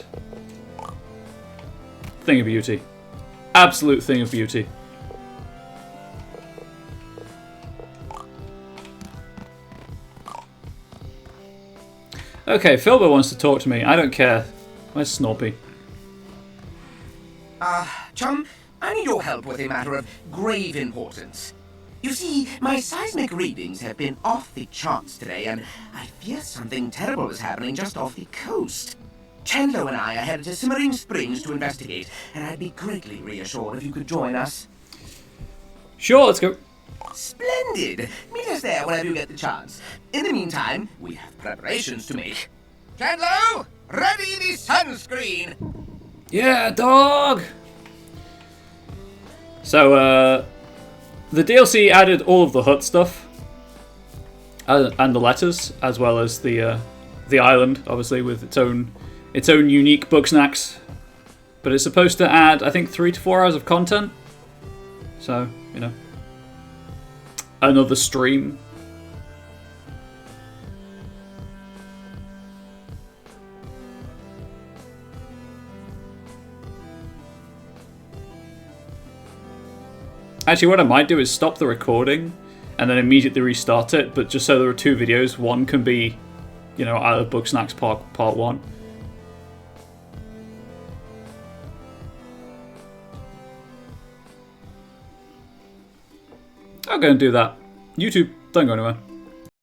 Thing of beauty. Absolute thing of beauty. Okay, Philbo wants to talk to me. I don't care. Where's Snorpy? Chum, I need your help with a matter of grave importance. You see, my seismic readings have been off the charts today, and I fear something terrible is happening just off the coast. Chandler and I are headed to Simmering Springs to investigate, and I'd be greatly reassured if you could join us. Sure, let's go. Splendid! Meet us there whenever you get the chance. In the meantime, we have preparations to make. Chandler, ready the sunscreen! Yeah, dog! So, the DLC added all of the hut stuff. And the letters, as well as the island, obviously, with its own unique Bugsnax. But it's supposed to add, I think, 3 to 4 hours of content. So, you know. Another stream. Actually, what I might do is stop the recording and then immediately restart it, but just so there are 2 videos. One can be, you know, either Bugsnax part 1. I'm going to do that. YouTube, don't go anywhere.